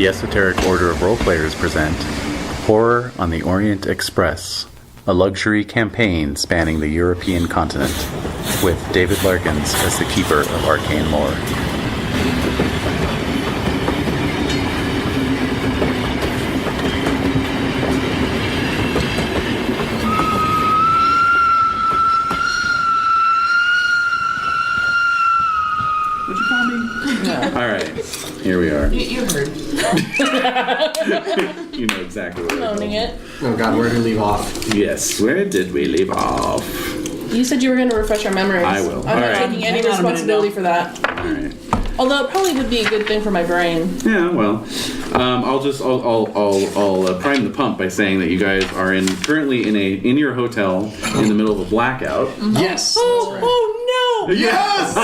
The Esoteric Order of Roleplayers present Horror on the Orient Express, a luxury campaign spanning the European continent, with David Larkins as the keeper of arcane lore. What'd you call me? All right, here we are. You heard. You know exactly where we're Owning going. it. Oh god, where did we leave off? Yes, where did we leave off? You said you were going to refresh our memories. I will. I'm not Alright. taking any Hang on a minute responsibility now. for that. All right. Although it probably would be a good thing for my brain. Yeah, well, I'll prime the pump by saying that you guys are currently in your hotel in the middle of a blackout. Yes! Oh no! Yes! The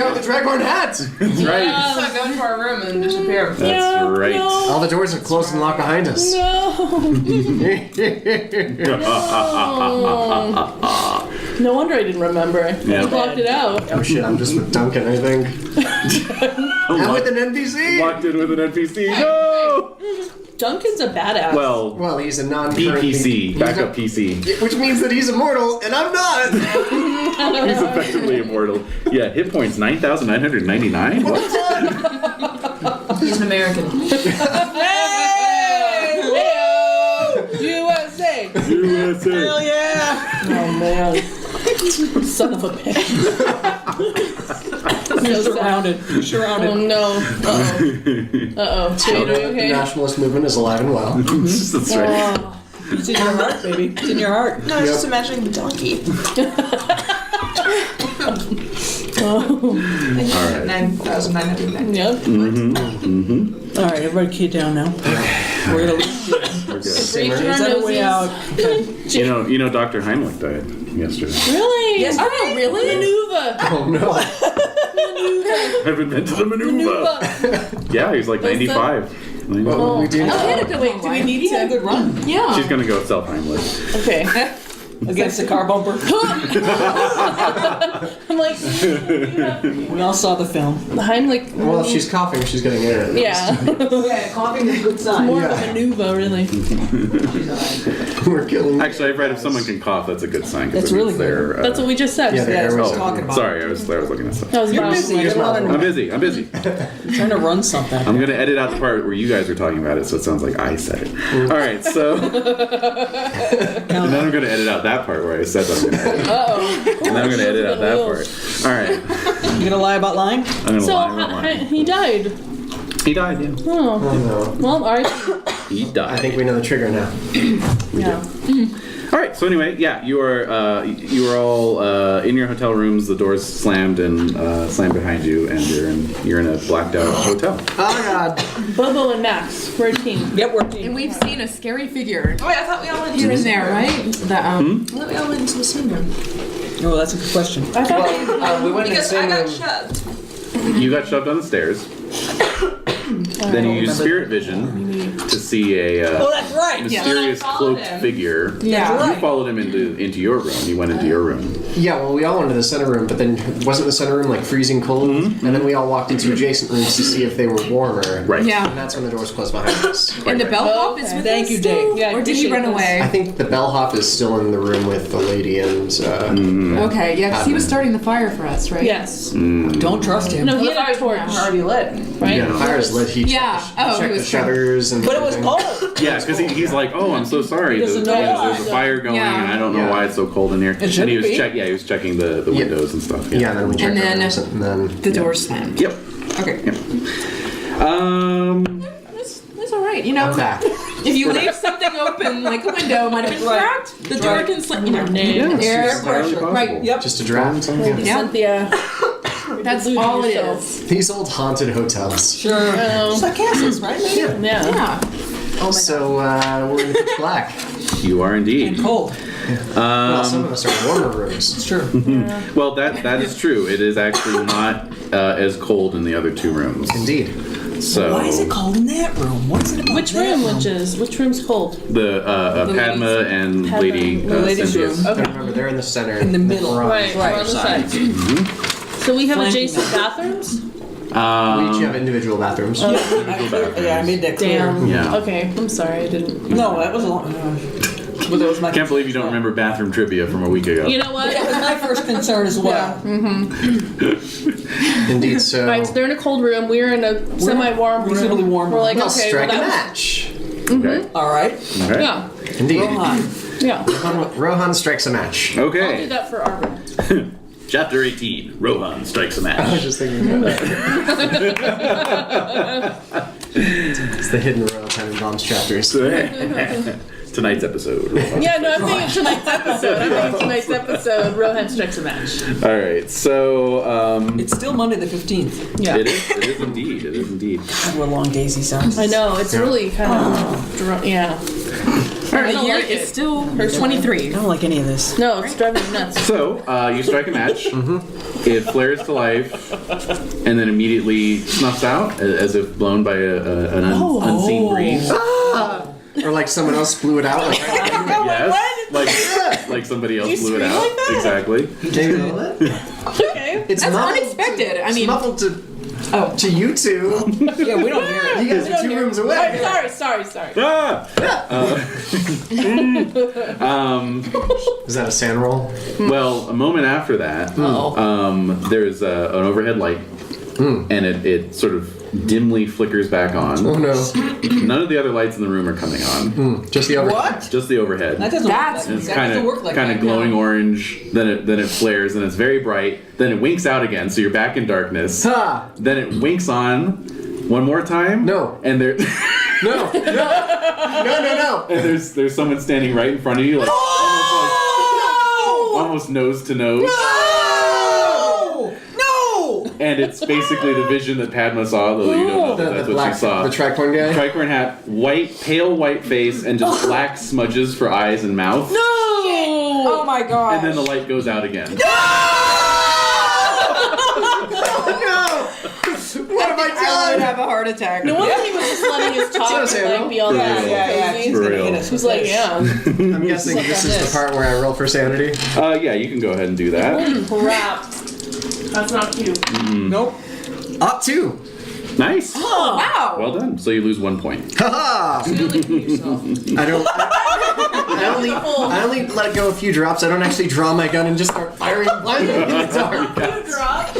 guy with the draghorn hat! That's right. Let's not go into our room and disappear. That's right. No, All the doors are closed and locked behind us. No wonder I didn't remember. Yeah. You blocked it out. Oh shit, I'm just with Duncan, I think. I'm with an NPC! Locked in with an NPC. No! Duncan's a badass. Well, He's a non-current PPC, backup PC. Which means that he's immortal, and I'm not! He's effectively immortal. Yeah, hit points 9,999. What? He's an American. USA! USA. Hell yeah! Oh man. Son of a bitch. You're surrounded. You're Oh surrounded. no. Uh-oh. Jade, are you The okay? nationalist movement is alive and well. That's right. Oh. It's in your heart, baby. It's in your heart. No, I was just imagining the donkey. Oh. Alright. 9,999. Yep. All right, everybody key down now. We're gonna leave. We're good. Reach Is our that a way noses. out? You know, Dr. Heimlich died yesterday. Really? Yes, Oh, really? Manuva. Oh no. I've invented a maneuver. Yeah, he's like 95. Well, we do Okay, wait, do we need He had a to? good run Yeah. She's gonna go self Heimlich. Okay. against the car bumper. I'm like, We all saw the film. Heimlich. Well, if she's coughing, she's getting air. at least. Yeah. Yeah, coughing is a good sign. More of a maneuver, really. We're killing. Actually, I've read if someone can cough, that's a good sign. 'cause That's it means really good. they're, That's what we just said. Yeah, they're That's what I was Oh, talking about. Sorry, I was looking at stuff. That was You're wrong. busy. You're I'm busy. I'm trying to run something. I'm gonna edit out the part where you guys were talking about it, so it sounds like I said it. All right, so and then I'm gonna edit out that part where I said that I'm gonna edit. Uh-oh. And then I'm gonna edit out that part. All right, You gonna lie about lying? I'm gonna So, lie. I'm gonna lie. he died. He died. Yeah, Oh. Oh no. Well, alright. he died. I think we know the trigger now. Yeah. All right. So anyway, yeah, you are all in your hotel rooms. The doors slammed and slammed behind you, and you're in a blacked out hotel. Oh god. Bobo and Max, we're a team. Yep, we're And team. we've seen a scary figure Oh wait, I thought we all went here into and there, right? The, I thought we all went into the same room. Oh, that's a good question. I thought We went in the Because I same got room. shoved. You got shoved on the stairs. Then you used spirit vision to see a Oh, that's right. mysterious Yeah. I followed cloaked him. figure. yeah. You followed him into your room. He went into your room. Yeah, well, we all went to the center room, but then wasn't the center room like freezing cold? And then we all walked into adjacent rooms to see if they were warmer. Right. Yeah. And that's when the doors closed behind us. And the bellhop is Okay. with Thank us you, still? Dave. Yeah, Or did he run appreciate this. I away? think the bellhop is still in the room with the lady and. Okay, yeah, because he was starting the fire for us, right? yes. Don't trust him. No, he Well, the had a fire torch, was already lit. right? Yeah, the fire is lit. He Yeah. checked, Oh, he checked the was shutters and. But it was everything. cold. Yeah, because he's like, oh, I'm so sorry. He doesn't know There's a why. fire going, Yeah. and I don't know Yeah. why it's so cold in here. It shouldn't and he was be. he was checking the Yeah. windows and stuff. Yeah, and then we checked And the then- rooms, and then. The door slammed. Yep. Okay. It's alright. You know, I'm back. if you leave something open, like a window might have been Right. cracked, the door Right. can slam, you know. Yeah, it's Air just entirely pressure. possible. Right. Yep. Just a draft. Yeah. Yeah. Cynthia. That's Delude all it yourself. is. These old haunted hotels. Sure. It's like castles, right? Maybe? Yeah. Yeah. So we're in pitch black. You are indeed. And cold. Well, some of us are warmer rooms. It's true. Well, that is true. It is actually not as cold in the other two rooms. Indeed. So Why is it cold in that room? What is it about Which that room, which room's cold? the Padma and Padma. Lady The ladies' Cynthia's. room. And remember, they're in the center. In the middle. We're on Right, the we're far on the side. side. So we have Flanking adjacent them. bathrooms? We each have individual bathrooms. Yeah, I made that clear. Damn. Yeah. Okay, I'm sorry, I didn't. No, that was a long. But that was my. Can't believe you don't remember bathroom trivia from a week ago. You know what? That was my first concern as well. Indeed, so... Alright, so they're in a cold room. We're in a semi-warm room. reasonably warm We're like, We'll okay, strike well, a that match. Okay. All right. Okay. Yeah, Indeed. Rohan. yeah. Rohan strikes a match. I'll do Okay. that for our room. Chapter 18. Rohan strikes a I was match. just thinking about that. It's the hidden Royal Tenenbaums chapters. Tonight's episode. Yeah, no, I'm thinking tonight's episode. Rohan strikes a match. All right. So It's still Monday the 15th. Yeah. it is indeed. It is indeed. God, what a long day he sounds. I know, it's really kind of, yeah. I don't like it. still 23. I don't like any of this. No, it's driving me nuts. So you strike a match. It flares to life, and then immediately snuffs out as if blown by an unseen breeze. Or like someone else blew it out. Like, Yes, like somebody else blew it out. like that? Exactly. David, Okay. it's That's muffled. unexpected. I It's mean, muffled to you two. Yeah, we don't hear it. You guys are 2 rooms away. Sorry. Ah! Is that a sand roll? Well, a moment after that, there's an overhead light, and it sort of dimly flickers back on. Oh no. None of the other lights in the room are coming on. Just the other. What? Just the overhead. That doesn't That's- work. It's That kind doesn't work like of that. glowing orange. Then it flares, and it's very bright. Then it winks out again, so you're back in darkness. Ha! Then it winks on one more time. No. And there, No. and there's someone standing right in front of you, like almost nose to nose. No! And it's basically the vision that Padma saw, though you don't know that that's The what she black, saw. the tricorn guy. Tricorn hat, pale white face, and just black smudges for eyes and mouth. No! Oh my god. And then the light goes out again. What have I I would done? have a heart attack. No wonder he was just letting us talk So, and like be all Yeah. crazy. He's For gonna real. hit us. He was like, yeah. I'm guessing this is the part where I roll for sanity. Yeah, you can go ahead and do that. Holy crap. That's not cute. Nope. Up 2. Nice. Oh, wow. Well done. So you lose 1 point. Haha! Really cute yourself. I only let go a few drops. I don't actually draw my gun and just start firing blindly in the dark. Drop.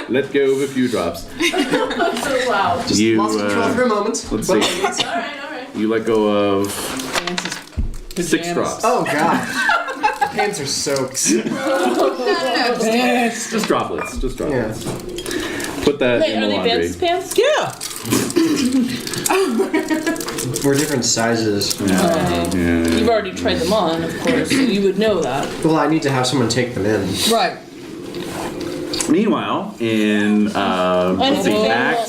Let go of a few drops. Wow. Just You, lost control for a moment. Let's see. Alright. You let go of 6 drops. Oh god. Pants are soaked. Pants. Just droplets. Just Yeah. droplets. Put that Wait, in the are they laundry. Vance's pants? Yeah. We're different sizes. You've already tried them on, of course, so you would know that. Well, I need to have someone take them in. Right. Meanwhile, in let's see, Bobo.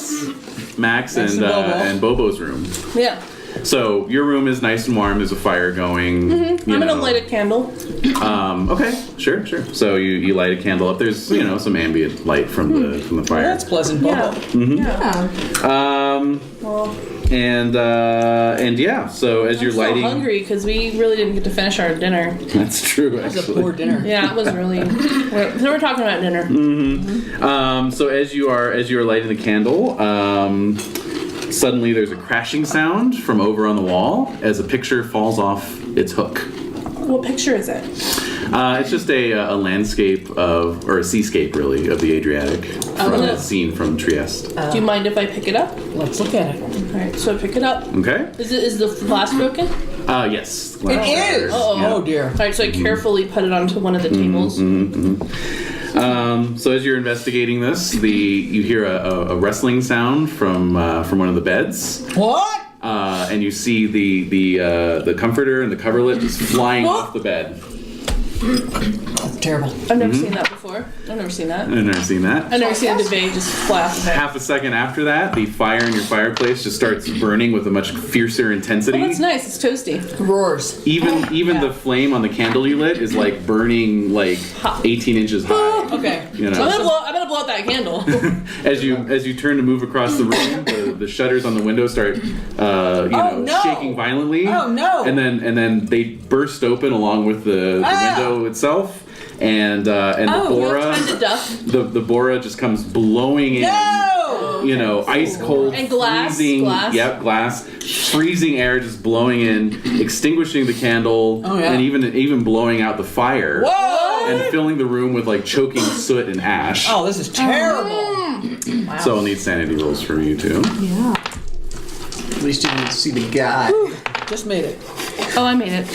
Max and and Bobo. and Bobo's room. Yeah. So your room is nice and warm. There's a fire going. I'm gonna light a candle. Okay, sure. So you light a candle up. There's some ambient light from the Well, fire. that's pleasant, Bobo. Yeah. Well, And yeah. So as you're I'm so lighting, hungry because we really didn't get to finish our dinner. that's true. That was a Actually. poor dinner. Yeah, it was really. We're talking about dinner. So as you are lighting the candle, suddenly there's a crashing sound from over on the wall as a picture falls off its hook. What picture is it? It's just a landscape or a seascape really of the Adriatic from a scene from Trieste. Do you mind if I pick it up? Let's look at it. All right, so I pick it up. Okay. Is the glass broken? Yes. It is. Oh dear. All right, so I carefully put it onto one of the tables. So as you're investigating this, you hear a rustling sound from one of the beds. What? And you see the comforter and the coverlet just flying off the bed. Terrible. I've never seen that before. I've never seen that. I've never seen that. I've never seen a duvet just fly off the bed. Half a second after that, the fire in your fireplace just starts burning with a much fiercer intensity. Oh, that's nice. It's toasty. Roars. Even the flame on the candle you lit is like burning like 18 inches high. Okay. You know. I'm gonna blow out that candle. As you turn to move across the room, the shutters on the window start no. shaking violently. Oh, no. And then they burst open along with the window itself. and the Bora, Time to duck. the Bora just comes blowing in. No! You know, ice cold, And glass, freezing. glass. Yep, glass. Freezing air just blowing in, extinguishing the candle, Oh, yeah. and even blowing out the fire. Whoa! And filling the room with like choking soot and ash. Oh, this is terrible. So I'll need sanity rolls from you too. Yeah. At least you didn't see the guy. Just made it. Oh, I made it.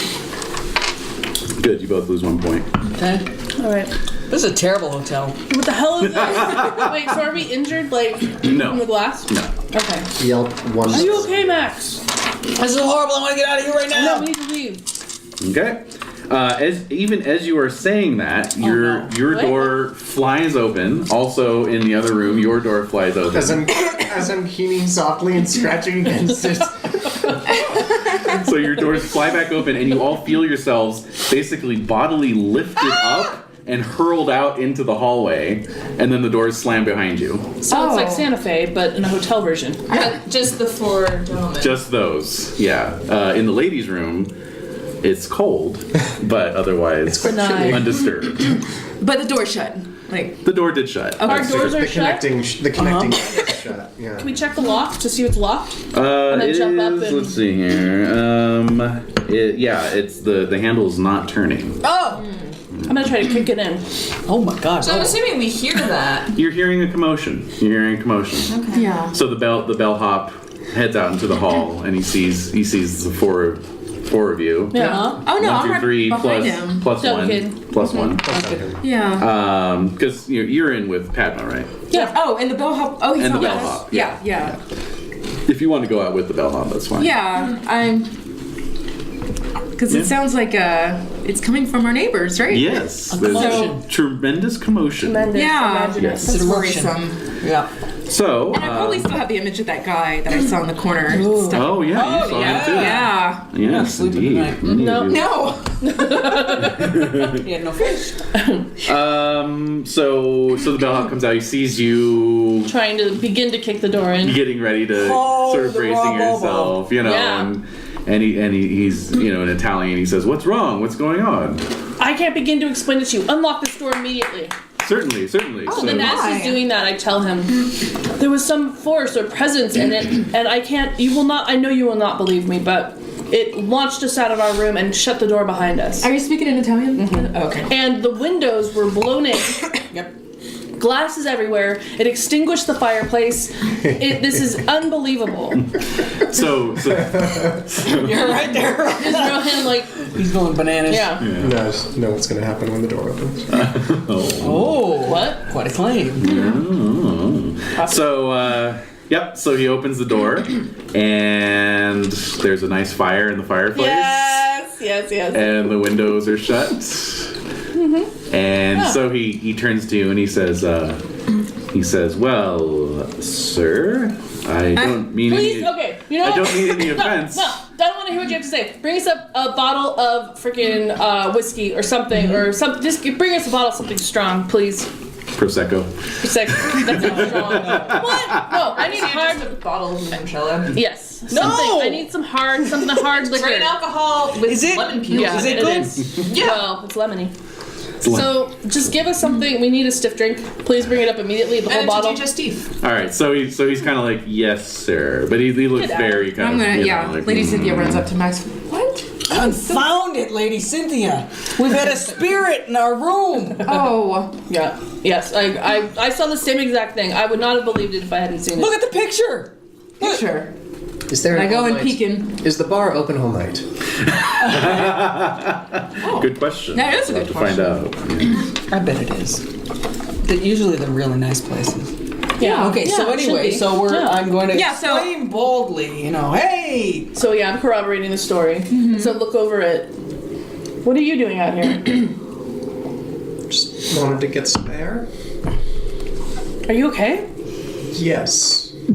Good, you both lose 1 point. Okay. All right. This is a terrible hotel. What the hell is this? Wait, so are we injured, like, No. from the glass? No. Okay. Yelp one. Are you okay, Max? This is horrible. I want to get out of here right No, now. we need to leave. Okay. As you are saying that, your What? door flies open. Also in the other room, your door flies open. As I'm keening softly and scratching against it. So your doors fly back open, and you all feel yourselves basically bodily lifted up and hurled out into the hallway, and then the doors slam behind you. So it's like Santa Fe, but in a hotel version. Just the 4 gentlemen. Just those, yeah. In the ladies' room, it's cold, but otherwise Nice. undisturbed. But the door's shut. Like, The door did shut. Our doors are The shut. connecting shut. Yeah. Can we check the lock to see if it's locked? It then jump up is. and- Let's see here. It's the handle's not turning. Oh! I'm gonna try to kick it in. Oh my gosh. So I'm assuming we hear that. You're hearing a commotion. You're hearing a commotion. yeah. So the bellhop heads out into the hall, and he sees the four of you. Yeah. Uh-huh. Oh no, 1, I'm 2, right 3 behind him. plus Don't one kid. plus one. Yeah. Because you're in with Padma, right? Yeah. Oh, and the bellhop. Oh, he's And the not with bellhop, us. Yeah. Yeah. If you want to go out with the bellhop, that's fine. Yeah. I'm. Because Yeah. it sounds like it's coming from our neighbors, right? Yes. A There's commotion. tremendous commotion. Tremendous. Yeah. Imagine Yes. That's Disruption. worrisome. Yeah. So. And I probably still have the image of that guy that I saw in the corner. and stuff. Oh yeah, you saw him too. Yeah. Yes, sleeping indeed. tonight. Many No. of you. No. He had no face. So the bellhop comes out. He sees you Trying to begin to kick the door in. getting ready to Oh, sort of the bracing Robobo. yourself, you know, Yeah. and he's in Italian. He says, "What's wrong? What's going on?" I can't begin to explain it to you. Unlock this door immediately. Certainly. So then as he's doing that, I tell him, there was some force or presence in it, and I know you will not believe me, but it launched us out of our room and shut the door behind us. Are you speaking in Italian? Okay. And the windows were blown in. Yep. Glasses everywhere. It extinguished the fireplace. This is unbelievable. So You're right there. Just throw him like, He's going bananas. yeah. Who knows? Know what's going to happen when the door opens. Oh. What? Quite a claim. So so he opens the door, and there's a nice fire in the fireplace. Yes. And the windows are shut. And so he turns to you and he says, "Well, sir, I don't mean Please, any. okay. You know I what? don't mean any offense. No, don't want to hear what you have to say. Bring us up a bottle of freaking whiskey or something, or something. Just bring us a bottle of something strong, please. Prosecco. That's not strong. What? No, I need hard. Bottle of limoncello. Yes. Something. I need something hard liquor. Straight alcohol with Is it? lemon peel. Yeah, Is it good? Yeah. Well, it's lemony. So just give us something. We need a stiff drink. Please bring it up immediately. The whole And bottle. digestif. All right, so he's kind of like, yes, sir, but he looks Get out. very kind I'm of. gonna, you yeah. know, like, Lady Cynthia runs up to Max. What? Confound it, Lady Cynthia. We've had a spirit in our room. Oh. Yeah. Yes. I saw the same exact thing. I would not have believed it if I hadn't seen it. Look at the picture. Sure. Is there? I an go all and night- peek in. Is the bar open all night? Good question. That is a We'll good have to find out. I bet it is. Usually they're really nice places. Yeah. Okay, so Yeah, it should anyway, be. so Yeah. I'm going to Yeah, so- exclaim boldly, hey! So yeah, I'm corroborating the story. So look over it. What are you doing out here? Just wanted to get some air. Are you okay? Yes. All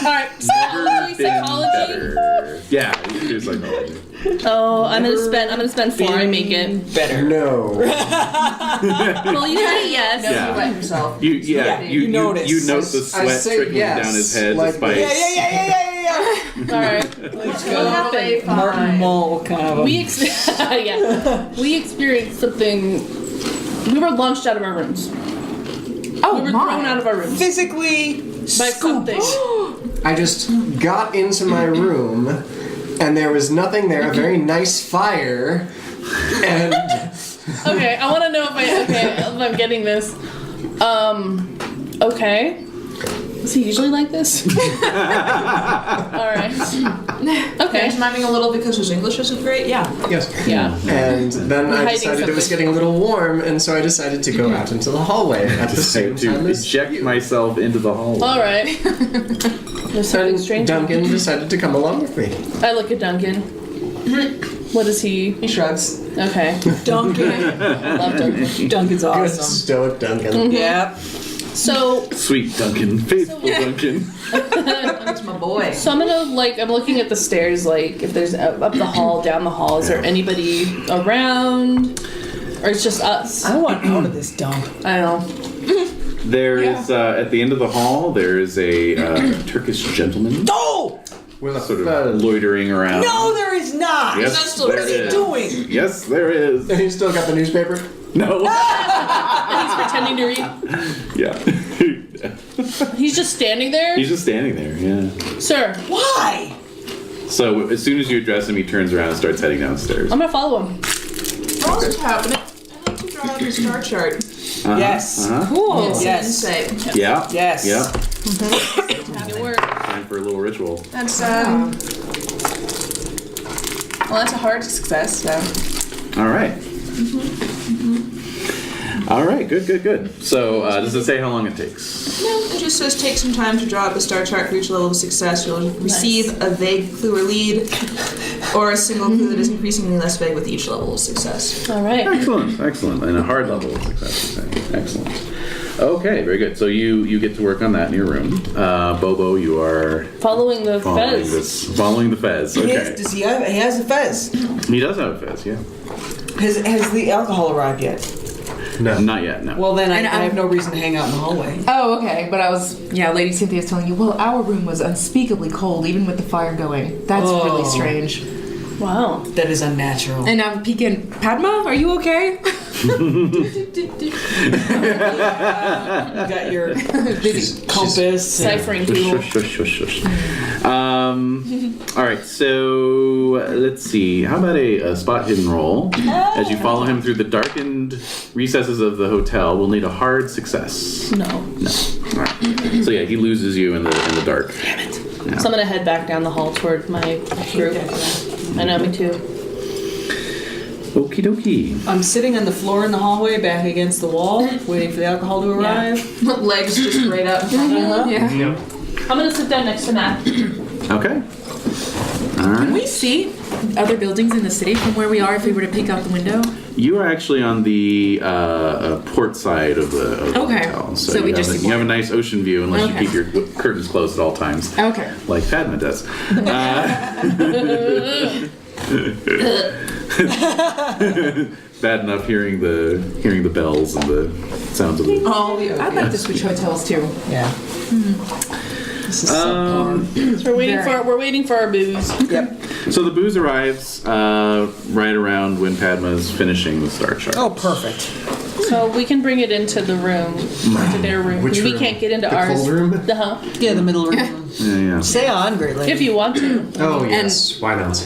right. Psychology. Better. Yeah, you can do psychology. Oh, I'm gonna spend 4 and make it. Better. No. Well, you said yes. Yeah. He wet himself. You notice. You note the I sweat say trickling yes, down his head like- despite. Yeah. All right. Let's What happened? Martin Mull kind of a... We experienced something We were launched out of our rooms. Oh, We were thrown out of our rooms Physically by something. I just got into my room, and there was nothing there. A very nice fire, and Okay, I want to know if I'm getting this. Okay. Is he usually like this? Alright. Okay. Pantomiming a little because his English isn't great? Yeah. yes, Yeah. and then I hiding decided it was something. getting a little warm, and so I decided to go out into the hallway at the same time to as eject myself into the hallway. Alright. There's something strange. Duncan decided to come along with me. I look at Duncan. What is he? He shrugs. Okay. Duncan. Love Duncan. Duncan's Good awesome. stoic Duncan. Yep. So Sweet Duncan, faithful Duncan. That's my boy. I'm I'm looking at the stairs, like, if there's up the hall, down the hall, is there anybody around? Or it's just us? I want out of this dump. I don't know. There is at the end of the hall. There is a Turkish gentleman No! With a sort of loitering around. No, there is not! Yes, That's still there What is he is. doing? Yes, there is. And he's still got the newspaper. No. And he's pretending to read. Yeah. He's just standing there? He's just standing there. Yeah. Sir, Why? So as soon as you address him, he turns around and starts heading downstairs. I'm gonna follow him. While this is happening, I'd like to draw up a star chart. Yes. Cool. It's Yes. insight. Yeah. Yes. Yeah. Good work. Time for a little ritual. That's well, that's a hard success. So All right. All right. Good. So does it say how long it takes? no, it just says take some time to draw up a star chart for each level of success. You'll receive a vague clue or lead, or a single clue that is increasingly less vague with each level of success. Alright. Excellent. And a hard level of success. Excellent. Okay, very good. So you get to work on that in your room. Bobo, you are Following the fez. Following the fez. Okay. Does he have? He has a fez. He does have a fez. Yeah. Has the alcohol arrived yet? No. Not yet. No. Well, then I And have no reason to hang out in the hallway. Oh, okay. But Lady Cynthia's telling you, well, our room was unspeakably cold, even with the fire going. That's really strange. Wow. That is unnatural. And I'm peeking, Padma, are you okay? You got your compass. Ciphering people. Shush. All right, so let's see. How about a spot hidden roll? As you follow him through the darkened recesses of the hotel, we'll need a hard success. No. No. All right. So yeah, he loses you in the dark. So I'm gonna head back down the hall toward my group. I know, me too. Okie dokie. I'm sitting on the floor in the hallway, back against the wall, waiting for the alcohol to arrive. Legs just straight up in front of him. Yeah. I'm gonna sit down next to Matt. Okay. All right. Can we see other buildings in the city from where we are if we were to peek out the window? You are actually on the port side of the Okay. hotel, So you we have just a, see you have a nice ocean view unless Okay. you keep your curtains closed at all times, Okay. like Padma does. Bad enough hearing the bells and the sounds of the. Oh, yeah. I'd like to switch hotels too. Yeah. This is subpar. So we're waiting for our booze. Yep. So the booze arrives right around when Padma's finishing the star chart. Oh, perfect. So we can bring it into the room, into their room. Which We room? can't get into The ours. cold room? Uh-huh. Yeah, the middle room. Yeah. Stay on, great lady. If you want to. Oh yes. Why not?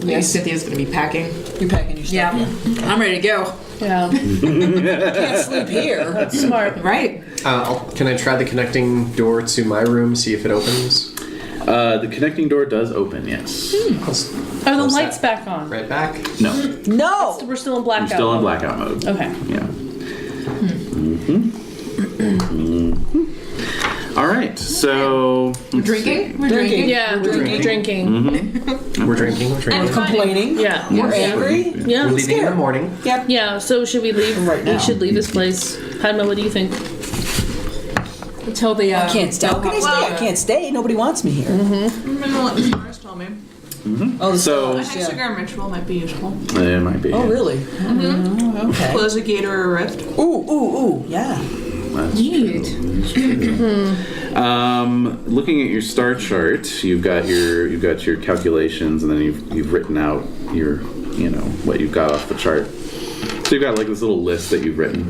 Lady Cynthia's gonna be packing. You're packing your stuff. Yeah. I'm ready to go. Yeah. Can't sleep here. Smart. Right. Can I try the connecting door to my room? See if it opens. The connecting door does open. Yes. Are the Close lights that. back on? Right back. No. No. We're still in You're blackout. still in blackout mode. Okay. Yeah. All right. So We're drinking. We're drinking. Yeah, we're drinking. We're drinking. We're complaining. Yeah. We're angry. Yeah. We're leaving in the morning. Yep. Yeah, so should we leave? Right now. We should leave this place. Padma, what do you think? Until the I can't stay. How can I stay? I can't stay. Nobody wants me here. Remember what the stars told me. Oh, the So- A stars, yeah. hexagram ritual might be useful. it might be. Oh, really? Oh, okay. Close a gate or a rift. Ooh, yeah. Looking at your star chart, you've got your calculations, and then you've written out your what you've got off the chart. So you've got like this little list that you've written.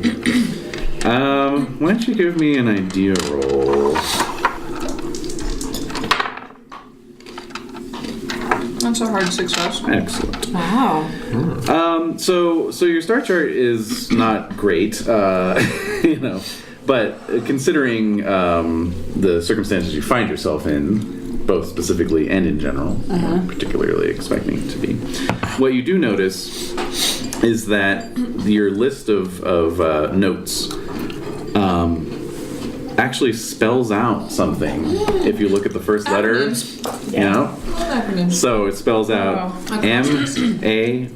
Why don't you give me an idea roll? That's a hard success. Excellent. Wow. So your star chart is not great, you know, but considering the circumstances you find yourself in, both specifically and in general, not particularly expecting it to be, what you do notice is that your list of notes actually spells out something if you look at the first letter. You know? So it spells out MARCOPOLO.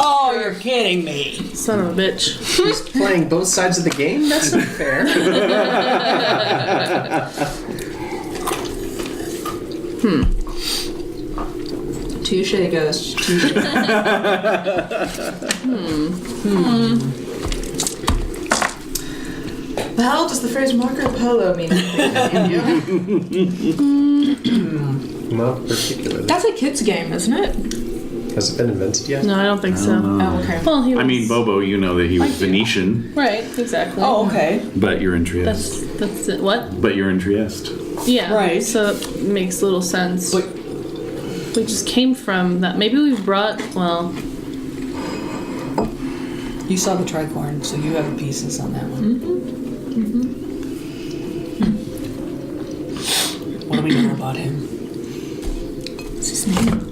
Oh, you're kidding me. Son of a bitch. He's playing both sides of the game? That's not fair. Touche, Ghost. Touche. The hell does the phrase Marco Polo mean in India? Not particularly. That's a kid's game, isn't it? Has it been invented yet? No, I don't think so. Oh, okay. Well, he was, I mean, Bobo, you know that he was Venetian, right, exactly. Oh, okay. but you're in Trieste. That's it. What? But you're in Trieste. Yeah. Right. So it makes little sense. But We just came from that. Maybe we've brought, well, you saw the tricorn, so you have the pieces on that one. What do we know about him? What's his name?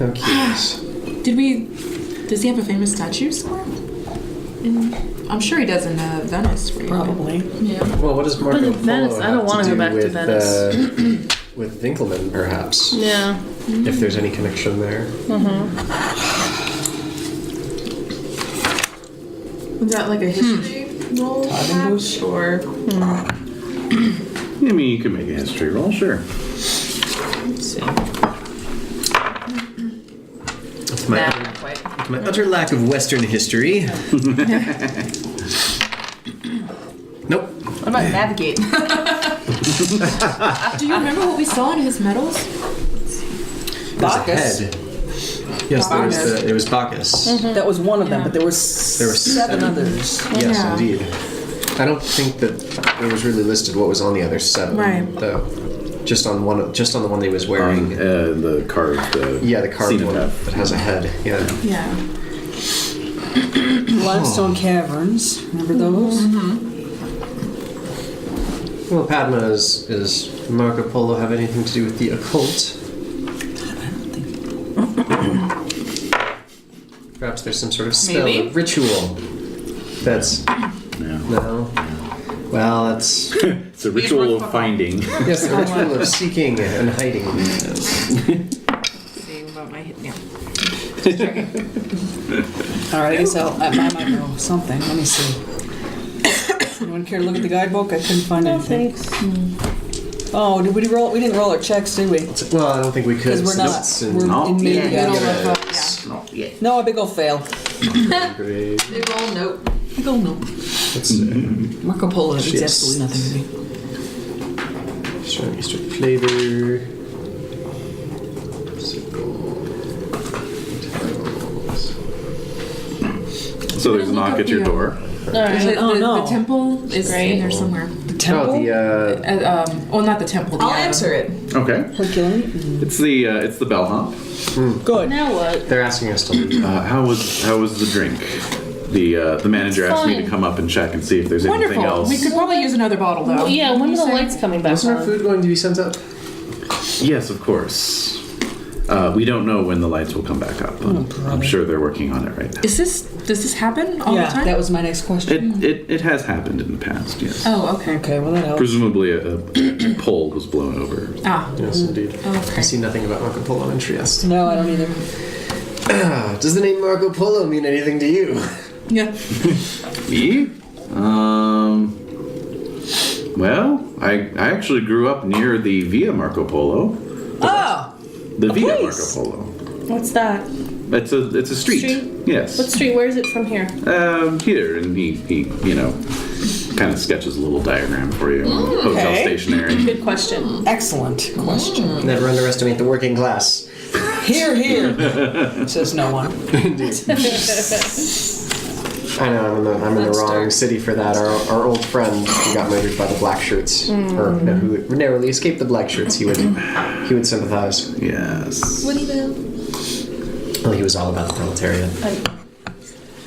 Okay. Does he have a famous statue somewhere? I'm sure he does in Venice. Right? Probably. Yeah. Well, what does Marco But in Polo Venice, I don't have wanna to go do back to with, Venice. with Winkelmann, perhaps? yeah. If there's any connection there. Is that like a history roll, perhaps? Or I mean, you can make a history roll, sure. let's see. That's my, Not quite. my utter lack of Western history. Nope. What about navigate? Do you remember what we saw in his medals? Bacchus. Head. Yes, there was Bacchus. That was one of them, Yeah. but there were were seven others. Yes, Yeah. indeed. I don't think that it was really listed what was on the other seven, Right. though. Just on the one that he was wearing. The carved. The carved one cenotaph. that has a head. Yeah. Yeah. Limestone caverns. Remember those? Well, Padma, is Marco Polo have anything to do with the occult? Perhaps there's some sort of spell, Maybe. ritual. That's no. Well, that's It's a ritual of finding. yes, the ritual of seeking and hiding. Yes. See about my yeah. All right, I guess I might know something. Let me see. Anyone care to look at the guidebook? I couldn't find anything. Thanks. Oh, did we roll? We didn't roll our checks, did we? Well, I don't think we could. Because we're not. Notes and- We're in media. Middle Yeah. of No, a big old fail. Great. Big ol' note. Big old no. Let's see. Marco Polo means Yes. absolutely nothing to me. Strong Eastern flavor. So there's a knock at your door. All right. The temple is Great. in there somewhere. The temple? Oh, the Well, not the temple. The, I'll answer it. Okay. Herculean? It's the bellhop. Good. Now what? they're asking us to leave. How was the drink? The manager asked me to Fine. come up and check and see if there's anything wonderful. else. We could probably use another bottle though. Well, yeah, when are the lights coming back Wasn't our on? food going to be sent up? Yes, of course. We don't know when the lights will come back up. I'm sure they're working on it right now. Does this happen all the Yeah, time? that was my next question. It has happened in the past, yes. Oh, okay. Okay, well that helps. Presumably a pole was blown over. Ah. Yes, indeed. I Okay. see nothing about Marco Polo in Trieste. No, I don't either. Does the name Marco Polo mean anything to you? Yeah. Me? Well, I actually grew up near the Via Marco Polo. Oh! The Via place. Marco Polo. What's that? It's a street. Street? Yes. What street? Where is it from here? Here, and he kind of sketches a little diagram for you. Hotel Okay. stationery. Good question. Excellent question. Never underestimate the working class. Here, here, says no one. I know, I'm in the That's wrong dark. city for that. Our old friend who got murdered by the black shirts, or no, who narrowly escaped the black shirts, he would sympathize. Yes. What do you do? Well, he was all about the proletariat.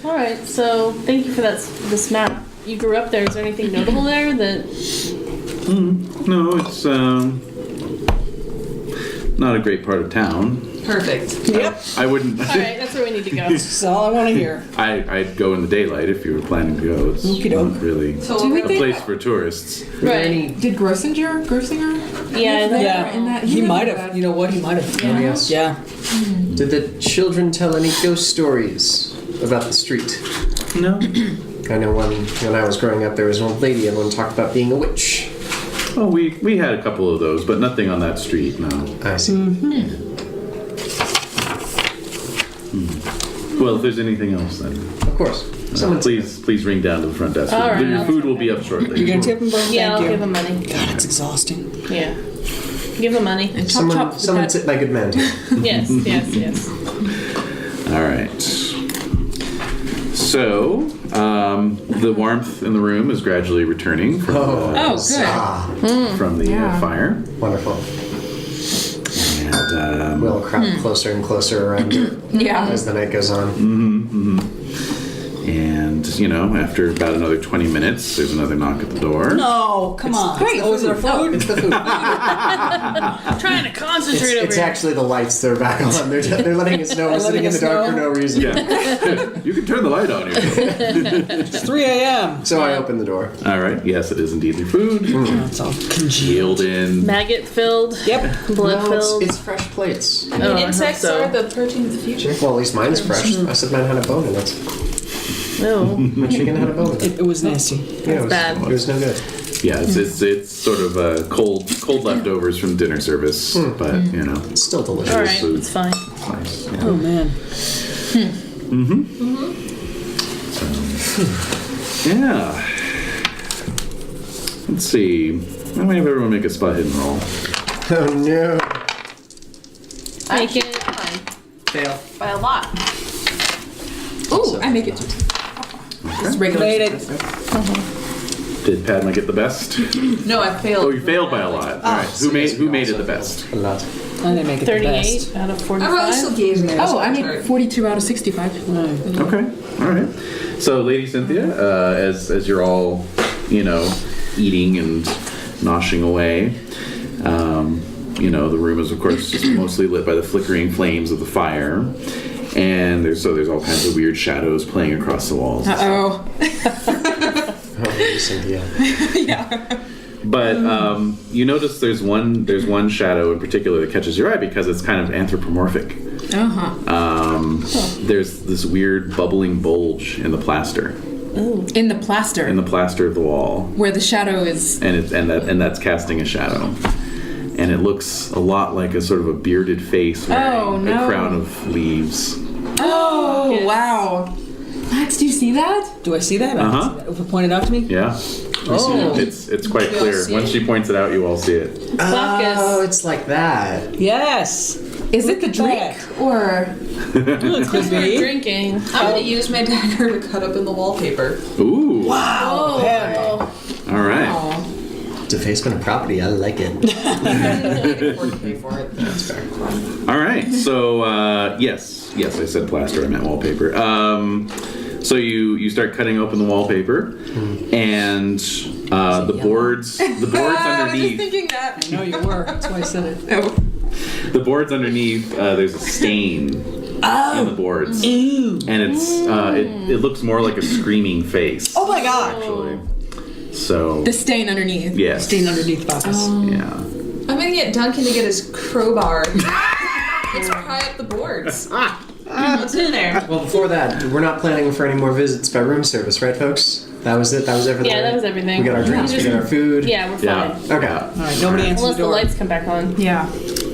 All right, so thank you for this map. You grew up there. Is there anything notable there that? No, it's not a great part of town. Perfect. Yep, I wouldn't. All right, that's where we need to go. that's all I want to hear. I'd go in the daylight if you were planning to go. It's Okey-doke. not really So Do we a think- place for tourists. Right. Did Grosinger? Yeah. Yeah, in that- he you might remember have. that. You know what? He might have. Oh, yes. Yeah. Did the children tell any ghost stories about the street? No. I know when I was growing up, there was an old lady everyone talked about being a witch. Oh, we had a couple of those, but nothing on that street. No. I see. Well, if there's anything else, then Of course. Someone please ring down to the front desk. All right, Your I'll food will be up shortly. You're gonna tip him, both? Yeah, I'll Thank give you. him money. God, it's exhausting. Yeah. Give him money. someone sit by good man too. Yes, yes, yes. All right. So, the warmth in the room is gradually returning from Oh, good. from the fire, Wonderful. and We'll crowd closer and closer around you Yeah. as the night goes on. and after about another 20 minutes, there's another knock at the door. No, come on. great. Oh, is it our food? It's the food. I'm trying to concentrate over It's here. actually the lights that are back on. They're letting us know we're sitting in the dark for no reason. Yeah, you can turn the light on here. It's 3 a.m. So I open the door. All right. Yes, it is indeed your food. It's all congealed. Sealed in. Maggot filled. Yep. Blood No, filled. it's fresh plates. I hope Insects so. are the protein of the future. Well, at least mine is fresh. I said mine had a bone in it. No. My chicken had a bone in it. It was nasty. Yeah, it was, bad. It was no good. Yeah, it's sort of cold leftovers from dinner service, but It's still delicious. All right, food. it's fine. it's nice. Yeah. Oh man. Yeah. Let's see. Why don't we have everyone make a spot hidden roll? Oh no. Make it. Fail. By a lot. Ooh, I make it. It's regular. Made it. Did Padma get the best? No, I failed. Oh, you failed by a lot. All right. so Who yes, made we it also the best? A lot. I didn't make it the 38 best. out of I really still 45. gave me. Oh, I made 42 out of 65. Okay. All right. So, Lady Cynthia, as you're all, eating and noshing away, the room is of course just mostly lit by the flickering flames of the fire, and there's all kinds of weird shadows playing across the walls. Oh. Oh, Cynthia. But you notice there's one shadow in particular that catches your eye because it's kind of anthropomorphic. There's this weird bubbling bulge in the plaster. In the plaster. In the plaster of the wall, where the shadow is. and that's casting a shadow, and it looks a lot like a sort of a bearded face wearing a crown of leaves. Oh, Yes. wow. Max, do you see that? Do I see that? I Uh-huh. can see that. If it pointed out to me? Yeah, Oh. it's quite You all clear. see Once it? she points it out, you all see it. Bacchus. Oh, it's like that. Yes. Is it the at drink? that. Or. It could be. Drinking. I'm gonna use my dagger to cut up in the wallpaper. Ooh. Wow. Heavy. All right. Defacement of property. I like it. Pay for it. That's fair. All right. So yes, I said plaster. I meant wallpaper. So you start cutting open the wallpaper, and the boards I was just underneath. thinking that. I know you were. That's why I said it. Oh. The boards underneath. There's a stain in the boards, and it looks more like a screaming face. Oh my god. Actually. So The stain underneath. yes. Stain underneath Bacchus. Yeah. I'm gonna get Duncan to get his crowbar. Let's pry up the boards. What's in there? Well, before that, we're not planning for any more visits by room service, right, folks? That was it. That was everything. Yeah, that was everything. We got our drinks. Yeah. We got our food. Yeah, we're Yeah. fine. Okay. All right, nobody answers Unless the the door. lights come back on. Yeah.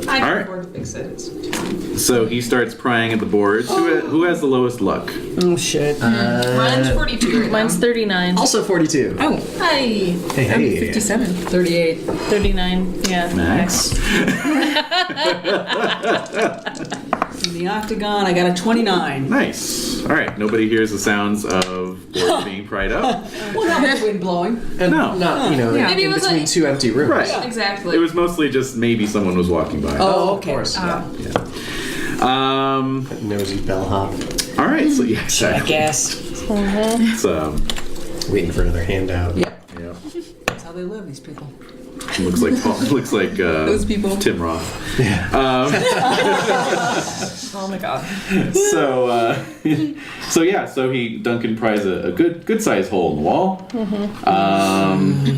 I can All right. afford to fix it. So he starts prying at the boards. Who has the lowest luck? Oh shit. Mine's 42 right Mine's 39. Also 42. Oh, now. Hi. Hey. 57. 38. 39. Yeah. Max. In the octagon, I got a 29. Nice. All right. Nobody hears the sounds of boards being pried up. Well, not with the wind blowing. And No. not, Maybe it in was between like- two empty rooms. Right. Exactly. It was mostly just maybe someone was walking by. Oh, Of okay. course. Nosy bellhop. All right. So yeah, I exactly. guess. It's, Waiting for another handout. Yep. yeah. That's how they live, these people. Looks like Those people. Tim Roth. Oh my god. So Duncan pries a good sized hole in the wall,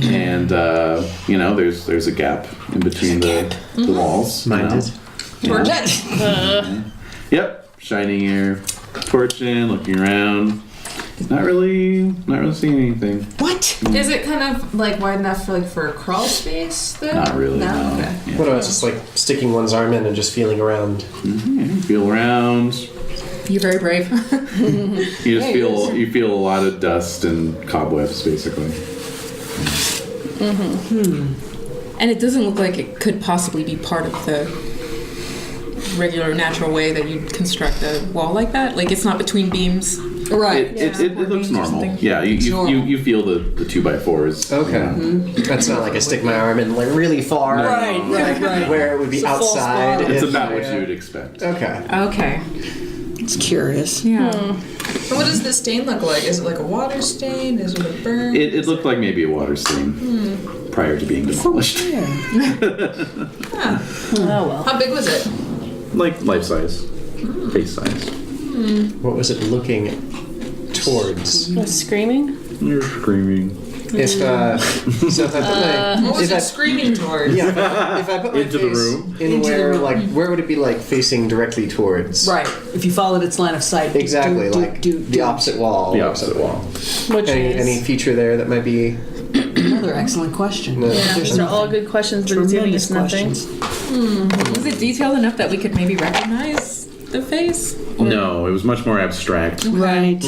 and there's a gap in between the walls. Minded. Torch. Yep, shining your torch in, looking around. Not really seeing anything. What? Is it kind of like wide enough for a crawl space though? Not really. No. No. Okay. Yeah. What about just like sticking one's arm in and just feeling around? Feel around. You're very brave. You just you feel a lot of dust and cobwebs, basically. And it doesn't look like it could possibly be part of the regular natural way that you'd construct a wall like that. Like it's not between beams. Right. It looks normal. Something. Yeah, you feel the 2x4s. Okay. That's not like I stick my arm in like really far. Right. Where it would be It's a false outside. bottom. It's if- about what you would expect. Okay. Okay. It's curious. Yeah. And what does the stain look like? Is it like a water stain? Is it a burn? It looked like maybe a water stain prior to being demolished. Oh well. How big was it? Like life size, face size. What was it looking towards? Screaming? You're screaming. If so if I put my What was if I, it screaming towards? yeah, if I put my Into the face room? in Into the where room. like where would it be like facing directly towards? Right. If you followed its line of sight. Exactly, the opposite wall. The opposite wall. Which Any is. feature there that might be Another excellent question. No. Yeah, these are all good questions, but it's giving us nothing. questions. Was it detailed enough that we could maybe recognize the face? No, it was much more abstract. Right.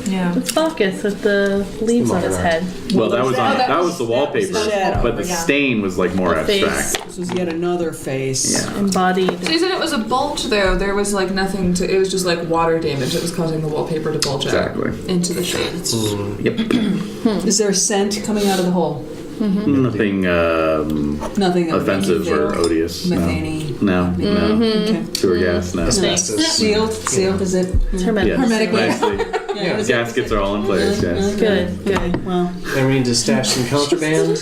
Yeah. It's Bacchus with the leaves on his monarch. head. Well, that was that was the wallpaper, the shadow. but the stain was like more The face. abstract. This was yet another face. Yeah. Embodied. So you said it was a bulge though. There was like nothing to. It was just like water damage that was causing the wallpaper to bulge Exactly. out into the shades. Yep. Is there a scent coming out of the hole? Nothing Nothing that would make you offensive or feel odious. methane-y. No. Okay. Sewer gas. No. asbestos? Sealed. Is it? It's hermetic. Yes. Hermetically. Nicely. Yeah. The gaskets are all in place. Yes. Good, good. Well, And we need to stash some contraband.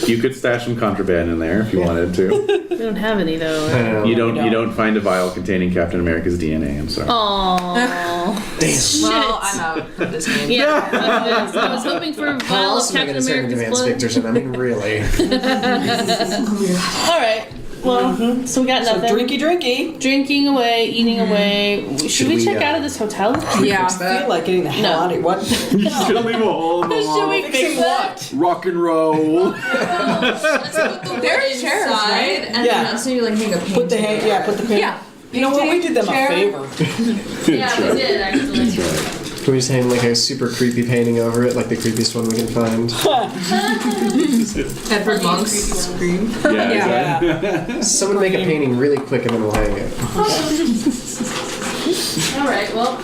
You could stash some contraband in there if you wanted to. We don't have any though. You don't find a vial containing Captain America's DNA. I'm sorry. Aww. Damn. Well, I'm out of this game. Yeah, I was hoping for a How vial else of am I Captain going to turn America's advanced blood. Victorson? I mean, really. All right. Well, so we got so nothing. drinky. Drinking away, eating away. Should we we, check out of this hotel? Yeah. I feel like getting the hell out of here. What? Just gonna leave a hole in the Should wall. we fix that? Rock and roll. There are chairs, right? And Yeah. then so you like hang a painting. Put the hand. Yeah. Put the pin. Yeah. You know what? We did them Chair. a favor. Yeah, we did actually. Can we just hang like a super creepy painting over it, like the creepiest one we can find? Edward Monk's scream. Yeah. Yeah. Someone make a painting really quick and then we'll hang it. All right. Well,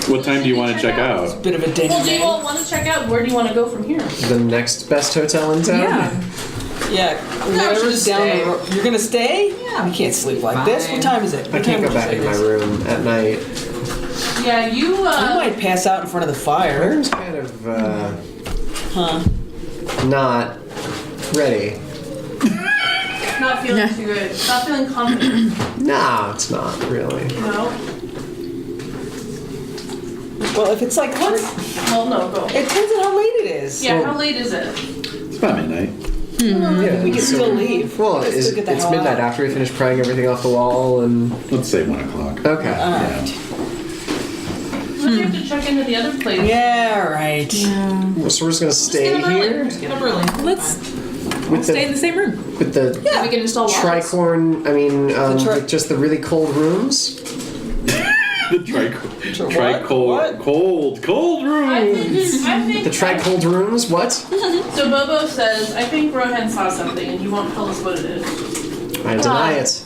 What time do you want to check out? Bit of a dingy well, do you game. all want to check out? Where do you want to go from here? The next best hotel in town? Yeah. Yeah. Whatever's should down stay. the road. You're gonna stay? Yeah. We can't sleep like this. Fine. What time is it? I What can't time go would back you in say my it is? room at night. Yeah, you. I might pass out in front of the My fire. room's kind of Huh. not ready. Not feeling too good. Not feeling confident. No, it's not really. No. Well, if it's like What? Well, no, go. it depends on how late it is. Yeah. How late is it? It's about midnight. Yeah, We can still leave. Well, We can still get the it's hell midnight out. after we finish prying everything off the wall and... Let's say 1 o'clock. Okay. Yeah. Would you have to check into the other place? Yeah, right. So we're just gonna stay here? Just get up early. Let's We'll stay in the same room. With the we can install walls. tricorn, with just the really cold rooms? The cold room. I think The tri-cold rooms? What? So Bobo says, I think Rohan saw something and you won't tell us what it is. I deny it.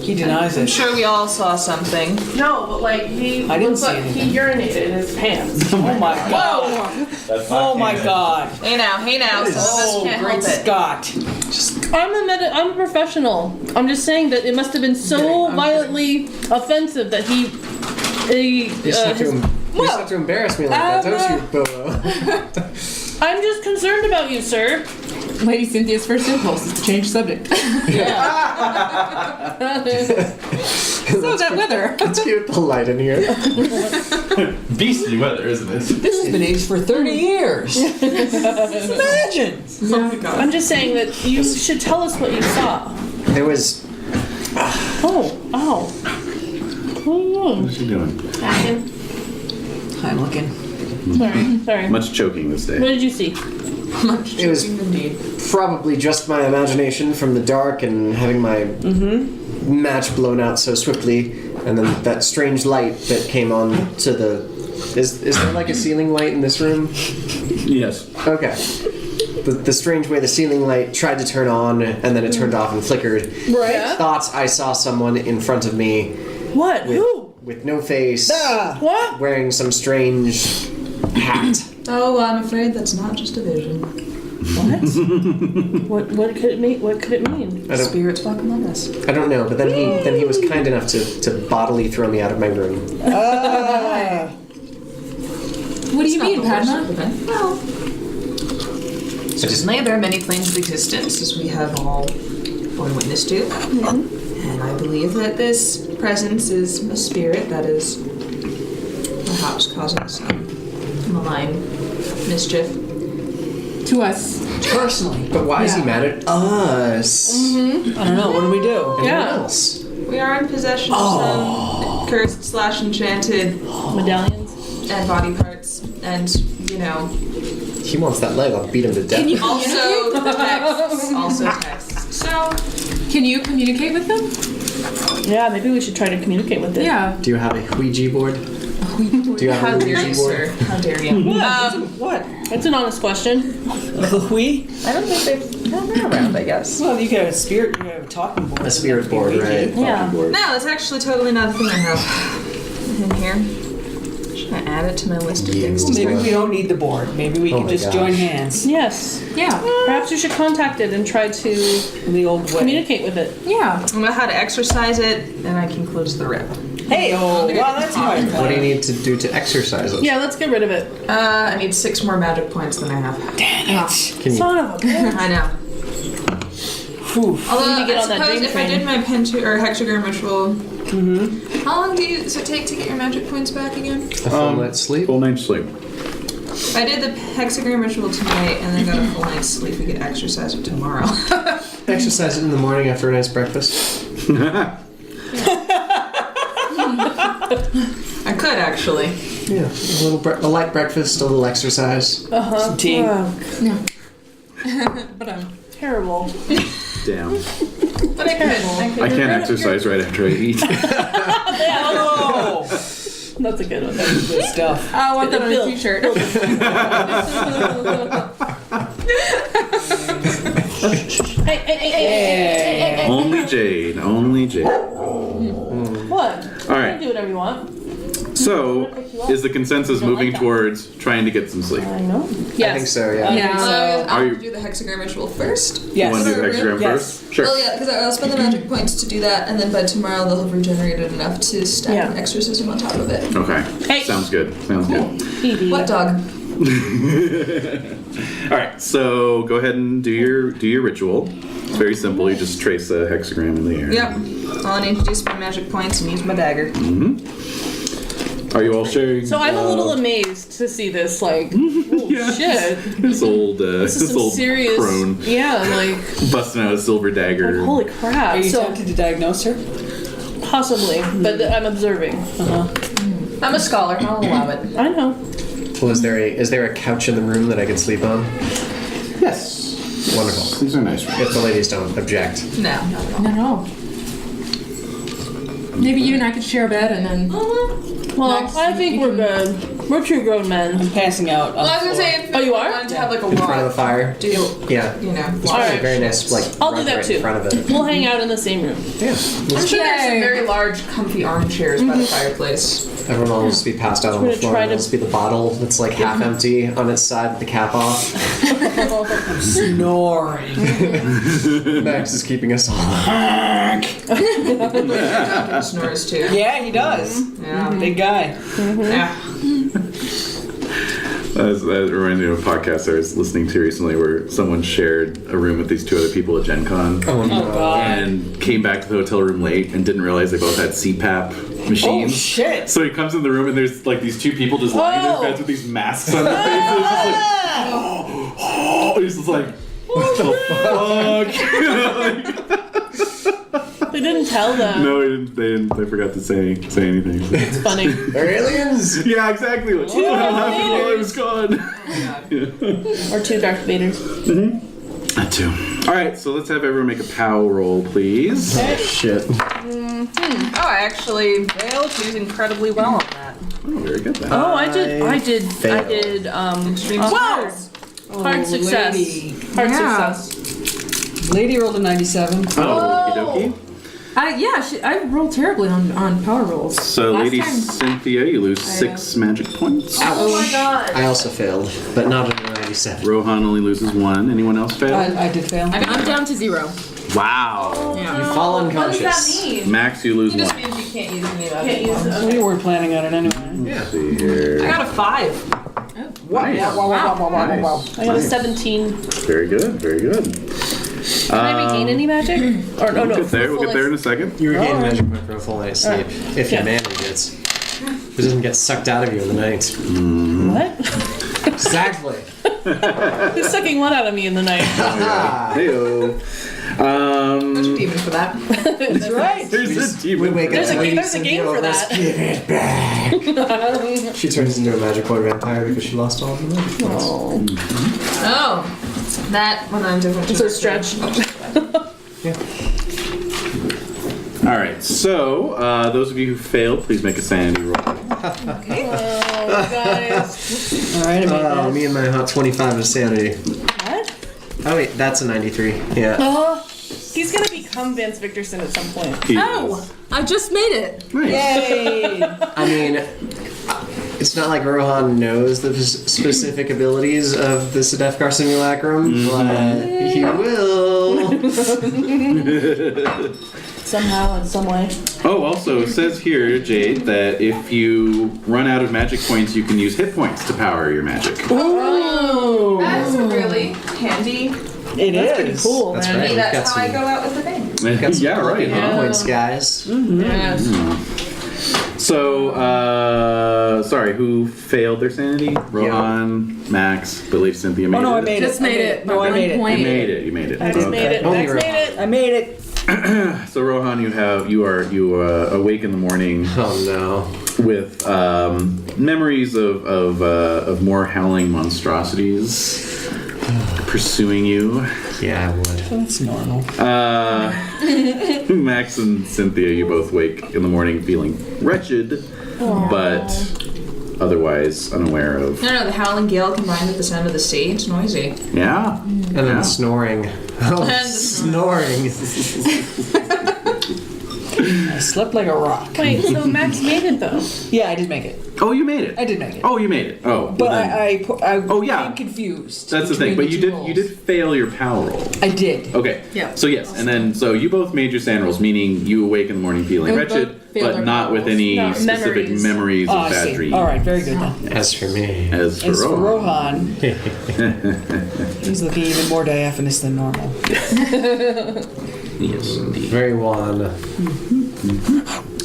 He denies I'm it. sure we all saw something. No, but like he I didn't looks see like anything. he urinated in his pants. Oh my god. Oh my god. Hey now, some of us can't Great help it. Scott. I'm a professional. I'm just saying that it must have been so violently offensive that he You just have to embarrass me like that, don't you, Bobo? I'm just concerned about you, sir. Lady Cynthia's first impulse is to change subject. So that weather. Let's keep the light in here. Beastly weather, isn't it? This has been aged for 30 years. Imagine. I'm just saying that you should tell us what you saw. There was... Oh. What's she doing? I'm looking. Sorry. Much choking this What day. did you see? It was probably just my imagination from the dark and having my match blown out so swiftly, and then that strange light that came on to the... Is there like a ceiling light in this room? Yes. Okay. The strange way the ceiling light tried to turn on and then it turned off and flickered. Right. Thought I saw someone in front of me What? Who? with no face, What? wearing some strange hat. Oh, I'm afraid that's not just a vision. What could it mean? What could it mean? I don't, Spirits walk among us. I don't know, but then he was kind enough to bodily throw me out of my room. What do you mean, Padma? Well, certainly there are many planes of existence, as we have all borne witness to. And I believe that this presence is a spirit that is perhaps causing some malign mischief. To us. Personally. But why is he mad at us? I don't know. What do we do? Anyone Yeah. else? We are in possession of some cursed/enchanted Medallions? and body parts, and He wants that leg. I'll beat him to death. Can you also texts. So Can you communicate with them? Yeah, maybe we should try to communicate with it. Yeah. Do you have a Ouija board? Do you have how a dare Ouija you, board? sir? How dare you? What? That's an honest question. The we? I don't think they've been around. I guess. Well, you got a spirit. You have a talking board. A spirit board, right? Yeah. No, that's actually totally not a thing I have in here. Should I add it to my list of things to Maybe start? we don't need the board. Maybe we Oh can my just gosh. join hands Yes. Yeah. Perhaps you should contact it and try to in the old way. communicate with it. Yeah. I know how to exercise it, and I can close the rip. Hey, well, that's my plan. What do you need to do to exercise it? Yeah, let's get rid of it. I need 6 more magic points than I have. Dang it. Can you? Son of a bitch. I know. Whew. Although need to get I on that suppose dream if train. I did my hexagram ritual, how long does it take to get your magic points back again? A full night's sleep? Full night's sleep. If I did the hexagram ritual tonight and then got a full night's sleep, we could exercise it tomorrow. Exercise it in the morning after a nice breakfast. I could actually. Yeah, a light breakfast, a little exercise. Some tea. But Terrible. Damn. But I could. I can't exercise right after I eat. Oh, That's a good one. good stuff. I want that on a Bill. t-shirt. Hey. Only Jade. Only Jade. What? All right. You can do whatever you want. So, is the consensus moving towards trying to get some sleep? I know. I think so, yeah. Yeah. So Are I'll you- do the hexagram ritual first. Yes. You want to do the hexagram Yes. first? Sure. Well, yeah, because I'll spend the magic points to do that, and then by tomorrow they'll have regenerated enough to stack Yeah. an exorcism on top of it. Okay. Hey. Sounds good. Sounds good. Edie. What dog? All right. So go ahead and do your ritual. It's very simple. You just trace a hexagram in the air. Yep. All I need to do is spend magic points and use my dagger. Are you all sharing? So I'm a little amazed to see this, like, oh, shit. This old, This is some old serious, crone yeah, like, busting out a silver dagger. holy crap. Are you So, tempted to diagnose her? possibly, but I'm observing. I'm a scholar. I'll allow it. I know. Well, is there a couch in the room that I can sleep on? Yes. Wonderful. nice. These are nice rooms. If the ladies don't object. No, not at all. No. Maybe you and I could share a bed and then. Well, Next, I think we're good. We're two grown men. Passing out. Well, I was gonna say, if Oh, you are? wanted to have like a In front of the fire. do Yeah. you know? It's walk. actually very nice, like, I'll do rug that right too. in front of it. We'll hang out in the same room. Yeah. I'm sure there's some very large, comfy armchairs by the fireplace. Everyone will just be passed out on the gonna floor. try And to- it'll just be the bottle that's like half empty on its side with the cap off. Snoring. Max is keeping us all. Duncan snores too. Yeah, he does. Yeah. Big guy. Yeah. That reminds me of a podcast I was listening to recently where someone shared a room with these two other people at Gen Con. Oh no. Oh, God. And came back to the hotel room late and didn't realize they both had CPAP machines. Oh, shit. So he comes in the room and there's like these two people just lying in their beds with these masks on their faces. Just like, he's just like, what the fuck? They didn't tell them. No, he didn't. They didn't. They forgot to say anything. It's funny. They're aliens! Yeah, exactly. Like, what the hell happened while I was gone? Or two Darth Vaders. That too. All right, so let's have everyone make a POW roll, please. Shit. Oh, I actually failed. She's incredibly well on that. Oh, very good. Then. Oh, I did. failed. Extreme Hard Oh, success. lady. Hard Yeah. success. Lady rolled a 97. Oh, okie dokie. I rolled terribly on power rolls. So, Last Lady time- Cynthia, you lose 6 magic points. Oh my god. I also failed, but not in the 97. Rohan only loses 1. Anyone else fail? I did fail. I'm down to 0. Wow. Yeah. You fall What does unconscious. that mean? Max, you lose It just 1. means you can't use any of that. Can't use it. We were planning on it anyway. Let's see here. I got a 5. Nice. Nice. I got a 17. Very good. Very good. Can I regain any magic? Or no, We'll get there. We'll full get there in a second. You regain magic point for a full night's sleep. If Yeah. you manage it. It doesn't get sucked out of you in the night. What? Exactly. Who's sucking one out of me in the night? Heyo. There's a demon for that. That's right. There's a demon. We wake There's up a to game- Lady there's a game Cynthia for Overs, that. Give it back. She turns into a magic point vampire because she lost all of the magic points. Oh. That one I'm different. It's a stretch. All right. So, those of you who failed, please make a sanity roll. Oh, guys. All right, I made that. Me and my hot 25 of sanity. What? Oh wait, that's a 93. Yeah. He's gonna become Vance Victorson at some point. Oh, I just made it. Nice. Yay! I mean, it's not like Rohan knows the specific abilities of the Sedefkar simulacrum, but he will. Somehow, in some way. Oh, also, it says here, Jade, that if you run out of magic points, you can use hit points to power your magic. Oh, That's really handy. It is. pretty cool, That's man. right. We've got That's how I some, go out with the thing. got some Yeah, right. hit Huh? points, guys. Yes. So, sorry, who failed their sanity? Rohan, Max, but Lady Cynthia made Oh no, it. I made it. Just made it. No, I made it. Point. You made it. You made it. I Max did. made it. Only Max Rohan. made it. I made it. So Rohan, you awake in the morning Oh with memories of more howling monstrosities pursuing you. no. Yeah, I would. That's normal. Max and Cynthia, you both wake in the morning feeling wretched, but otherwise unaware of. No, the howling gale combined with the sound of the sea. It's noisy. Yeah. And then Yeah. snoring. Oh, And the snoring. I slept like a rock. Wait, so Max made it though. Yeah, I did make it. Oh, you made it. I did make it. Oh, you made it. Oh, But well then- I Oh, yeah. became confused. that's the thing. between But you two did roles. fail your power roll. I did. Okay. Yeah. So yes, and then so you both made your sand rolls, meaning you awake in the morning feeling We wretched, both failed but our not with rolls. any No, specific memories. memories Oh, of I bad see. dreams. All right, very good then. As for me. As for As for Rohan. Rohan, he's looking even more diaphanous than normal. Yes, indeed. Very wan.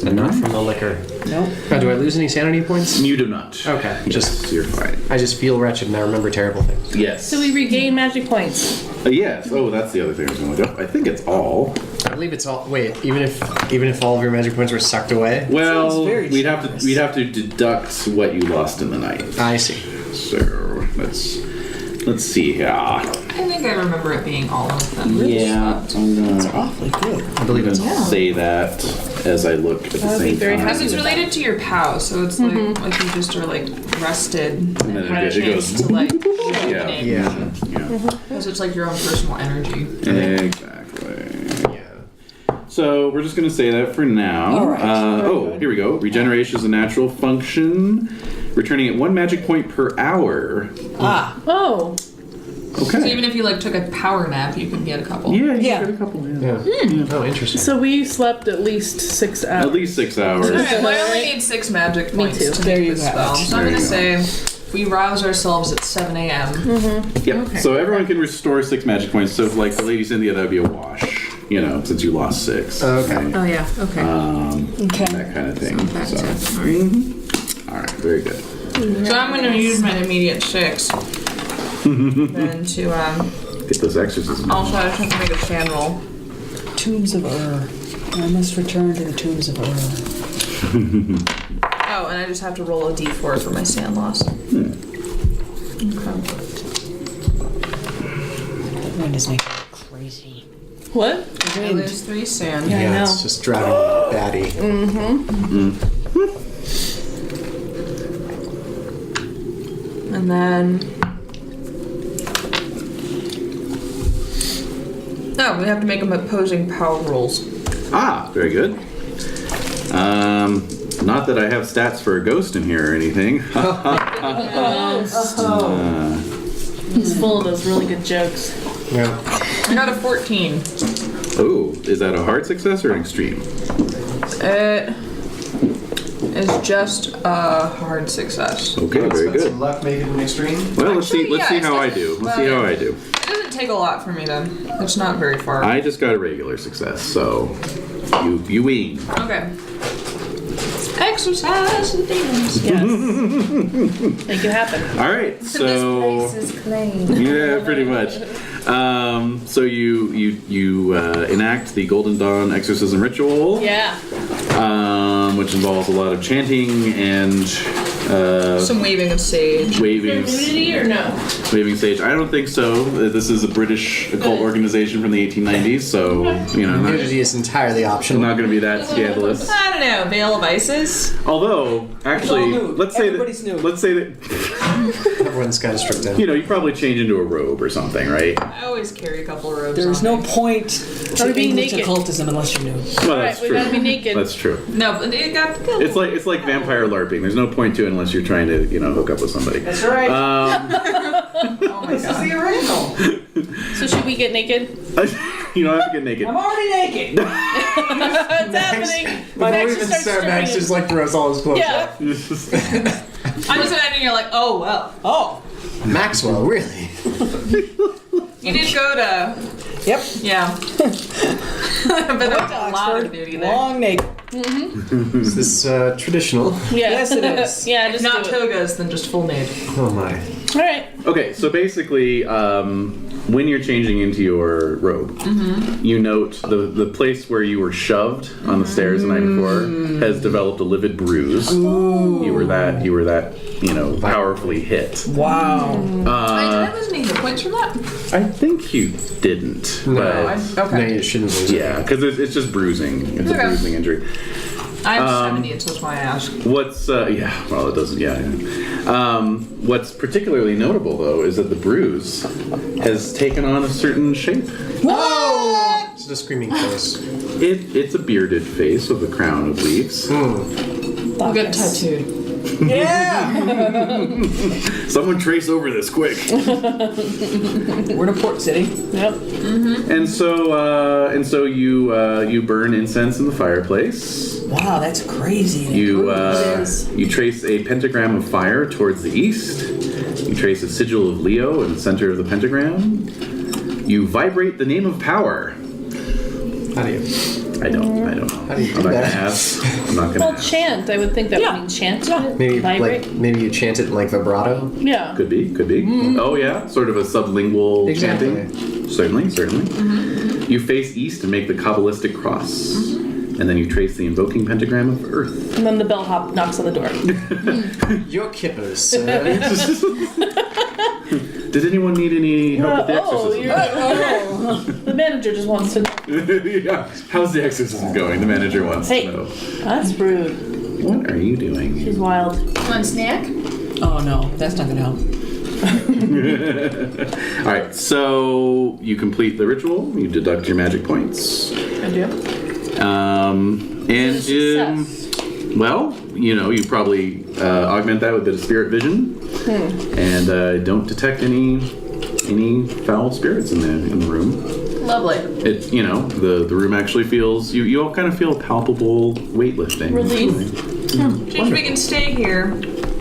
And not from the liquor. Nope. Do I lose any sanity points? You do not. Okay, Just you're fine. I just feel wretched and I remember terrible things. Yes. So we regain magic points. Yes. Oh, that's the other thing I was going to look up. I think it's all. I believe it's all. Wait, even if all of your magic points were sucked away. Well, Sounds very we'd have generous. to deduct what you lost in the night. I see. So let's let's see here. I think I remember it being all of them. Yeah, I'm It's gonna, awfully good. I believe it's say that as I look at the I'd be same very time. Because it's related to your POW, so it's like you just are like rested and then had a it chance goes- to like Yeah. Yeah. Yeah. because it's like your own personal energy. Exactly. So we're just going to say that for now. All right. Here we go. Regeneration is a natural function, returning at 1 magic point per hour. Oh. Okay. So even if you like took a power nap, you can get a couple. Yeah, you Yeah. got a couple. Yeah. Oh, interesting. So we slept at least 6 hours. At least 6 hours. Alright, well, I only need 6 magic points too. to There make you this have spell. it. So I'm There gonna you say we rouse ourselves at 7 a.m. Yep. So everyone can restore 6 magic points. So, like the Lady Cynthia, that would be a wash. You know, since you lost 6. Okay. right? Oh yeah. Okay. Okay. That kind of thing. Back So, to all right. all right, very good. So I'm gonna use my immediate 6. Then to Get those exorcisms. also I just have to make a sand roll. Tombs of Ur. I must return to the Tombs of Ur. Oh, and I just have to roll a d4 for my sand loss. Okay. That wind is making me crazy. What? I lose 3 sand. Yeah, I Yeah, know. it's just driving me batty. And then we have to make them opposing power rolls. Ah, very good. Not that I have stats for a ghost in here or anything. He's full of those really good jokes. Yeah. I got a 14. Oh, is that a hard success or an extreme? It is just a hard success. Okay, very Spend good. some luck, make it an extreme. Well, let's see. Actually, Let's yeah, see how I it's do. not- Let's see how I do. It doesn't take a lot for me then. It's not very far. I just got a regular success, so you win. Okay. Exercise the demons. Yes. Make it happen. All right, so This place is clean. yeah, pretty much. So you enact the Golden Dawn exorcism ritual, Yeah. which involves a lot of chanting and Some waving of sage. waving. Nudity or no? Waving sage. I don't think so. This is a British occult organization from the 1890s, so you know, Nudity is entirely optional. not going to be that scandalous. I don't know. Veil of Isis. Although, actually, It's all nude. let's say Everybody's nude. that Everyone's got to strip down. you know you probably change into a robe or something, right? I always carry a couple of robes. There's on no me. point Are we to being English naked? occultism unless you knew. Well, Alright, that's we true. gotta be naked. That's true. No, but it got. It's like vampire LARPing. There's no point to it unless you're trying to hook up with somebody. That's right. Oh my god. the original. So should we get naked? You don't have to get naked. I'm already naked. What's happening? My Max believe just in starts Sir Max stripping just like throws all his clothes Yeah. off. I'm just imagining you're like, oh well. Oh. Maxwell, really? You did go to. Yep. Yeah. But there's a lot of nudity there. Long naked. Is this traditional? Yeah. Yes, it is. Yeah, If just not do it. togas, then just full nude. Oh my. All right. Okay, so basically, when you're changing into your robe, you note the place where you were shoved on the stairs the night before has developed a livid bruise. You were that powerfully hit. Wow. Did I lose any hit points from that? I think you didn't, but No, you shouldn't lose it. yeah, because it's just bruising. It's a Okay. bruising injury. I'm 70, so that's why I asked. What's it doesn't. What's particularly notable though is that the bruise has taken on a certain shape. It's a screaming face. It's a bearded face with a crown of leaves. I'll get tattooed. Yeah. Someone trace over this quick. We're in a port city. Yep. And so you burn incense in the fireplace. Wow, that's crazy. You trace a pentagram of fire towards the east. You trace a sigil of Leo in the center of the pentagram. You vibrate the name of power. How do you? I don't know. How do you do I'm not gonna that? ask. I'm not gonna Well, ask. chant. I would think that would mean chant. Maybe Vibrate. maybe you chant it in like vibrato. Yeah. Could be. Oh yeah, sort of a sublingual Exactly. chanting. Certainly. You face east and make the Kabbalistic cross. And then you trace the invoking pentagram of Earth. And then the bellhop knocks on the door. Your kippers, sir. Did anyone need any help with the exorcism? The manager just wants to know. Yeah. How's the exorcism going? The manager wants Hey, to know. that's rude. What are you doing? She's wild. One snack? Oh no, that's not gonna help. All right, so you complete the ritual. You deduct your magic points. I do. And Success. well, you probably augment that with a bit of spirit vision, and don't detect any foul spirits in the room. Lovely. It the room actually feels you all kind of feel a palpable weightlifting. Relief. Since we can stay here,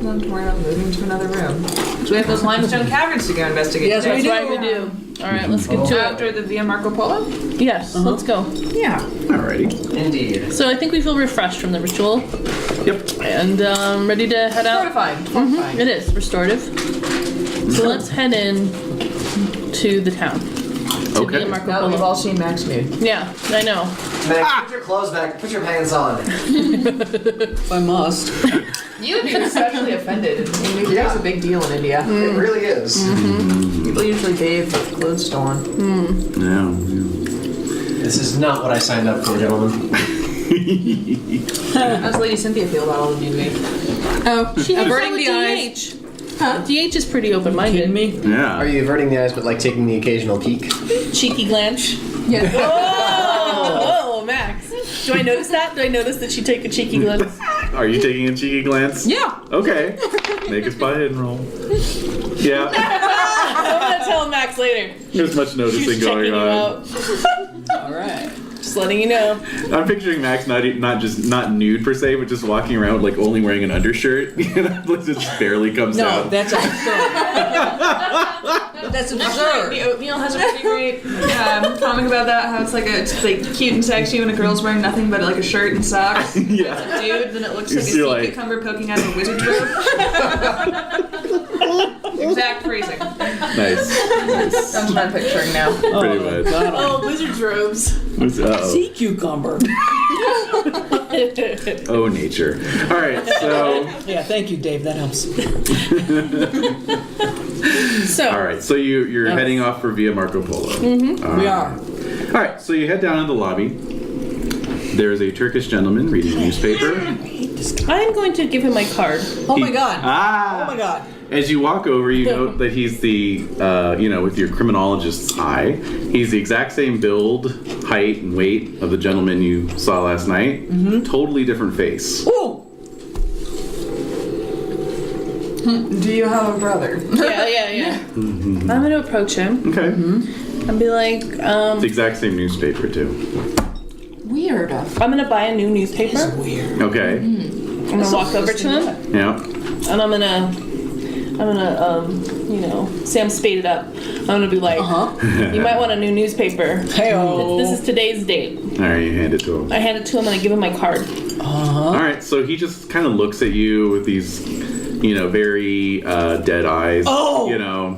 don't worry about moving to another room. So we have those limestone caverns to go investigate. Yes, today. we That's right, we do. All right, let's get to it. After the Via Marco Polo? Yes, let's go. Yeah. Alrighty. Indeed. So I think we feel refreshed from the ritual Yep. and ready to head out. Fortifying. It is restorative. So let's head in to the town. To Okay. Via Marco Now that we've Polo. all seen Max nude. Yeah, I know. Max, put your clothes back. Put your pants on. If I must. You would be especially offended. Nude Yeah. is a big deal in India. It really is. People usually bathe with clothes still on. Yeah. This is not what I signed up for, gentlemen. How's Lady Cynthia feel about all the nudity? Oh, She has averting with the eyes. DH. DH is pretty open-minded. Kidding me? Yeah. Are you averting the eyes but like taking the occasional peek? Cheeky glance. Yeah. Oh, Max. Do I notice that? Do I notice that she take a cheeky glance? Are you taking a cheeky glance? Yeah. Okay. Make a spot hidden roll. Yeah. I'm gonna tell Max later. There's much noticing She's going checking you on. out. All right. Just letting you know. I'm picturing Max not nude per se, but just walking around like only wearing an undershirt. Like just barely comes No, out. that's absurd. That's absurd. The Oatmeal has a pretty great comic about that. How it's like cute and sexy when a girl's wearing nothing but like a shirt and socks. Yeah. Dude, then it looks You like a see, sea like- cucumber poking out of a wizard's robe. Exact phrasing. Nice. That's what I'm picturing now. Pretty much. God, Oh, wizard's robes. Uh-oh. sea cucumber. Oh, nature. All right, so Yeah, thank you, Dave. That helps. So, all right, so you're heading off for Via Marco Polo. We are. All right, so you head down in the lobby. There is a Turkish gentleman reading a newspaper. I am going to give him my card. Oh my god. Ah! Oh my god. As you walk over, you note that he's the, with your criminologist's eye, he's the exact same build, height, and weight of the gentleman you saw last night. Totally different face. Ooh. Do you have a brother? Yeah. I'm going to approach him Okay. and be like, The exact same newspaper, too. Weird. I'm going to buy a new newspaper. Weird. Okay. I'm going to walk over to him Yeah. and I'm gonna Sam spade it up. I'm gonna be like, you might want a new newspaper. Hey-o. This is today's date. All right, you hand it to him. I hand it to him and I give him my card. All right, so he just kind of looks at you with these, very dead eyes. Oh!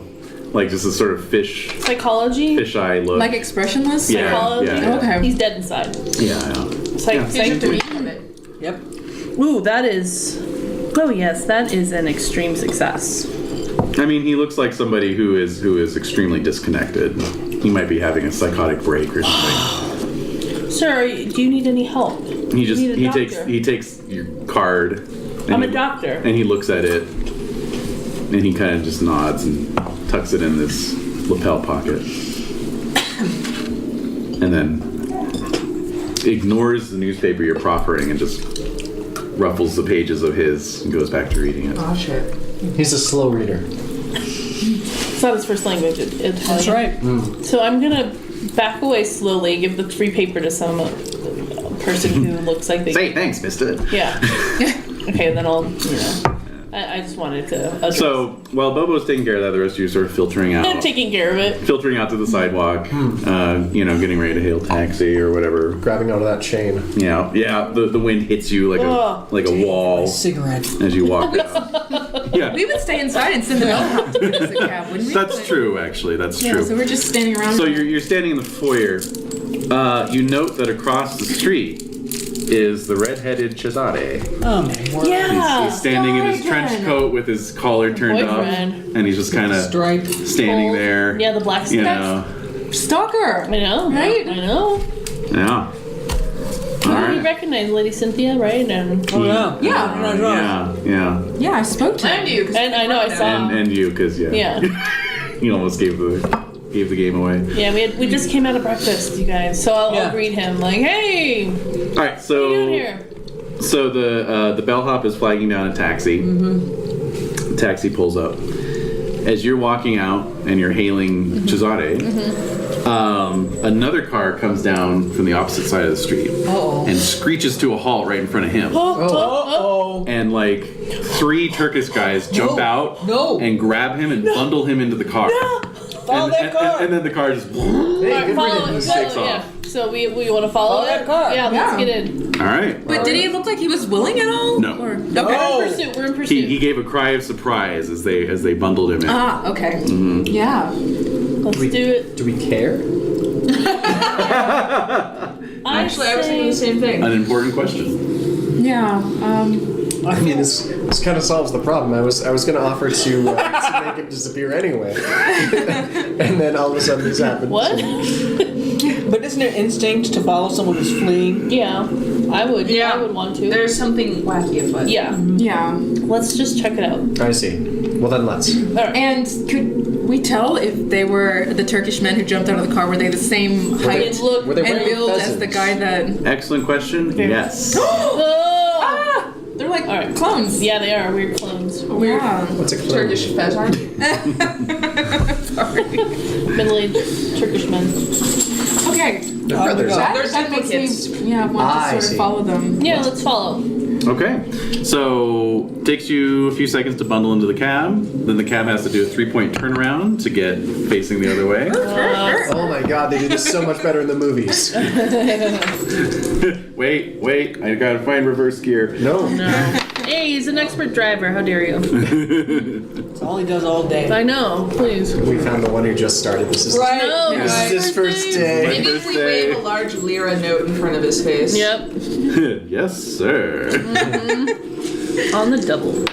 Like just a sort of fish eye look. Like expressionless? Yeah. Psychology. yeah. Okay. He's dead inside. Yeah. Yep. Ooh, that is. Oh yes, that is an extreme success. I mean, he looks like somebody who is extremely disconnected. He might be having a psychotic break or something. Sir, do you need any help? He just You need a doctor. he takes your card. And I'm a he- doctor. And he looks at it, and he kind of just nods and tucks it in this lapel pocket, and then ignores the newspaper you're proffering and just ruffles the pages of his and goes back to reading it. Oh shit. He's a slow reader. It's not his first language. Italian. That's right. So I'm gonna back away slowly, give the free paper to some person who looks like they. Say thanks, mister. Yeah. Okay, and then I'll. I just wanted to. Address. So while Bobo's taking care of that, the rest of you are sort of filtering out. I'm taking care of it. Filtering out to the sidewalk, getting ready to hail taxi or whatever. Grabbing onto that chain. Yeah. The wind hits you like a wall Cigarette. as you walk down. Yeah, We would stay inside and send the bellhop to get us a cab, wouldn't we? that's true. Actually, that's Yeah, true. so we're just standing around. So you're standing in the foyer. You note that across the street is the red-headed Cesare. Oh my word. Yeah. He's standing in his trench coat with his collar turned Boyfriend. up, and he's just kind of Stripe. standing there. Yeah, the black You stripe. know. Stalker. I know. Right? I know. Yeah. All You right. recognize Lady Cynthia, right? And Oh yeah. Yeah. Yeah. Yeah, I spoke to him. And you. 'cause and I know I saw. And you, because Yeah. you almost gave the game away. Yeah, we just came out of breakfast, you guys. So I'll Yeah. greet him like, "Hey, All right, what are you doing so here?" so the bellhop is flagging down a taxi. The taxi pulls up. As you're walking out and you're hailing Cesare, another car comes down from the opposite side of the street and screeches to a halt right in front of him. Oh. And like 3 Turkish guys jump out and grab him and bundle him into the car. Follow that car. And then the car just Hey, Follow, takes follow, yeah. off. So we want to follow Follow that it? car. Yeah, let's Yeah. get in. all right. But did he look like he was willing at all? No. Or, okay. No. We're in pursuit. He gave a cry of surprise as they bundled him in. Ah, okay. Yeah. Let's do it. Do we care? Actually, I was thinking the same thing. An important question. Yeah. I mean, this kind of solves the problem. I was going to offer to make him disappear anyway, and then all of a sudden this happened. What? But isn't it instinct to follow someone who's fleeing? Yeah, I would. Yeah. I would want to. There's something wacky afoot. Yeah. Yeah. Let's just check it out. I see. Well, then let's. All right. And could we tell if they were the Turkish men who jumped out of the car? Were they the same height Look. Were they and wearing build as pheasants? the guy that? Excellent question. Yes. Oh! They're like All right. clones. Yeah, they are weird clones. Yeah. What's a clone? Turkish pheasant. Sorry. Middle-aged Turkish men. Okay. They're brothers. That makes me want I to sort see. of follow them. Yeah, let's follow. Okay. So takes you a few seconds to bundle into the cab. Then the cab has to do a 3-point turnaround to get facing the other way. Oh my god, they do this so much better in the movies. Wait. I gotta find reverse gear. No. Hey, he's an expert driver. How dare you? That's all he does all day. I know. Please. We found the one who just started. This is Right. No. This is his first day. Maybe if we wave a large lira note in front of his face. Yep. Yes, sir. On the double.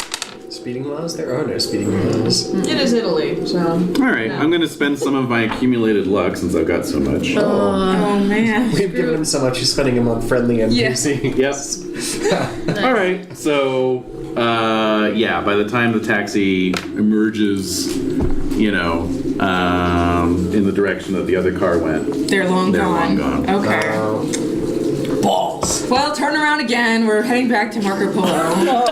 Speeding laws? There are no speeding laws. It is Italy, so. All right. I'm gonna spend some of my accumulated luck since I've got so much. Oh man. We've given him so much, he's spending him on friendly NPC. Yes. All right. So, yeah. By the time the taxi emerges, in the direction that the other car went, They're long They're gone. long gone. Okay. Balls. Well, turn around again. We're heading back to Marco Polo.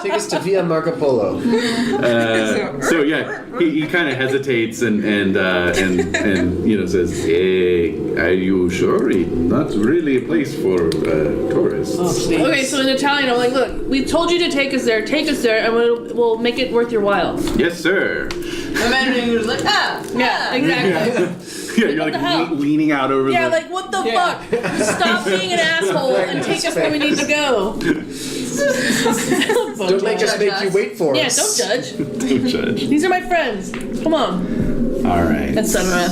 Take us to Via Marco Polo. So yeah, he kind of hesitates and says, "Hey, are you sure? It's not really a place for tourists." Oh, please. Okay, so in Italian, I'm like, look, we told you to take us there, and we'll make it worth your while. Yes, sir. And then he was like, Yeah, exactly. Yeah, you're What the hell? like leaning out over Yeah, the. like, what the Yeah. fuck? Stop being an asshole and take us where we need to go. Don't make us make you wait for Yeah, us. don't judge. Don't judge. These are my friends. Come on. All right. Etc.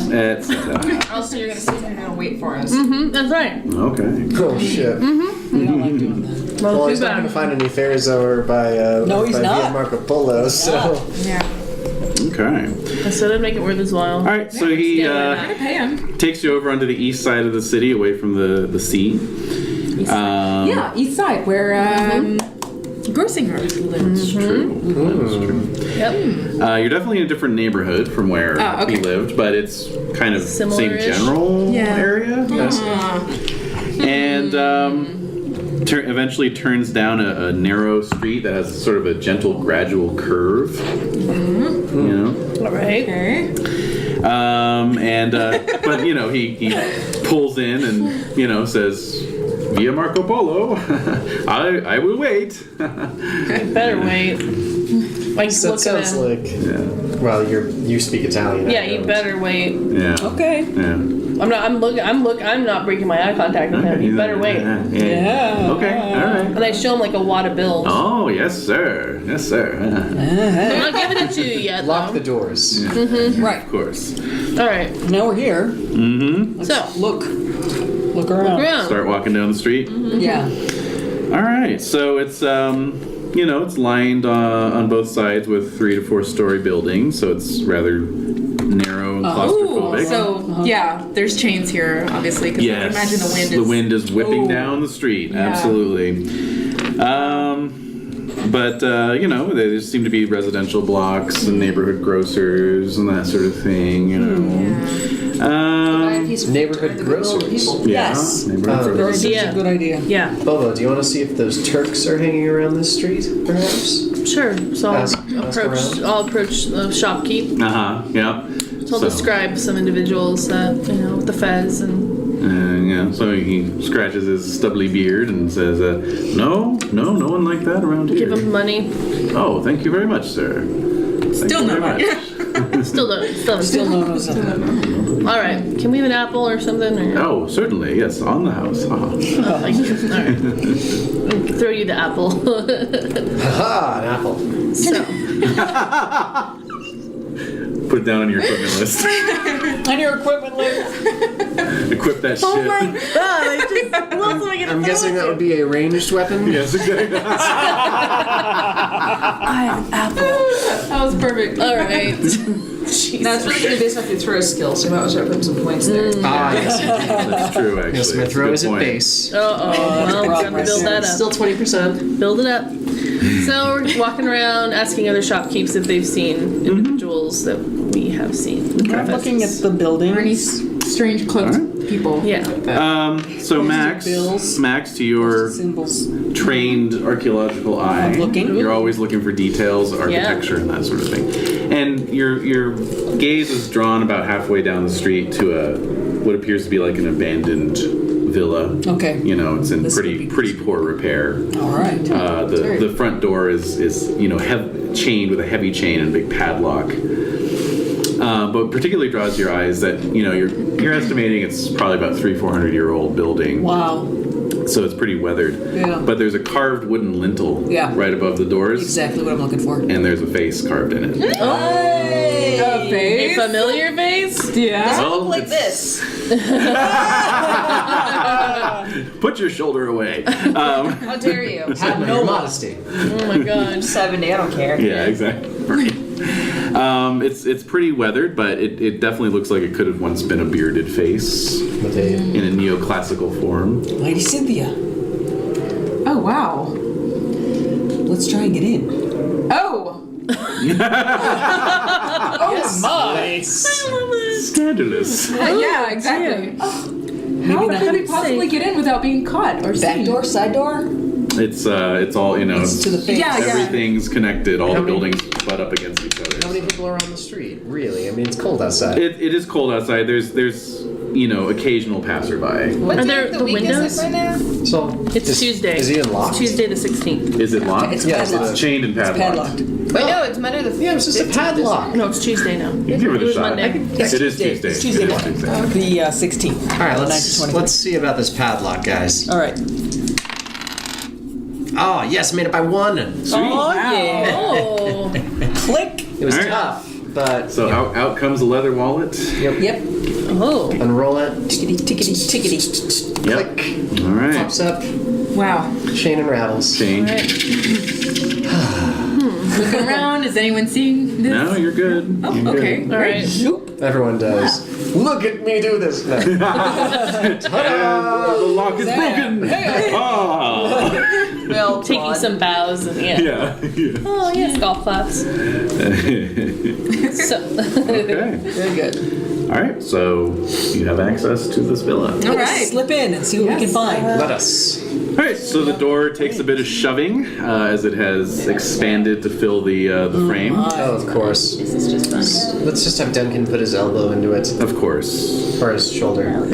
also you're going to sit there and wait for us. That's right. Okay. Oh shit. We don't like doing that. Well, Well, too he's not going to bad. find any fares over by No, he's by not. Via Marco Polo, so Yeah. Okay. I said I'd make it worth his while. All right. So he I'm gonna pay him. takes you over onto the east side of the city, away from the sea. Yeah, east side where Grosinger lives. True. That's true. Yep. You're definitely in a different neighborhood from where Oh, okay. he lived, but it's kind of same Similar-ish. general Yeah. area. And eventually turns down a narrow street that has sort of a gentle, gradual curve. All right. Okay. But he pulls in and says, "Via Marco Polo, I will wait." You better wait. Like, so it look at sounds him. like Yeah. well, you speak Italian. Yeah, I you don't. better wait. Yeah. Okay. Yeah. I'm not breaking my eye contact with him. You better wait. Yeah. Okay. All right. And I show him like a wad of bills. Oh, yes, sir. Yes, sir. I'm not giving it to you yet, Lock the though. doors. Right. Of course. All right. Now we're here. Mm-hmm. Let's So. look. Look around. Yeah. Start walking down the street. Yeah. All right, so it's it's lined on both sides with 3 to 4 story buildings, so it's rather narrow and claustrophobic. So yeah, there's chains here, obviously, because Yes, I imagine the wind is whipping down the street. Yeah. Absolutely. But there just seem to be residential blocks and neighborhood grocers and that sort of thing. Neighborhood grocers. Yeah, Yes. neighborhood grocers. That's a good idea. Yeah. Bobo, do you want to see if those Turks are hanging around this street, perhaps? Sure. So Ask I'll around. approach the shopkeep. Yeah. So I'll describe some individuals that with the fez and. So he scratches his stubbly beard and says, no one like that around here. Give him money. Oh, thank you very much, sir. Still no money. Still Still no something. All right. Can we have an apple or something? Or? Oh, certainly, yes, on the house. Thank you. All right. I'll throw you the apple. Haha, an apple. So. Put it down on your equipment list. On your equipment list. Equip that shit. Oh my god! I just lost my I'm guessing that would be a ranged weapon? Yes, exactly. I have an apple. That was perfect. All right. Now it's really going to be based off your throw skill, so you might want to start putting some points there. Ah, yes. That's true, actually. Yes, my That's a throw good is at point. base. Well, gotta build that up. Still 20%. Build it up. So we're walking around asking other shopkeepers if they've seen individuals that we have seen. I'm looking at the building. Are any strange cloaked people? Yeah. So Max, bills. to your Symbols. trained archaeological eye, I'm looking. you're always looking for details, architecture, and that sort of thing. And your gaze is drawn about halfway down the street to what appears to be like an abandoned villa. Okay. It's in This could be- pretty poor repair. All right. The front door is chained with a heavy chain and a big padlock. But particularly draws your eyes that you're estimating it's probably about 300-400 year old building. Wow. So it's pretty weathered. Yeah. But there's a carved wooden lintel right above the doors. Exactly what I'm looking for. And there's a face carved in it. A A face? familiar face? Yeah. Well, Look like it's- this. Put your shoulder away. How dare you? Have no modesty. Oh my god. 70, I don't care. Yeah, exactly. Right. It's pretty weathered, but it definitely looks like it could have once been a bearded face With a in a neoclassical form. Lady Cynthia, Oh wow. let's try and get in. Oh. My. Scandalous. Yeah, exactly. How could we possibly get in without being caught or Back seen? door, side door? It's all It's to the face. Yeah, yeah. everything's connected. All How the many- buildings butt up against each other. How many people are on the street? Really? I mean, it's cold outside. It is cold outside. There's occasional passerby. What Are day there of the the week windows? is it right now? So It's Tuesday. Is he unlocked? It's Tuesday the 16th. Is it locked? It's Yes, padlocked. It's chained and padlocked. Padlocked. Wait, no, it's Monday the 5th. Yeah, it's just a padlock. No, it's Tuesday now. You give it It a was shot. Monday. It is Tuesday. It's Tuesday It is morning. Tuesday. The 16th. All right, let's 1920. see about this padlock, guys. All right. Oh yes, made it by one. Oh, yeah. Oh. Click. It was All right. tough, but So out comes a leather wallet. Yep. Oh. unroll it. Tickety, tickety, tickety. Yep. Click. All right. Pops up. Wow. Chain unravels. Chain. Alright. Looking around, is anyone seeing this? No, you're good. Oh, You're good. okay. Alright. Zoop. Everyone does. Look at me do this. No. The lock is broken. Ah. Well, Taking some bows and Yeah. Oh yes, golf claps. So Okay. Very good. All right. So you have access to this villa. All Let's right. slip in and see what we can find. Let us. All right. So the door takes a bit of shoving as it has expanded to fill the frame. Oh, of course. this is just fun. Let's just have Duncan put his elbow into it, Of course. or his shoulder.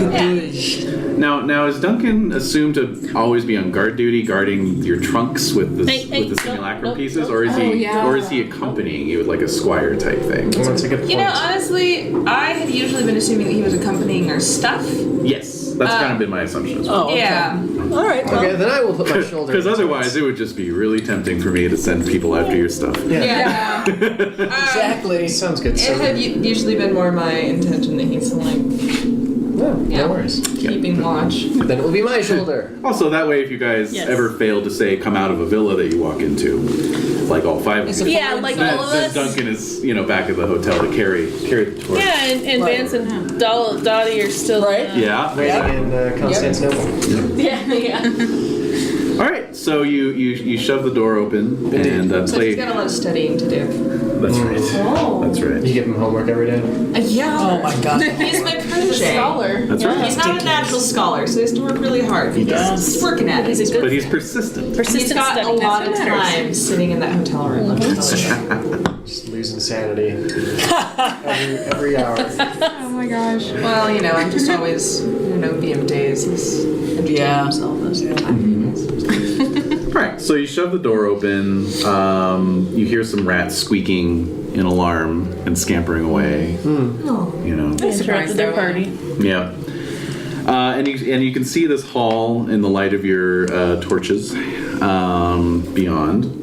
Now is Duncan assumed to always be on guard duty, guarding your trunks with the Hey, with the no, simulacrum no, pieces, no. or is Oh, yeah. he accompanying you with like a squire type thing? That's a good point. You know, honestly, I had usually been assuming that he was accompanying our stuff. Yes, that's kind of been my assumption as well. Oh, okay. Yeah. All right. Well, Okay, then I will put my shoulder. Because into otherwise, it would just be really tempting for me to send people after your stuff. it. Yeah. Yeah. exactly. Sounds good. It So had usually been more my intention that he's like No, Yeah. no worries. Keeping watch. Then it will be my shoulder. Also, that way, if you guys Yes. ever fail to say come out of a villa that you walk into, like all five of you, Yeah, like then, all of then us. Duncan is back at the hotel to carry the torch. Yeah, and Right. Vance and Dottie are still. Right. Yeah. Waiting in Constantinople. Yeah. All right. So you shove the door open and So play. he's got a lot of studying to do. That's right. Oh. That's right. You give him homework every day? Yeah. Oh my god. He's my protege. Scholar. That's right. He's not a natural scholar, so he has to work really hard. He's working at it. But he's persistent. He's Persistent got study. a lot of That's what matters. time sitting in that hotel room. Let me tell you. Just losing sanity every hour. Oh my gosh. Well, I'm just always, VM days. He's entertaining Yeah. himself most of the time. Right. So you shove the door open. You hear some rats squeaking in alarm and scampering away. They interrupted their party. Yeah. And you can see this hall in the light of your torches beyond.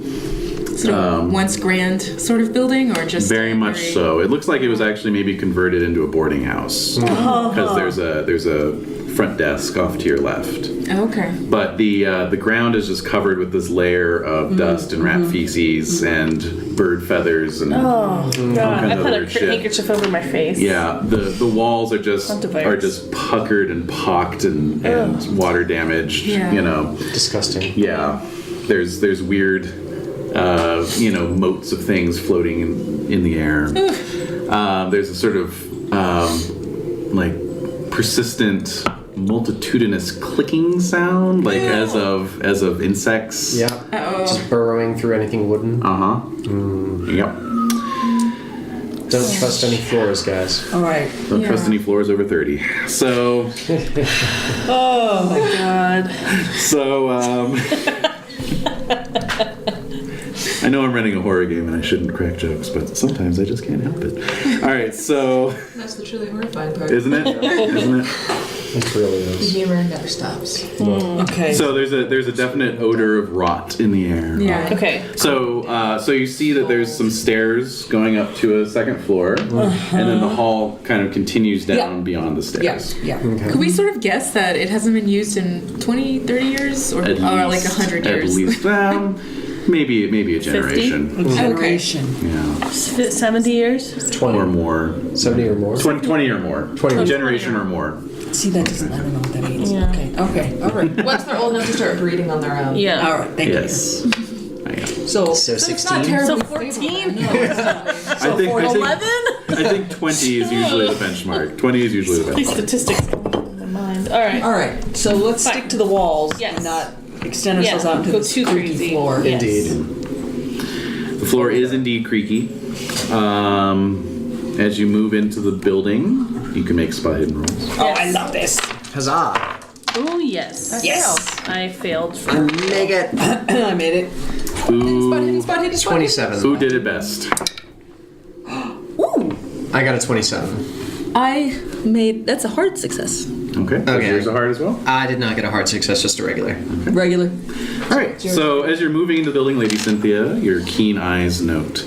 Sort of once grand sort of building, or just Very much so. It looks like it was actually maybe converted into a boarding house because there's a front desk off to your left. Okay. But the ground is just covered with this layer of dust and rat feces and bird feathers and Oh god! I of put other a shit. handkerchief over my face. yeah. The walls are just Antivirus. puckered and pocked and water damaged. Yeah. Disgusting. Yeah. There's weird motes of things floating in the air. There's a sort of like persistent multitudinous clicking sound, like as of insects. Yeah. Just burrowing through anything wooden. Yep. Don't trust any floors, guys. All right. Don't trust any floors over 30. So Oh my god! I know I'm running a horror game and I shouldn't crack jokes, but sometimes I just can't help it. All right, so That's the truly horrifying part. isn't it? Isn't it? It really The is. humor never stops. Okay. So there's a definite odor of rot in the air. Yeah. Okay. So you see that there's some stairs going up to a second floor, and then the hall kind of continues down beyond the stairs. Yeah. Could we sort of guess that it hasn't been used in 20, 30 years? Or like 100 years? At least, maybe a generation. Generation. Yeah. 70 years? 20 Or more. 70 or more. 20 or more. 20 generation or more. See, that doesn't. I don't know what that means. Yeah. Okay. All right. Once they're old enough to start breeding on their own. Yeah. All right. Thank Yes. you. So, So It's 16. not terribly So 14? I think 11? I think 20 is usually the benchmark. 20 is usually the These benchmark. statistics go in my mind. Alright. all right. So let's Fine. stick to the walls Yes. and not extend ourselves Yeah, out into go the too creaky crazy. floor. Yes. Indeed. The floor is indeed creaky. As you move into the building, you can make spot hidden rolls. Oh, I love this. Huzzah! Oh, yes. Yes. I failed. I make it. I made it. Who 27. who did it best? I got a 27. That's a hard success. Okay. Was Okay. yours a hard as well? I did not get a hard success, just a regular. Regular. All right. So as you're moving into the building, Lady Cynthia, your keen eyes note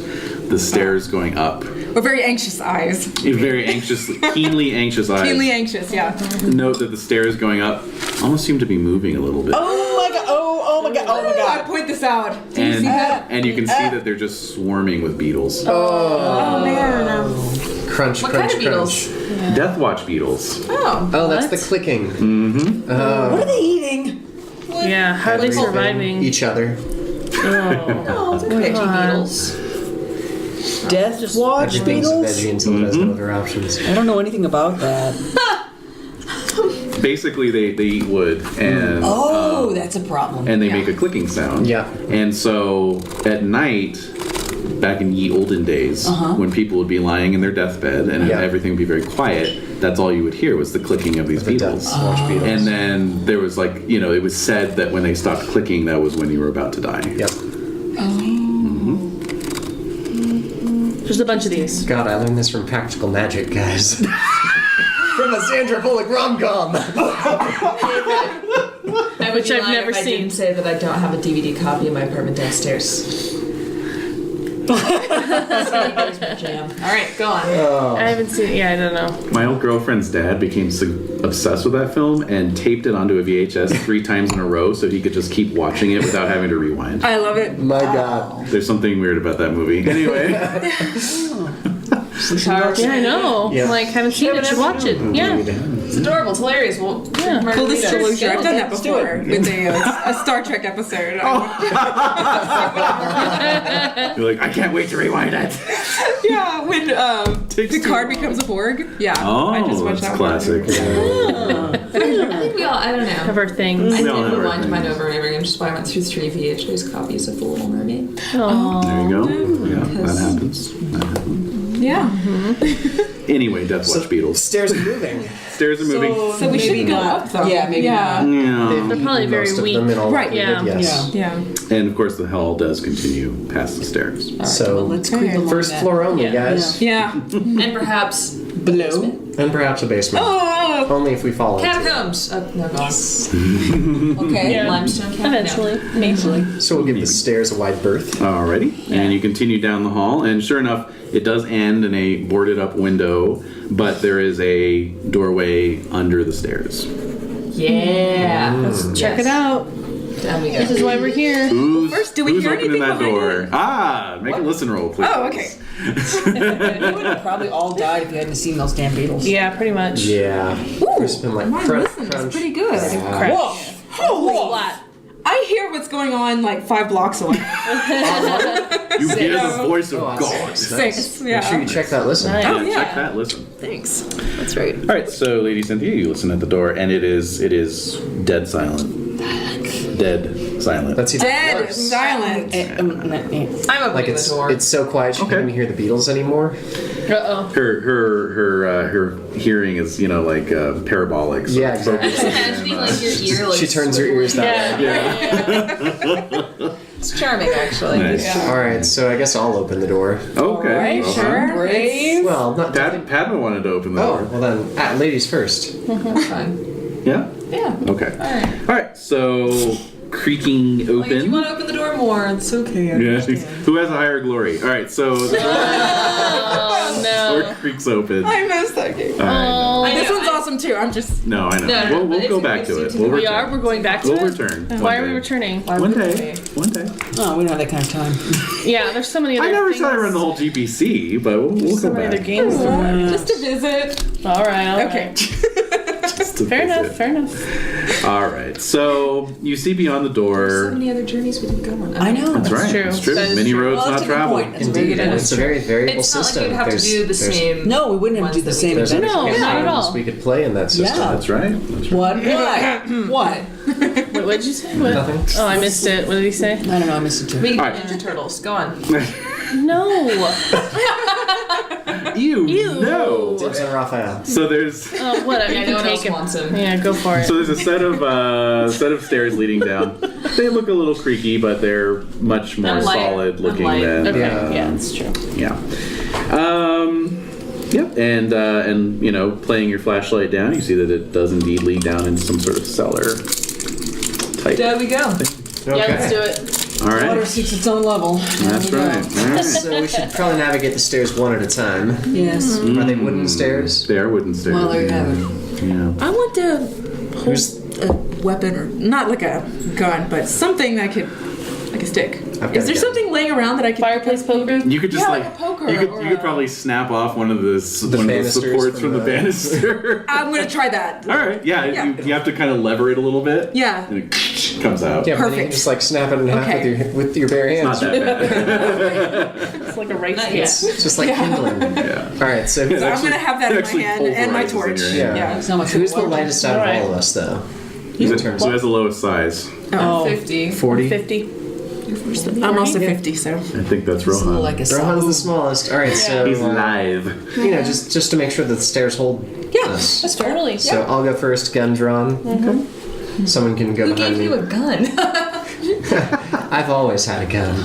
the stairs going up. Or very anxious eyes. You're very anxiously, keenly anxious eyes. Keenly anxious, yeah. Note that the stairs going up almost seem to be moving a little bit. Oh my god. Oh my god. Oh my I god. point this out. And you can see that they're just swarming with beetles. Oh man. Crunch, What crunch, kind of beetles? crunch. Death Watch beetles. Oh. Oh, that's the clicking. What are they eating? Yeah, how are they surviving? Each other. Oh, it's okay. Beetles. Death watch Everything's beetles? veggie until it has no other options. I don't know anything about that. Basically, they eat wood and Oh, that's a problem. and they make a clicking sound. Yeah. And so at night, back in ye olden days, when people would be lying in their deathbed and Yeah. everything would be very quiet, that's all you would hear was the clicking of these The beetles. Death Watch beetles. And then there was it was said that when they stopped clicking, that was when you were about to die. Yep. There's a bunch of these. God, I learned this from Practical Magic, guys. From a Sandra Bullock rom-com. Which I've never if I seen. didn't say that I don't have a DVD copy in my apartment downstairs. Jam. All right, go on. I haven't seen it. Yeah, I don't know. My old girlfriend's dad became obsessed with that film and taped it onto a VHS 3 times in a row so he could just keep watching it without having to rewind. I love it. My God. There's something weird about that movie. Anyway. Yeah, I know. Yeah. Like, haven't seen it. Should watch it. Yeah. It's adorable. It's hilarious. Well, Yeah. Full disclosure, I've done that Let's do before it. with a Star Trek episode. You're like, I can't wait to rewind it. Yeah, when Takes Picard too becomes a Borg. Yeah, Oh, I just watched that's that one. classic. I think we all, I don't know. Have our things. I We all did have our rewind mine things. over and over again, which is why I went through 3 VHS copies of The Little Mermaid. Oh. There you go. Yeah, that happens. Yeah. Anyway, Death Watch Beatles. Stairs are moving. Stairs are moving. So we shouldn't go up though. Yeah, maybe Yeah. Yeah. They're probably very Most of weak. them in all Right, likelihood, yeah. Yes. Yeah. And of course, the hall does continue past the stairs. So Let's creep along first that. floor only, Yeah. guys. Yeah. And perhaps Below. And perhaps a basement. Oh. Only if we fall into it. catacombs. No, God. Okay. Yeah. Limestone catacombs. Eventually. Maybe. So we'll give the stairs a wide berth. Alrighty. And you continue down the hall, and sure enough, it does end in a boarded up window, but there is a doorway under the stairs. Yeah. Let's check it out. Down we go. This is why we're here. First, do we who's hear opening anything that behind door? it? Ah, make a listen roll, please. Oh, okay. You would have probably all died if you hadn't seen those damn beetles. Yeah, pretty much. Yeah. There's been like My crunch, listen crunch. is pretty good. Crash. Whoa! Holy! Flat. I hear what's going on like 5 blocks away. You hear the voice of Oh, God. 6. Yeah. Make sure you check that listen. Nice. Oh, yeah. Check that, listen. Thanks. That's right. All right, so Lady Cynthia, you listen at the door, and it is dead silent. Dead silent. That's even Dead. worse. Silent. I'm opening Like the door. it's so quiet she can't even hear the Beatles anymore. Uh-oh. Her hearing is like parabolic. So Yeah, exactly. I'm imagining like your ear. Like, She turns her ears that way. Yeah. It's charming, actually. Nice. All right, so I guess I'll open the door. Okay. Right, sure. Brave. Well, not. Padma wanted to open the Oh, door. well then, ladies first. That's fine. Yeah. Yeah. Okay. All right. All right. So creaking Like, if you open. want to open the door more, it's okay. I Yeah. understand. Who has a higher glory? All right. So the Oh, door no. creaks open. I missed that game. All right. Oh. This one's awesome too. I'm just. No, I know. No, no, we'll but go it's- back it's to it. too- We'll We return. are? We're going back to We'll it? return. Why One are we day. returning? One day. One day. Oh, we don't have that kind of time. Yeah, there's so many other I never things. tried to run the whole GPC, but we'll So go many back. other games to run. Just to visit. All right. Okay. Just to Fair enough. visit. Fair enough. All right. So you see beyond the So door. many other journeys we didn't go on. I know. That's right. true. It's true. That is Many true. roads Well, not that's a good traveled. point. That's a very Indeed, good and point. it's a very variable It's not system. like you'd have to do the same. No, we wouldn't have to do the ones same that we- adventure. No, There's not at games all. we could play in that system. Yeah. That's right. That's right. What? What? Wait, what did you say? What? Nothing. Oh, I missed it. What did he say? I don't know. I missed it too. We can All do right. Ninja Turtles. Go on. No. Ew. Ew. No. Dibs on Raphael. So there's Whatever. Yeah, You no can one else take it. wants him. Yeah, go for it. so there's a set of stairs leading down. They look a little creaky, but they're much more And light. solid looking And light. than Okay. Yeah. Yeah, that's true. yeah. Yep. And playing your flashlight down, you see that it does indeed lead down into some sort of cellar type. There we go. Okay. Yeah, let's do it. All right. Water seeks its own level. That's There we right. go. All right. So we should probably navigate the stairs one at a time. Yes. Are they wooden stairs? They are wooden stairs. Well, there you have it. Yeah. I want to hold a weapon, or not like a gun, but something that could, like a stick. I've got Is there a gun. something laying around that I could Fireplace poker? You could just Yeah, like like a poker you or could a- probably snap off one of the banisters supports from from the the- banister. I'm gonna try that. All right. Yeah. Yeah. You have to kind of lever it a little bit. Yeah. And it comes out. Yeah, but then you Perfect. can just like snap it in half Okay. with your bare Not hands. that bad. It's like a right Not stick. yet. It's just like kindling. Yeah. All right, so So I'm gonna have that in my actually hand and my pulverizes in torch. your hand. yeah. It's not much Who's the water. lightest out of Alright. all of us, though? So terms it has the lowest size. Oh, 50. 40. 50. I'm also 50, so. I think that's it's a little Rohan. like a Rohan's the saw. smallest. All right, so He's live. just to make sure that the stairs hold Yeah, us. that's fair. Totally. So I'll go first, gun drawn. Someone can go Who behind gave me. you a gun? I've always had a gun.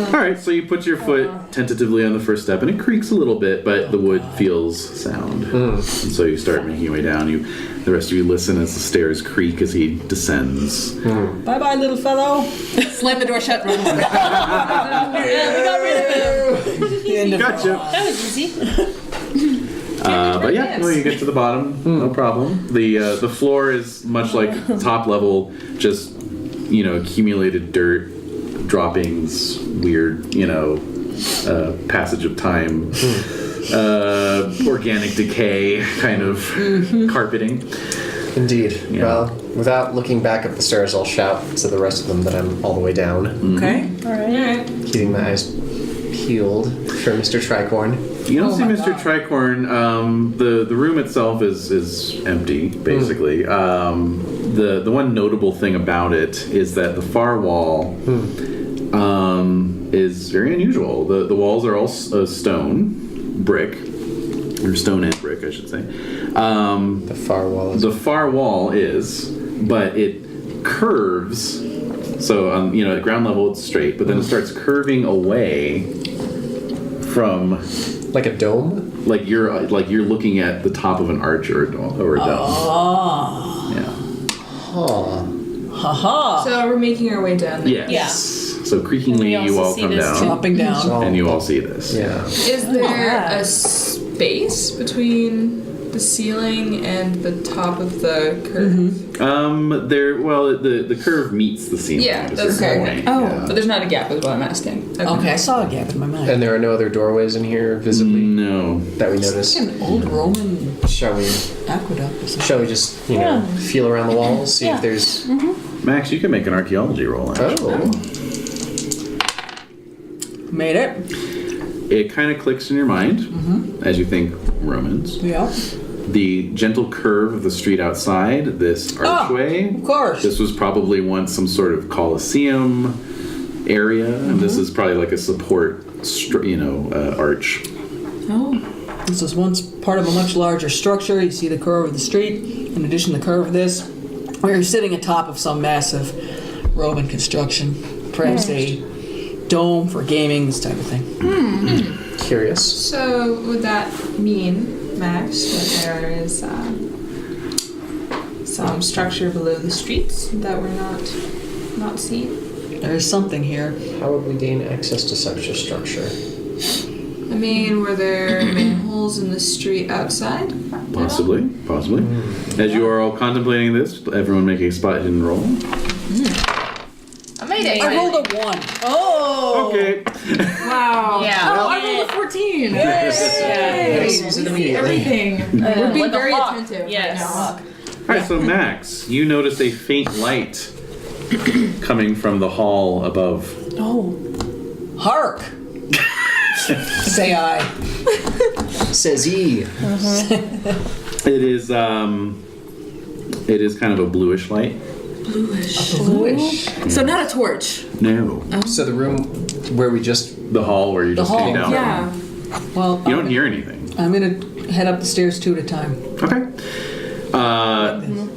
All right, so you put your foot tentatively on the first step, and it creaks a little bit, but the wood feels sound. And so you start making your way down. The rest of you listen as the stairs creak as he descends. Bye-bye, little fellow. Slam the door shut. Run away. Yeah, we got rid of him. Gotcha. That was easy. But yeah, well, you get to the bottom, no problem. The floor is much like top level, just accumulated dirt, droppings, weird, passage of time, organic decay, kind of carpeting. Indeed. Yeah. Well, without looking back up the stairs, I'll shout to the rest of them that I'm all the way down, Okay. All right. keeping my eyes peeled for Mr. Tricorn. You don't see Mr. Tricorn. The room itself is empty, basically. The one notable thing about it is that the far wall is very unusual. The walls are all stone, brick, or stone and brick, I should say. The far wall is... The far wall is, but it curves. So at ground level it's straight, but then it starts curving away from. Like a dome? Like you're looking at the top of an arch or a dome. Oh. Yeah. Huh. Ha-ha. So we're making our way down there. Yes. Yeah. So creakingly, And we you also all see come this down, Dropping down. and you all see this. Yeah. Is there a space between the ceiling and the top of the curve? The curve meets the ceiling. Yeah, at a that's certain okay. point. Oh. Yeah. But there's not a gap, is what I'm asking. Okay, I saw a gap in my mind. And there are no other doorways in here visibly No. that we notice. Like an old Roman Shall we aqueduct or something. Shall we just, feel around the walls, see if there's... Max, you can make an archaeology roll. Actually. Oh. Made it. It kind of clicks in your mind as you think Romans. Yeah. The gentle curve of the street outside, this archway. Of course. This was probably once some sort of Colosseum area, and this is probably like a support, arch. Oh. This was once part of a much larger structure. You see the curve of the street. In addition to the curve of this, we're sitting atop of some massive Roman construction. Perhaps a dome for gaming, this type of thing. Curious. So would that mean, Max, that there is some structure below the streets that we're not seeing? There is something here. How would we gain access to such a structure? I mean, were there manholes in the street outside? Possibly. As you are all contemplating this, everyone make a spot hidden roll. I made it. I rolled a 1. Oh. Okay. Wow. Yeah. Oh, I rolled a 14. Use it immediately. Everything. We're being Like a very hawk. attentive Yes. right now. Alright, so Max, you notice a faint light coming from the hall above. Oh. Hark! Say I. Says he. It is kind of a bluish light. Bluish. So not a torch. No. So the room where we just... The hall where you just hall. came down. Yeah. Well, You don't hear anything. I'm gonna head up the stairs 2 at a time. Okay.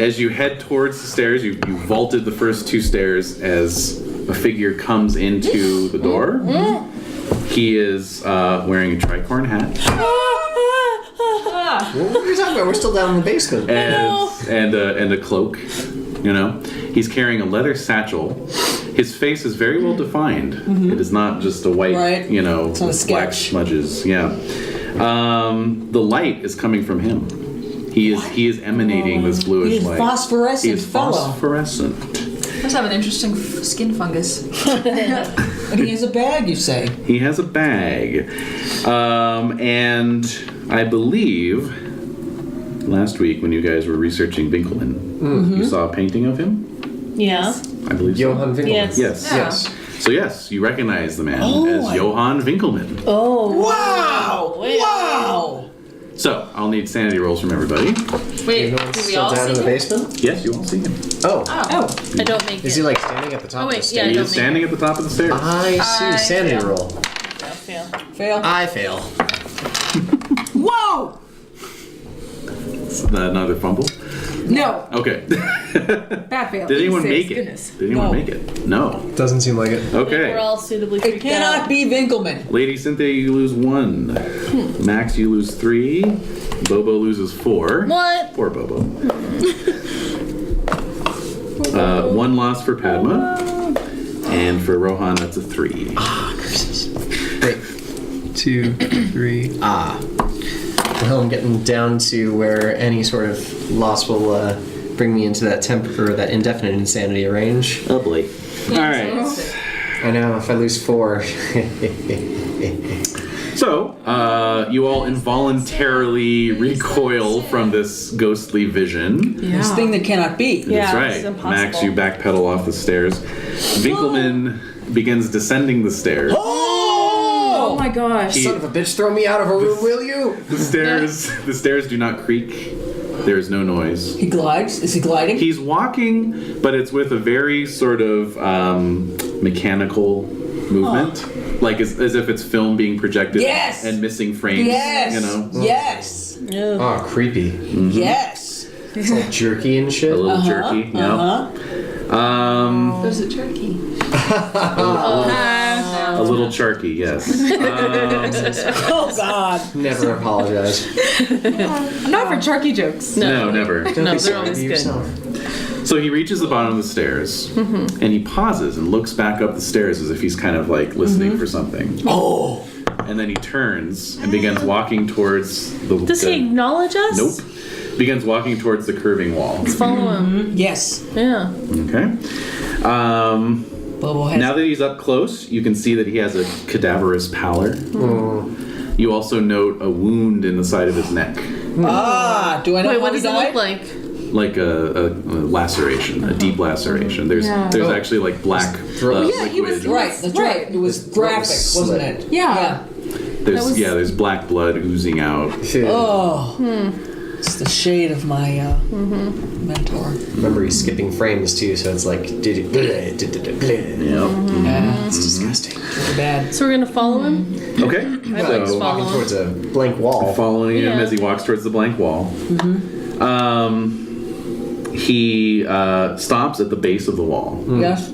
As you head towards the stairs, you vaulted the first 2 stairs as a figure comes into the door. He is wearing a tricorn hat What are you talking about? We're still down in the basement. and a cloak. He's carrying a leather satchel. His face is very well defined. It is not just a white, Right. It's not a black sketch. smudges. Yeah. The light is coming from him. He is emanating this bluish He is light. phosphorescent He is fellow. phosphorescent. Must have an interesting skin fungus. And he has a bag, you say? He has a bag. And I believe last week when you guys were researching Winkelmann, you saw a painting of him? Yeah. I believe Johann so. Winkelmann. Yes. Yes. So yes, you recognize the man as Johann Winkelmann. Oh. Wow! Wow! So I'll need sanity rolls from everybody. Wait, You know do it's we still all down in see the him? basement? Yes, you all see him. Oh. Oh. I don't make Is it. he like standing at the top Oh, of the wait, stairs? yeah, He don't is make standing at the top of the stairs. I see. I Sanity fail. roll. Fail. Fail. I fail. Whoa! It's another fumble. No. Okay. Bad fail. Did anyone E6, make it? Goodness. Did anyone No. make it? No. Doesn't seem like it. Okay. We're all suitably It freaked cannot out. be Winkleman. Lady Cynthia, you lose 1. Max, you lose 3. Bobo loses 4. What? Poor Bobo. 1 loss for Padma. And for Rohan, that's a 3. Wait. 2, 3. Well, I'm getting down to where any sort of loss will bring me into that that indefinite insanity range. Oh boy. Alright. I know, if I lose 4. So, you all involuntarily recoil from this ghostly vision. This thing that cannot be. Yeah, That's it's right. impossible. Max, you backpedal off the stairs. Winkleman begins descending the stairs. Oh my gosh. Son of a bitch, throw me out of a room, will you? The stairs do not creak. There is no noise. He glides. Is he gliding? He's walking, but it's with a very sort of mechanical movement. Like as if it's film being projected Yes! and missing frames. Yes. You know? Yes. Oh, creepy. Yes. It's all jerky and shit. A little jerky. Yeah. There's a turkey. A little charky, yes. Oh God. Never apologize. Not for Charky jokes. No, never. No, they're always good. So he reaches the bottom of the stairs, and he pauses and looks back up the stairs as if he's kind of like listening for something. Oh. And then he turns and begins walking towards the... Does he acknowledge us? Nope. Begins walking towards the curving wall. Let's follow him. Yes. Yeah. Okay. Bobo has. Now that he's up close, you can see that he has a cadaverous pallor. You also note a wound in the side of his neck. Do I know Wait, how what he does it died? look like? Like a laceration, a deep laceration. There's actually like black Yeah, he was liquid. right. That's right. It was graphic, wasn't it? Yeah. There's black blood oozing out. Oh. It's the shade of my mentor. Remember, he's skipping frames too, so it's like. Yeah. It's disgusting. Really bad. So we're gonna follow him? Okay. Let's So follow Walking him. towards a blank wall. following him Yeah. as he walks towards the blank wall. He stops at the base of the wall. Yes.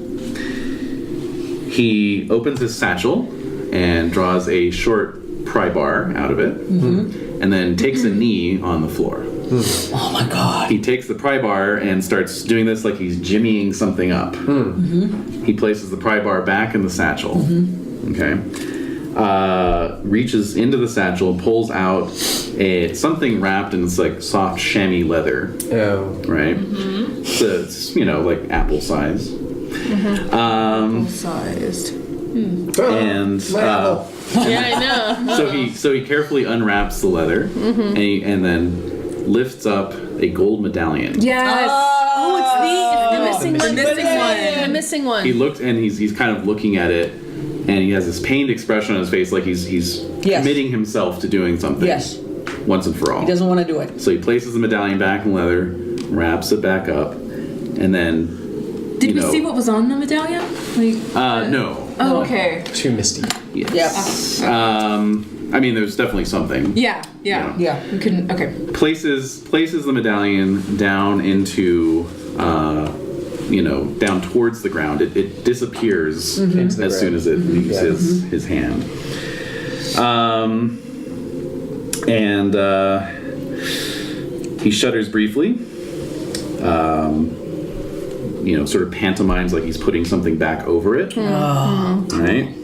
He opens his satchel and draws a short pry bar out of it, and then takes a knee on the floor. Oh my God. He takes the pry bar and starts doing this like he's jimmying something up. He places the pry bar back in the satchel. Okay. Reaches into the satchel, pulls out something wrapped in this like soft chamois leather. Oh. Right. So it's like apple size. Sized. And Yeah, I know. so he carefully unwraps the leather and then lifts up a gold medallion. Yes. Oh, it's the missing one. The missing one. The missing one. He looked and he's kind of looking at it, and he has this pained expression on his face, like he's Yes. committing himself to doing something. Yes. Once and for all. He doesn't want to do it. So he places the medallion back in leather, wraps it back up, and then. Did we see what was on the medallion? No. Oh, okay. Too misty. Yes. I mean, there's definitely something. Yeah. Yeah. We couldn't. Okay. Places the medallion down into, down towards the ground. It disappears as soon as it leaves his hand. And he shudders briefly. Sort of pantomimes like he's putting something back over it. Right?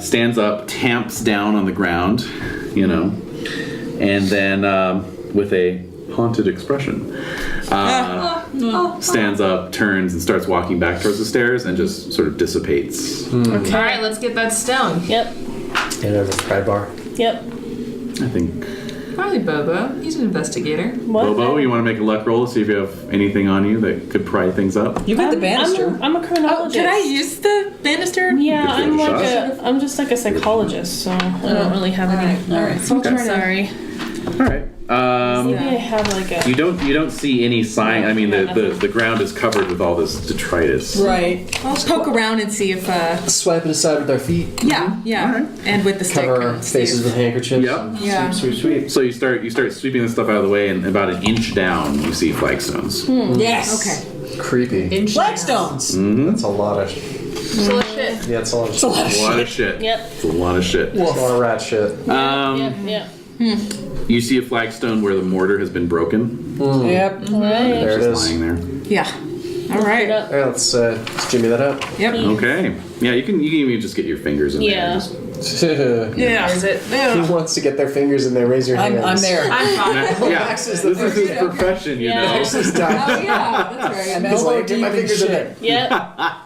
Stands up, tamps down on the ground, and then with a haunted expression, stands up, turns, and starts walking back towards the stairs and just sort of dissipates. Okay. All right, let's get that stone. Yep. And over the pry bar. Yep. I think. Probably Bobo. He's an investigator. What? Bobo, you want to make a luck roll to see if you have anything on you that could pry things up? You got the banister. I'm a criminologist. Can I use the banister? Yeah, You could give it a I'm just like a psychologist, so I don't really have any. All right. So I'm trying to- Sorry. All right. Maybe I have like a. You don't see any sign. I mean, the ground is covered with all this detritus. Right. I'll poke around and see if. Swipe it aside with our feet. Yeah, yeah. And with the stick. Cover our see faces if- with handkerchiefs. Yep. Yeah. Sweep. So you start sweeping this stuff out of the way, and about an inch down, you see flagstones. Yes. Okay. Creepy. Flagstones. That's a lot of. Full of shit. Yeah, it's a lot of. It's a lot of A lot of shit. Yep. It's a lot of shit. It's a lot of rat shit. Yep. You see a flagstone where the mortar has been broken. Yep. Right. There it Just is. lying there. Yeah. All right. Uh, All right, let's jimmy that up. Yep. Okay. Yeah, you can even just get your fingers in there. Yeah. Just- Yeah. Is it? Who wants to get their fingers in there? Raise your hands. I'm there. I'm fine. yeah. Max is This the is his profession, you Yeah. know. Max is done. Oh yeah, that's right. I'm He's elbow like, get my deep in fingers in shit. there. Yep.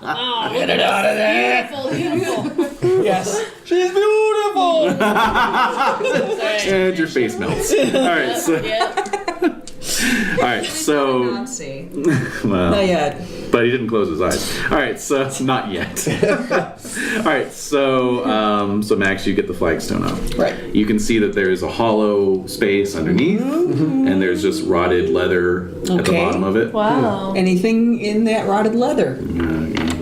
Oh, Get it out of there. beautiful. Yes. She's beautiful. Sorry. And your face melts. All right, so Yep. all right, so Nazi. well, Not yet. but he didn't close his eyes. All right, so not yet. All right, so so Max, you get the flagstone up. Right. You can see that there is a hollow space underneath, and there's just rotted leather at the Okay. bottom of it. Wow. Anything in that rotted leather?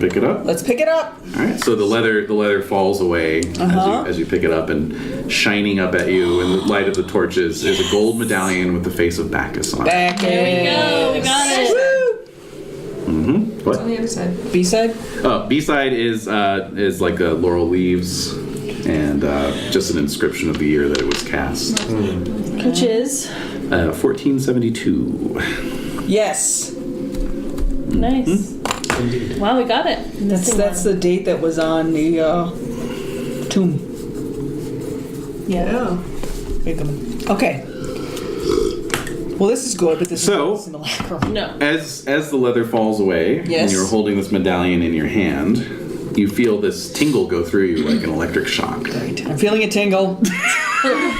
Pick it up. Let's pick it up. All right, so the leather falls away as you pick it up, and shining up at you in the light of the torches is a gold medallion with the face of Bacchus on it. Back There we go. We got it. What? On the other side. B-side? Oh, B-side is like laurel leaves and just an inscription of the year that it was cast. Which is 1472. Yes. nice. Wow, we got it. That's the date that was on the tomb. Yeah. Okay. Well, this is good, but this So- is simulacrum. No. As the leather falls away, and Yes. you're holding this medallion in your hand, you feel this tingle go through you like an electric shock. Right. I'm feeling a tingle.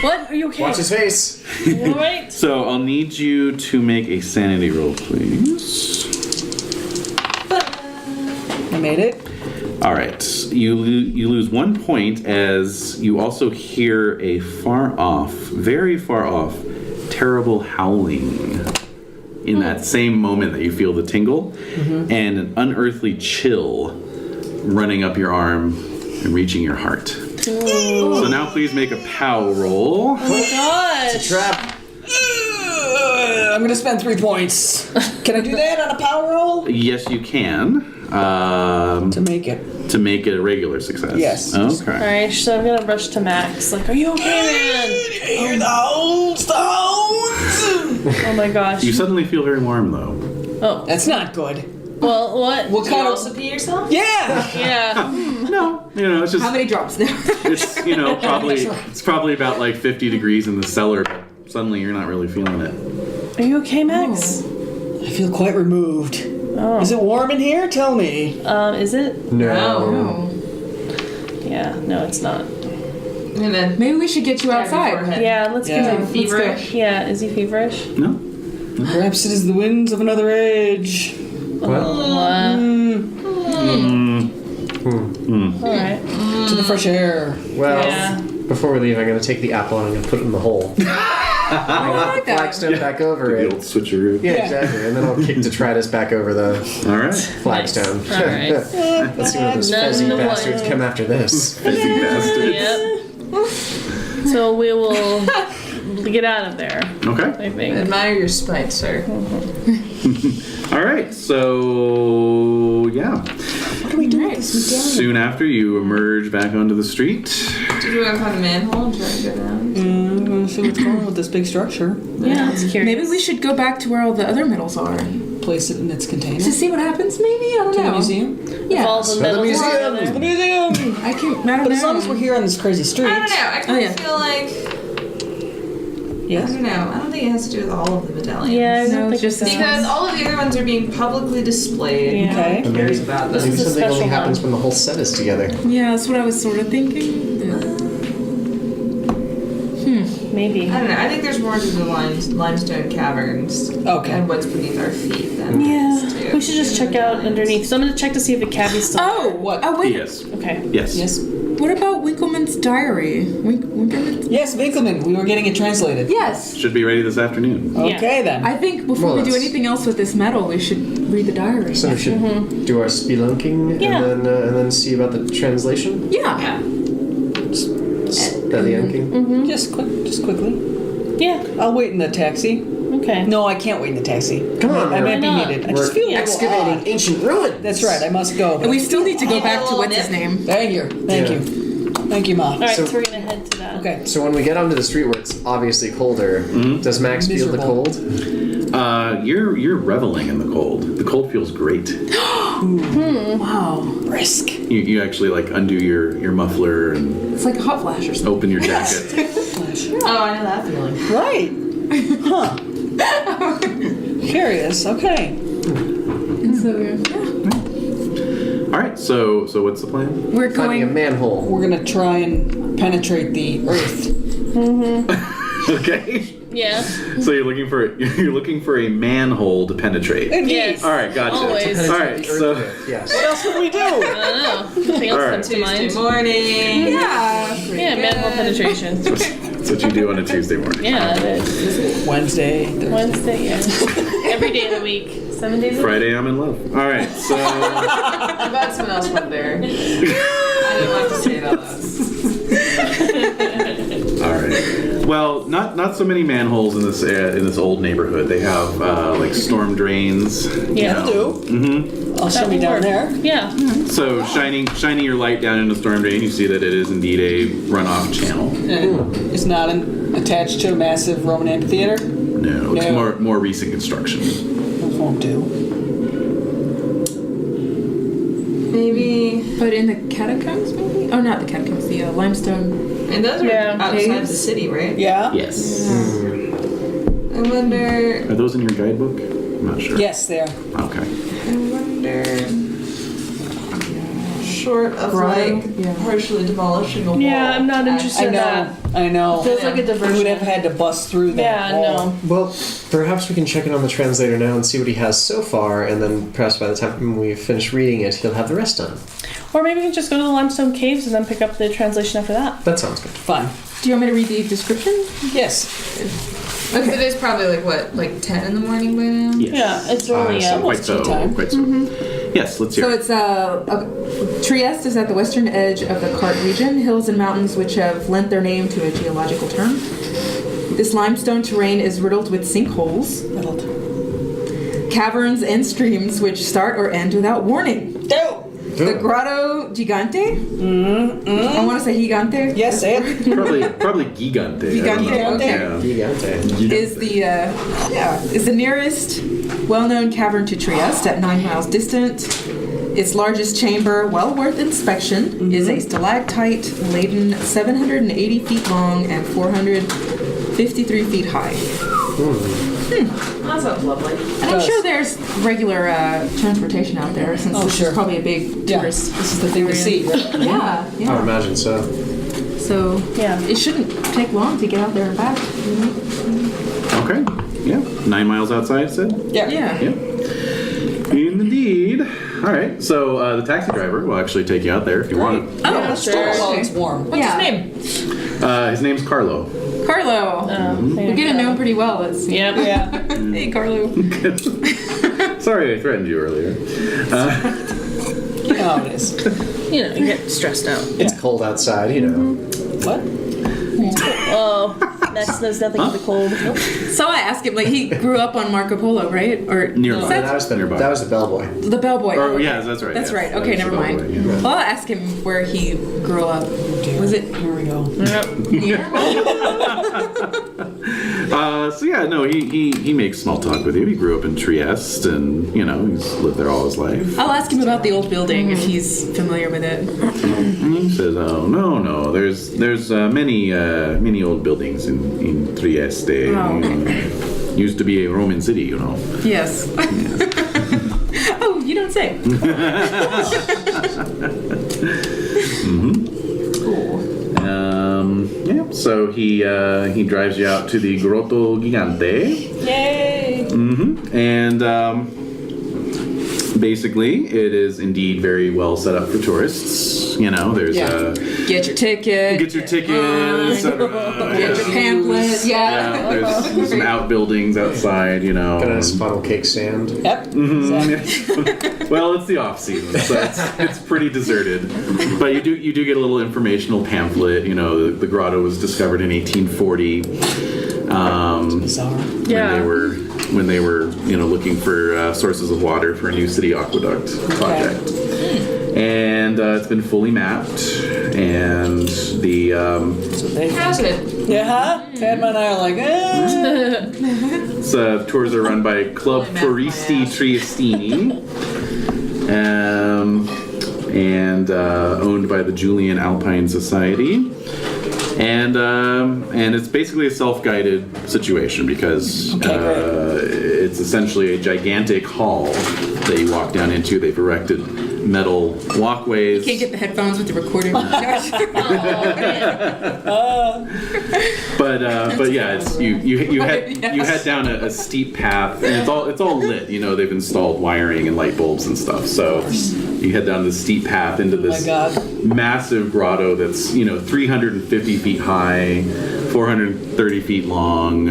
What? Are you okay? Watch his face. You all right? So I'll need you to make a sanity roll, please. I made it. All right. You lose 1 point as you also hear a very far off, terrible howling in that same moment that you feel the tingle, and an unearthly chill running up your arm and reaching your heart. So now please make a POW roll. Oh my gosh. Trap. I'm going to spend 3 points. Can I do that on a power roll? Yes, you can. To make it. To make it a regular success. Yes. Okay. Alright, so I'm gonna rush to Max. Like, are you okay, man? Hear the old stones. Oh my gosh. You suddenly feel very warm, though. Oh. That's not good. Well, what? What Did you kind also of? pee yourself? Yeah. Yeah. No, it's just How many drops now? it's it's probably about like 50 degrees in the cellar, but suddenly you're not really feeling it. Are you okay, Max? I feel quite removed. Oh. Is it warm in here? Tell me. Is it? No. Yeah, no, it's not. And then Maybe we should get you outside. Yeah, let's Yeah. go. Feverish. Yeah, is he feverish? No. Perhaps it is the winds of another age. Alright. To the fresh air. Well, Yeah. before we leave, I'm going to take the apple and I'm going to put it in the hole. I like that. Flagstone back over The it. old switcheroo. Yeah, exactly. And then I'll kick detritus back over the All right. flagstone. All right. Let's see what those None fuzzy the bastards one. come after this. Busy bastard. Yep. So we will get out of there, Okay. I think. admire your spite, sir. All right. So yeah. What do we do with this medallion? Soon after you emerge back onto the street. Did you ever find a manhole and try to go down? I'm gonna see what's going on with this big structure. Yeah, it's curious. Maybe we should go back to where all the other metals are Place it in its container. to see what happens. Maybe I don't To the know. museum. Yeah, All the metals museum. are together. The museum. I can. I don't But as know. long as we're here on this crazy street. I don't know. I kind of yeah. feel like I Yes. don't know. I don't think it has to do with all of the medallions. Yeah, I No, don't think just so. this Because all of the other ones are being publicly displayed. Yeah. Okay. Who cares about Maybe them? is a something only special happens one. when the whole set is together. Yeah, that's what I was sort of thinking. Maybe. I don't know. I think there's more to the limestone caverns and what's beneath our feet than Yeah. there is to We should just check out underneath. So I'm going to check to see if the cabbie's still Oh, What? Oh, wait. Yes. Okay. Yes. Yes. What about Winkleman's diary? Winkleman's? Yes, Winkelman. We were getting it translated. Yes. Should be ready this afternoon. Okay, then. I think before Well, we do that's- anything else with this metal, we should read the diary. So we should do our spelunking Yeah. and then see about the translation. Yeah. Spelunking. Just quickly. Yeah. I'll wait in the taxi. Okay. No, I can't wait in the taxi. Come on, I might be Why not? needed. I just We're feel a little excavating odd. ancient ruins. That's right. I must go. And we still need to go back to what's his name. Thank you. Thank Yeah. you. Thank you, Ma. All right, so So- we're going to head to that. Okay. So when we get onto the street where it's obviously colder, does Max feel the Miserable. cold? You're reveling in the cold. The cold feels great. Wow. Brisk. You actually like undo your muffler and It's like a hot flash or something. open your jacket. Oh, I know that feeling. Right. Huh. Curious. Okay. And so All right. So what's the plan? we're Finding a going. manhole. We're gonna try and penetrate the earth. Okay. Yeah. So you're looking for a manhole to penetrate. Yes. All right. Gotcha. Always. All right. So. Yes. What else would we do? I don't know. Nothing else All right. comes to mind. Tuesday morning. Yeah. Yeah, manhole penetration. That's what you do on a Tuesday morning. Yeah, it is. Wednesday, Thursday. Wednesday, yeah. Every day of the week. 7 days a week. Friday, I'm in love. All right. So. I'm glad someone else went there. I didn't want to say it out loud. All right. Well, not so many manholes in this old neighborhood. They have like storm drains. Yeah. Do. I'll show That me will down work. there. Yeah. So shining your light down in the storm drain, you see that it is indeed a runoff channel. And it's not attached to a massive Roman amphitheater. No, it's No. more recent construction. Those won't do. Maybe. But in the catacombs, maybe? Oh, not the catacombs. The limestone. And those are Yeah. outside Caves. the city, right? Yeah. Yes. I wonder. Are those in your guidebook? I'm not sure. Yes, they are. Okay. I wonder. Short of Grotto? like Yeah. partially demolishing a wall. Yeah, I'm not interested I in know. that. I know. Feels like a We diversion. would have had to bust through that Yeah, wall. no. Well, perhaps we can check in on the translator now and see what he has so far, and then perhaps by the time we finish reading it, he'll have the rest done. Or maybe we can just go to the limestone caves and then pick up the translation after that. That sounds good. Fine. Do you want me to read the description? Yes. Because it is probably like what, like 10 in the morning by now? Yes. Yeah, it's early. so Quite so. tea time. Quite so. Yes. Let's hear. So it. it's Trieste is at the western edge of the Cart region, hills and mountains which have lent their name to a geological term. This limestone terrain is riddled with sinkholes, caverns, and streams which start or end without warning. The Grotto Gigante. I want to say Gigante. Yes, say it. Probably Gigante. Gigante, okay. Yeah. Is the nearest well-known cavern to Trieste at 9 miles distant. Its largest chamber, well worth inspection, is a stalactite laden 780 feet long and 453 feet high. That sounds lovely. And I'm sure there's regular transportation out there since Oh, this sure. is probably a big Yeah. tourist. This is the thing to see, right? Yeah, I would yeah. imagine so. So Yeah. it shouldn't take long to get out there and back. Okay. Yeah. 9 miles outside. It said. Yeah. Yeah. Yeah. Indeed. All right. So the taxi driver will actually take you out there if you want. Yeah, sure. While it's warm. What's his name? His name's Carlo. Carlo. We're getting to know him pretty well. Let's see. Yep. Yeah. Hey, Carlo. Sorry, I threatened you earlier. You know how it is. You know, you get stressed out. It's cold outside, you know. What? Oh, Max knows nothing of the cold. So I asked him, like, he grew up on Marco Polo, right? Or Nearby. Is that That was the bellboy. the bellboy? Oh, yeah, that's right. That's yeah. right. That Okay, is never the mind. bellboy, yeah. Well, I'll ask him where he grew up. Was it Here we go. here? So yeah, no, he makes small talk with you. He grew up in Trieste, and you know he's lived there all his life. I'll ask him about the old building if he's familiar with it. And he says, "Oh no, there's many old buildings in Trieste. Oh. Used to be a Roman city, you know." Yes. Oh, you don't say. Yeah. So So he drives you out to the Grotto Gigante. Yay! And basically, it is indeed very well set up for tourists. You know, there's Get your ticket. get your ticket, etc. Get your pamphlet. Yeah, there's some outbuildings outside. You know, Got a funnel cake stand. Yep. Exactly. well, it's the off season, so it's pretty deserted. But you do get a little informational pamphlet. You know, the grotto was discovered in 1840. Bizarre. When they were looking for sources of water for a new city aqueduct project. And it's been fully mapped, and the How's it? Yeah, Padma and I are like, tours are run by Club Turisti Triestini, and owned by the Julian Alpine Society. And it's basically a self-guided situation because it's essentially a gigantic hall that you walk down into. They've erected metal walkways. Can't get the headphones with the recording. But yeah, it's you head down a steep path, and it's all lit. You know, they've installed wiring and light bulbs and stuff. So you head down this steep path into this massive grotto that's 350 feet high, 430 feet long,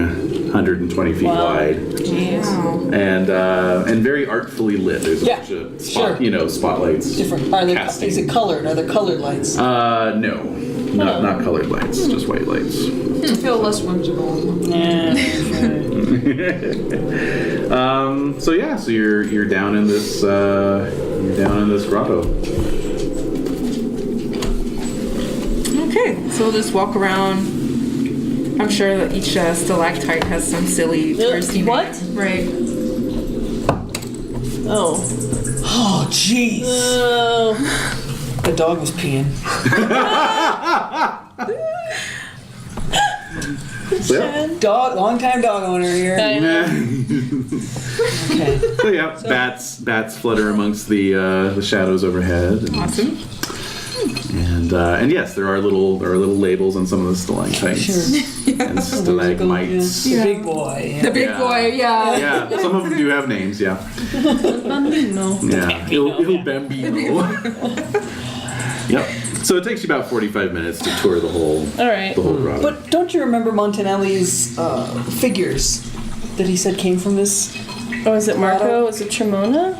120 feet wide, and very artfully lit. There's a bunch of spotlights. different. Is it colored? Are there colored lights? No, not colored lights, just white lights. I feel less whimsical. So you're down in this grotto. Okay, so we'll just walk around. I'm sure that each stalactite has some silly touristy what? name. Right. Oh. Oh, jeez. The dog was peeing. Dog, long-time dog owner here. Okay. So yeah, bats flutter amongst the shadows overhead. Awesome. And yes, there are little labels on some of the stalactites and stalagmites. The big boy. Yeah. The big boy, Yeah, some of them do have names. Yeah. Bambino. Yeah. Il Bambino. Yep. So it takes you about 45 minutes to tour the whole grotto. But don't you remember Montanelli's figures that he said came from this? Oh, is it Marco? Is it Tremona?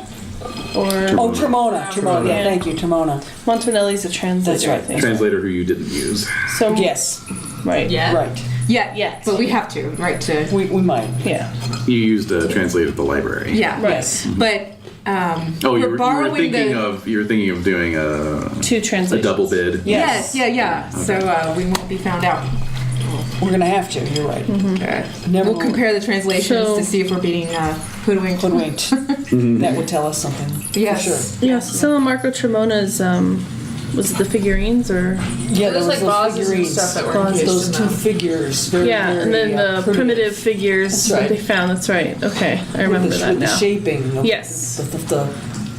Or Tremona. Yeah, thank you, Tremona. Montanelli's a translator, That's right. I think. Translator who you didn't use. So Yes. right. Yeah. Right. Yeah. But we have to, right? We might. Yeah. You used a translator at the library. Yeah. Right. Yes. But you we're were borrowing thinking of doing Two a translations. double bid. Yes. Yeah. So we won't be found out. We're gonna have to. You're right. Never We'll compare the translations to see if we're being hoodwinked. Hoodwinked. That would tell us something. Yes. For sure. Yeah, so some of Marco Tremona's, was it the figurines or? Yeah, there was like those vases and figurines. stuff that were encased Those in two them. figures. Very, Yeah, and then the pretty. primitive figures That's that right. they found. That's right. Okay, I remember with that the now. shaping. Of Yes. The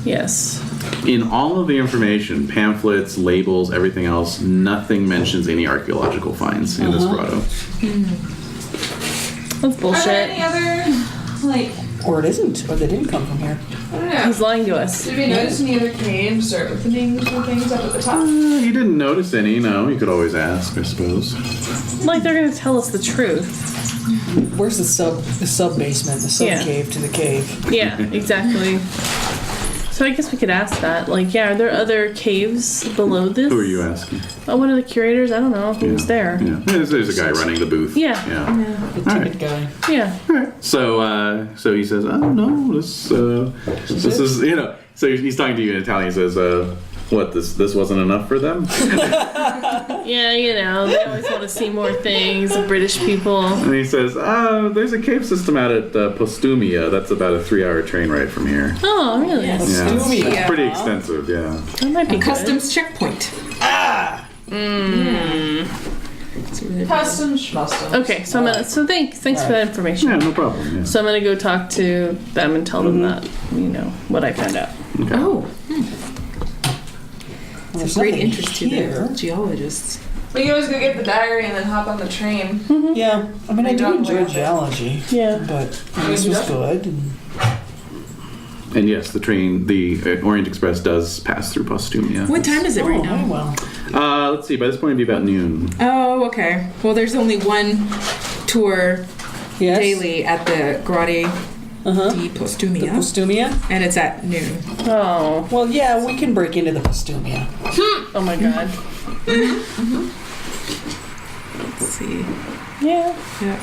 Yes. In all of the information, pamphlets, labels, everything else, nothing mentions any archaeological finds in this grotto. That's Are there bullshit. any other, or it isn't, or they didn't come from here. I don't know. He's lying to us. Did we notice any other caves or openings or things up at the top? You didn't notice any, no. You could always ask, I suppose. Like they're gonna tell us the truth. Where's the sub basement, the sub cave to the cave? Yeah, exactly. So I guess we could ask that. Like, yeah, are there other caves below this? Who are you asking? Oh, one of the curators? I don't know. Who's there? Yeah. There's a guy running the booth. Yeah. The ticket guy. Yeah. So he says, "Oh no, this is So he's talking to you in Italian. He says, "What? This wasn't enough for them?" Yeah, they always want to see more things. The British people. And he says, "There's a cave system out at Postumia. That's about a 3-hour train ride from here. Oh, really? Yeah, Postumia. it's pretty extensive. Yeah." That might be good. Customs checkpoint. Custom schmustum. Okay, so I'm gonna. So thanks for that information. Yeah, no problem. Yeah. So I'm gonna go talk to them and tell them that what I found out. Oh. There's Great nothing interest to here. the geologists. We can always go get the diary and then hop on the train. Yeah, I mean, I do Don't enjoy worry about it. geology. Yeah. But this was good. And yes, the train, the Orient Express does pass through Postumia. What time is it right now? Well. Let's see. By this point, it'd be about noon. Oh, okay. Well, there's only one tour Yes. daily at the Grotte di Postumia, Postumia? and it's at noon. Oh. Well, yeah, we can break into the Postumia. Oh my god. Let's see. Yeah. Yeah.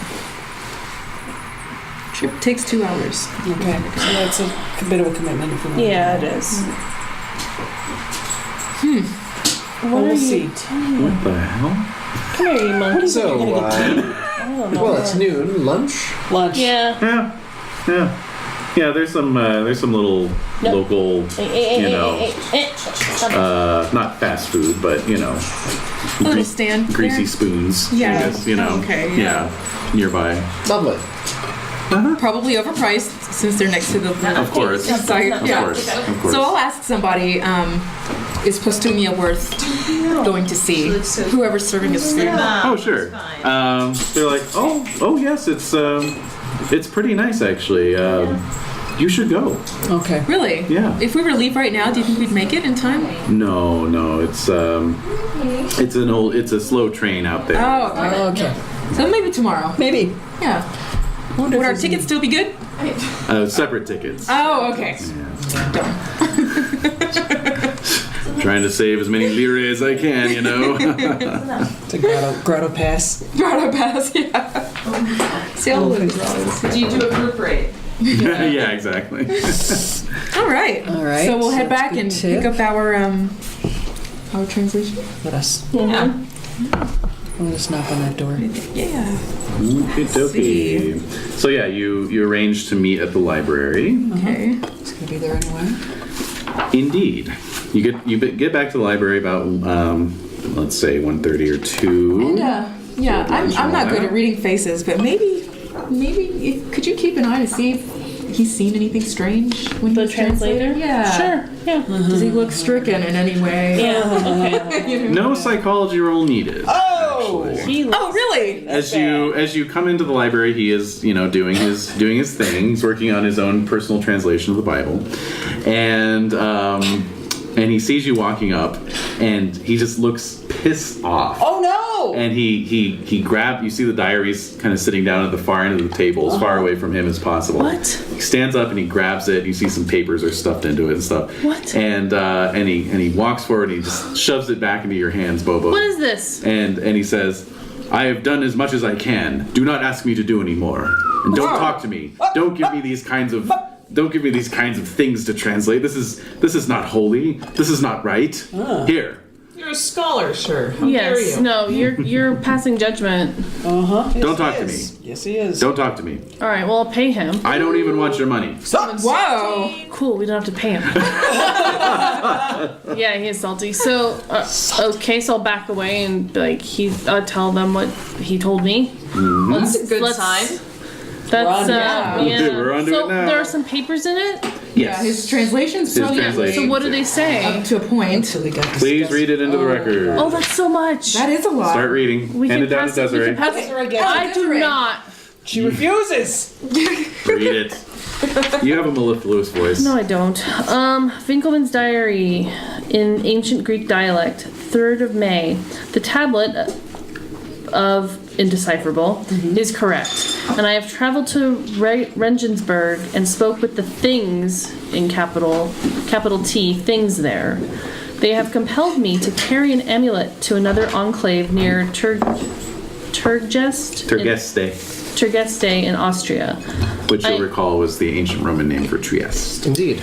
Trip takes 2 hours. Okay, so that's a bit of a commitment if we want. Yeah, it is. Well, we'll see. What the hell? Come here, you monkey. So, I don't know. well, it's noon. Lunch. Lunch. Yeah. Yeah. There's some little local, you know, not fast food, but you know, A little stand. greasy there. spoons. Yeah. I guess, you know. Okay, yeah. Nearby. Lovely. Probably overpriced since they're next to the. Of course. Site. Of Yeah. course. Of course. So I'll ask somebody. Is Postumia worth going to see? Whoever's serving us food. Oh sure. They're like, oh yes, it's pretty nice actually. You should go. Okay. Really? Yeah. If we were to leave right now, do you think we'd make it in time? No, it's a slow train out there. Oh, okay. Okay. So maybe tomorrow. Maybe. Yeah. Would our tickets still be good? Separate tickets. Oh, okay. Trying to save as many lire as I can, you know. It's a grotto pass. Grotto pass, yeah. See all the Do you do a group rate? Yeah, exactly. All right. All right. So we'll head That's back a good and tip. pick up our translation. Let us. Yeah. We'll just knock on that door. Yeah. Okey-dokey. So yeah, you arrange to meet at the library. Okay. It's gonna be there anyway. Indeed. You get back to the library about let's say 1:30 or 2. Yeah. I'm not good at reading faces, but maybe could you keep an eye to see if he's seen anything strange when The he's translator? translating? Yeah. Sure. Yeah. Does he look stricken in any way? Yeah. Okay. No psychology roll needed. Oh! Oh, really? As you come into the library, he is doing his thing. He's working on his own personal translation of the Bible, and he sees you walking up, and he just looks pissed off. Oh no! And he you see the diaries kind of sitting down at the far end of the table, as far away from him as possible. What? He stands up and he grabs it. You see some papers are stuffed into it and stuff. What? And he walks forward and he just shoves it back into your hands, Bobo. What is this? And he says, "I have done as much as I can. Do not ask me to do any more. And don't talk to me. Don't give me these kinds of things to translate. This is not holy. This is not right. Here." You're a scholar, sir. How dare Yes. you? No. You're passing judgment. Uh-huh. Yes, Don't talk he to is. Yes, he is. Don't talk to me. All right. Well, I'll pay him. I don't even want your money. Whoa. Cool. We don't have to pay him. Yeah, he is salty. So, okay. So I'll back away and be like tell them what he told me. That's a good sign. That's Yeah. yeah. We're on to So it now. there are some papers in it. Yeah, his translation's His probably translation. So what do they say? up to a point. So they got this Please stuff. read it into the record. Oh, that's so much. That is a lot. Start reading. We Hand can it down to pass it. We Desiree. can pass Desiree it. gets I it. do Desiree. not. She refuses. Read it. You have a mellifluous voice. No, I don't. Finkelman's diary in ancient Greek dialect, 3rd of May. The tablet of indecipherable is correct, and I have traveled to Regensburg and spoke with the things in capital T things there. They have compelled me to carry an amulet to another enclave near Trieste in Austria. Which you'll recall was the ancient Roman name for Trieste. Indeed.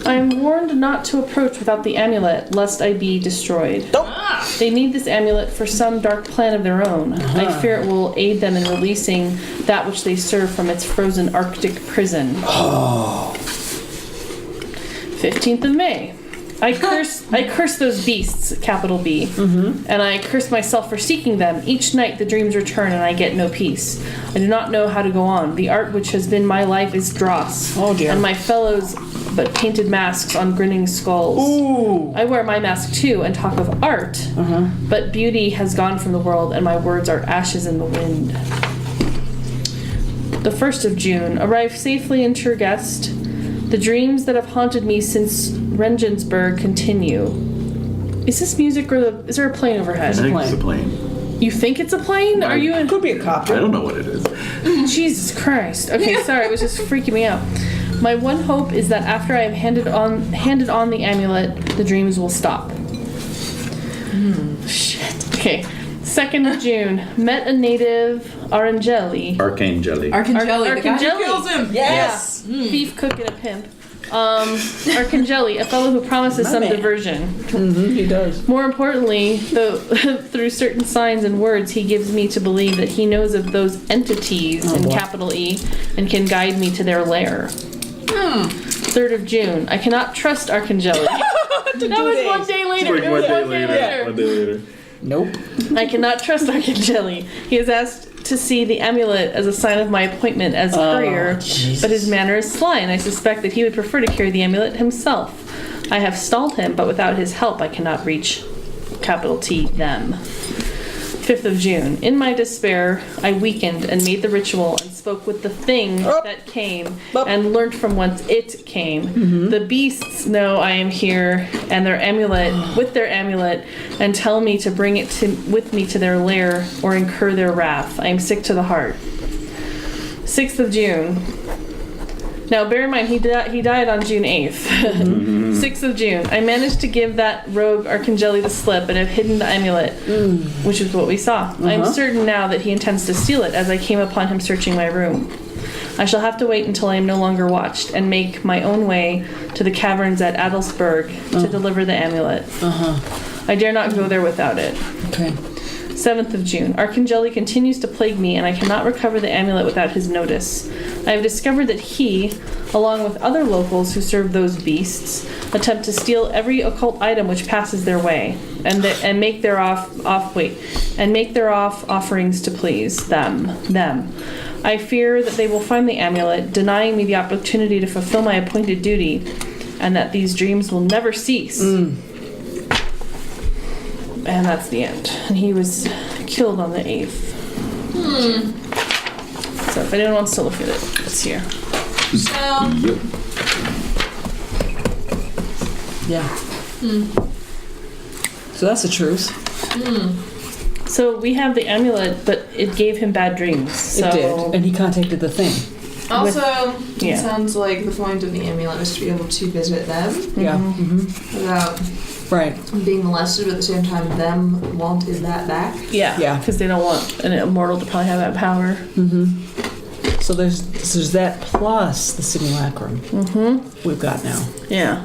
I am warned not to approach without the amulet, lest I be destroyed. They need this amulet for some dark plan of their own. I fear it will aid them in releasing that which they serve from its frozen Arctic prison. 15th of May. I curse those beasts, capital B, and I curse myself for seeking them. Each night the dreams return and I get no peace. I do not know how to go on. The art which has been my life is dross. Oh, dear. And my fellows but painted masks on grinning skulls. Ooh. I wear my mask too and talk of art, but beauty has gone from the world and my words are ashes in the wind. The 1st of June. Arrive safely in Trieste. The dreams that have haunted me since Regensburg continue. Is this music or is there a plane overhead? I think it's a plane. You think it's a plane? Are you in? Could be a copter. I don't know what it is. Jesus Christ. Okay, sorry, it was just freaking me out. My one hope is that after I have handed on the amulet, the dreams will stop. Shit. Okay. 2nd of June. Met a native Arcangeli. Arcangeli. Arcangeli, the guy who Arcangeli. kills him. Yes. Thief, cook, and a pimp. Arcangeli, a fellow who promises My some man. diversion. He does. More importantly, though, through certain signs and words, he gives me to believe that he knows of those entities in boy. capital E and can guide me to their lair. 3rd of June. I cannot trust Arcangeli. That was 1 day later. Like It was 1 day later. 1 day later. Nope. I cannot trust Arcangeli. He has asked to see the amulet as a sign of my appointment as courier, but his manner is sly, and I suspect that he would prefer to carry the amulet himself. I have stalled him, but without his help I cannot reach capital T them. 5th of June. In my despair, I weakened and made the ritual and spoke with the thing that came and learnt from whence it came. The beasts know I am here and their amulet, with their amulet, and tell me to bring it with me to their lair or incur their wrath. I am sick to the heart. 6th of June. Now, bear in mind, he died on June 8th. 6th of June. I managed to give that rogue Arcangeli the slip and have hidden the amulet, which is what we saw. I am certain now that he intends to steal it, as I came upon him searching my room. I shall have to wait until I am no longer watched and make my own way to the caverns at Adelsberg to deliver the amulet. I dare not go there without it. Okay. 7th of June. Arcangeli continues to plague me, and I cannot recover the amulet without his notice. I have discovered that he, along with other locals who serve those beasts, attempt to steal every occult item which passes their way, and make their offerings to please them. I fear that they will find the amulet, denying me the opportunity to fulfill my appointed duty, and that these dreams will never cease. And that's the end. And he was killed on the 8th. So if anyone wants to look at it, it's here. Yeah. So that's the truth. So we have the amulet, but it gave him bad dreams. So It did, and he contacted the thing. Also, yeah. it sounds like the point of the amulet is to be able to visit them Yeah. without Right. being molested, but at the same time, them wanted that back. yeah, Yeah. because they don't want an immortal to probably have that power. So there's that plus the simulacrum we've got now. Yeah.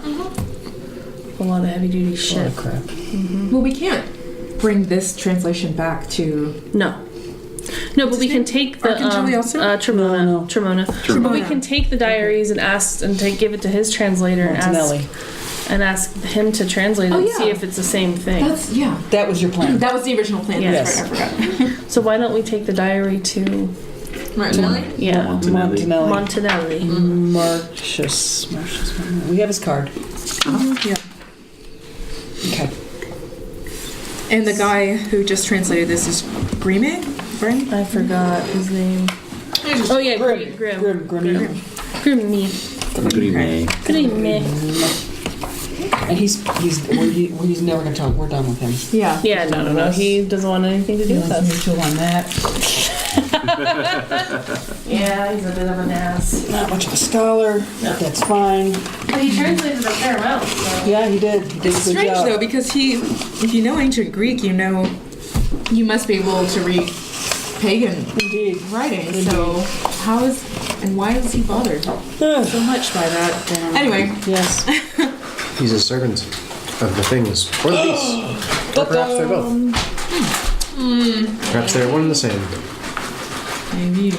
A lot of heavy duty A lot shit. of crap. Well, we can't bring this translation back to. No, but we can take the Arcangeli also? Tremona. No. Tremona. But we can take the diaries and ask and give it to his translator Montanelli. and ask him to translate it Oh, and yeah. see if it's the same thing. That was your plan. That was the original plan. Yes. That's right, I forgot. So why don't we take the diary to Martinelli? Montanelli. Montanelli? Marcius. We have his card. Yeah. Okay. And the guy who just translated this is Renae? Right? I forgot his name. Oh yeah, Grim. Grim. Grimmy. Grimmy. And he's never gonna talk. We're done with him. Yeah. Yeah, no. He doesn't want anything to do with us. Mutual on that. Yeah, he's a bit of an ass. Not much of a scholar. But that's fine. But he translated a fair amount, so. Yeah, he did. He did a good Strange job. though, because if you know ancient Greek, you must be able to read pagan Indeed. writing. So why is he bothered so much by that? Anyway, Yes. He's a servant of the things, or the beasts. Or perhaps they're both. Perhaps they're one and the same. maybe.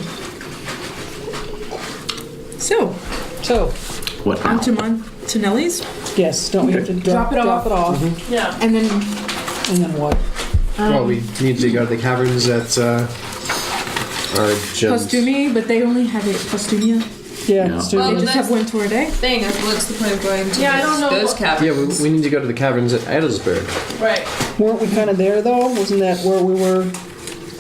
So, What on now? to Montanelli's. Yes, don't we have to drop it off? Yeah. And then And then what? Well, we need to go to the caverns at our gems. Postumi, but they only have it Postumia. Yeah, Yeah. let's do Well, it. They just have one tour a day. Thing is, what's the point of going to Yeah, I don't know those what- caverns? Yeah, we need to go to the caverns at Edelsburg. Right. Weren't we kind of there though? Wasn't that where we were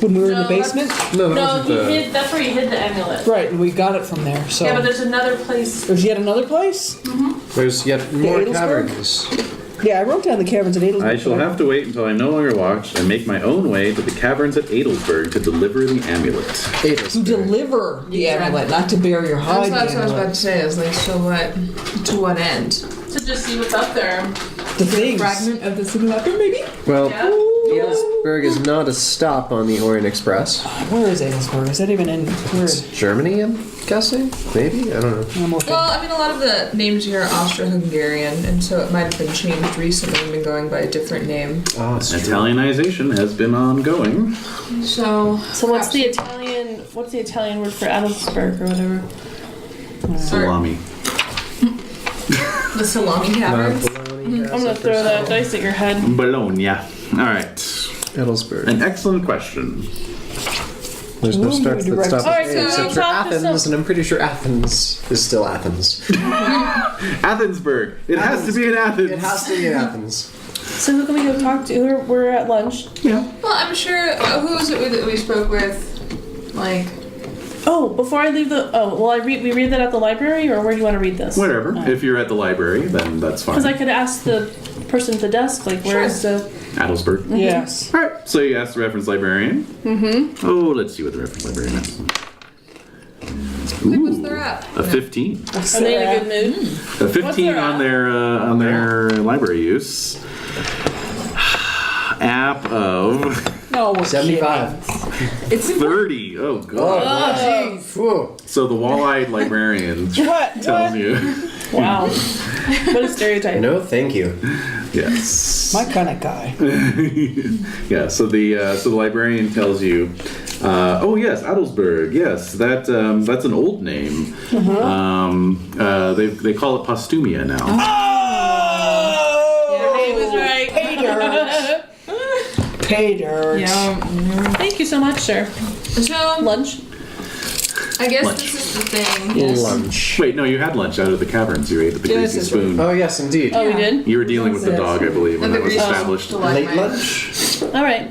when we were in the No, basement? No, that No, wasn't he the... hid. That's where he hid the amulet. Right, and we got it from there. So Yeah, but there's another place. there's yet another place. There's yet more Edelsburg? caverns. Yeah, I wrote down the caverns at Edelsburg. I shall have to wait until I no longer watch and make my own way to the caverns at Adelsburg to deliver the amulet. to Edelsburg. deliver the amulet, not to bury or hide That's the what I was about amulet. to say. I was like, so what? To what end? To just see what's up there. The things. Fragment of the simulacrum, maybe? Well, Yeah. Edelsburg is not a stop on the Orient Express. Where is Edelsburg? Is that even in? Where is? Germany, I'm guessing? Maybe? I don't know. I'm looking. Well, I mean, a lot of the names here are Austro-Hungarian, and so it might have been changed recently and been going by a different name. Oh, it's true. Italianization has been ongoing. So, So what's the Italian? What's the Italian word for Adelsburg or whatever? Salami. the salami caverns? I'm gonna throw that dice at your head. Bologna. All right. Edelsburg. An excellent question. There's no Ooh, start that direct- stops All right, with so A, we except for talked to Athens, some- and I'm pretty sure Athens is still Athens. Athensburg. It has to be in Athens. It has to be in Athens. So who can we go talk to? We're at lunch. Yeah. Well, I'm sure. Who was it that we spoke with? Like, Oh, before I leave the. Oh, well, we read that at the library, or where do you want to read this? Whatever. If you're at the library, then that's fine. Because I could ask the person at the desk, like, where's the. Adelsburg. Yes. All right. So you asked the reference librarian. Mm-hmm. Oh, let's see what the reference librarian is. what's their app? A 15. Are they in a good mood? A 15 their on their library use. App of No, we're 75. It's 30. Oh god. Whoa. So the wall-eyed librarian What? tells you. Wow. What a stereotype. No, thank you. Yes. My kind of guy. Yeah. So the librarian tells you. Oh yes, Adelsburg. Yes, that's an old name. They call it Postumia now. Oh! He was right. Pay dirt. Yeah. Thank you so much, sir. So, Lunch? I guess Lunch. this is the thing. Lunch. Wait, no, you had lunch out of the caverns. You ate at the Yes, greasy that's spoon. Oh, yes, indeed. Oh, we did? You were dealing with the dog, I believe, when And the that was greasy established. Late lunch? All right.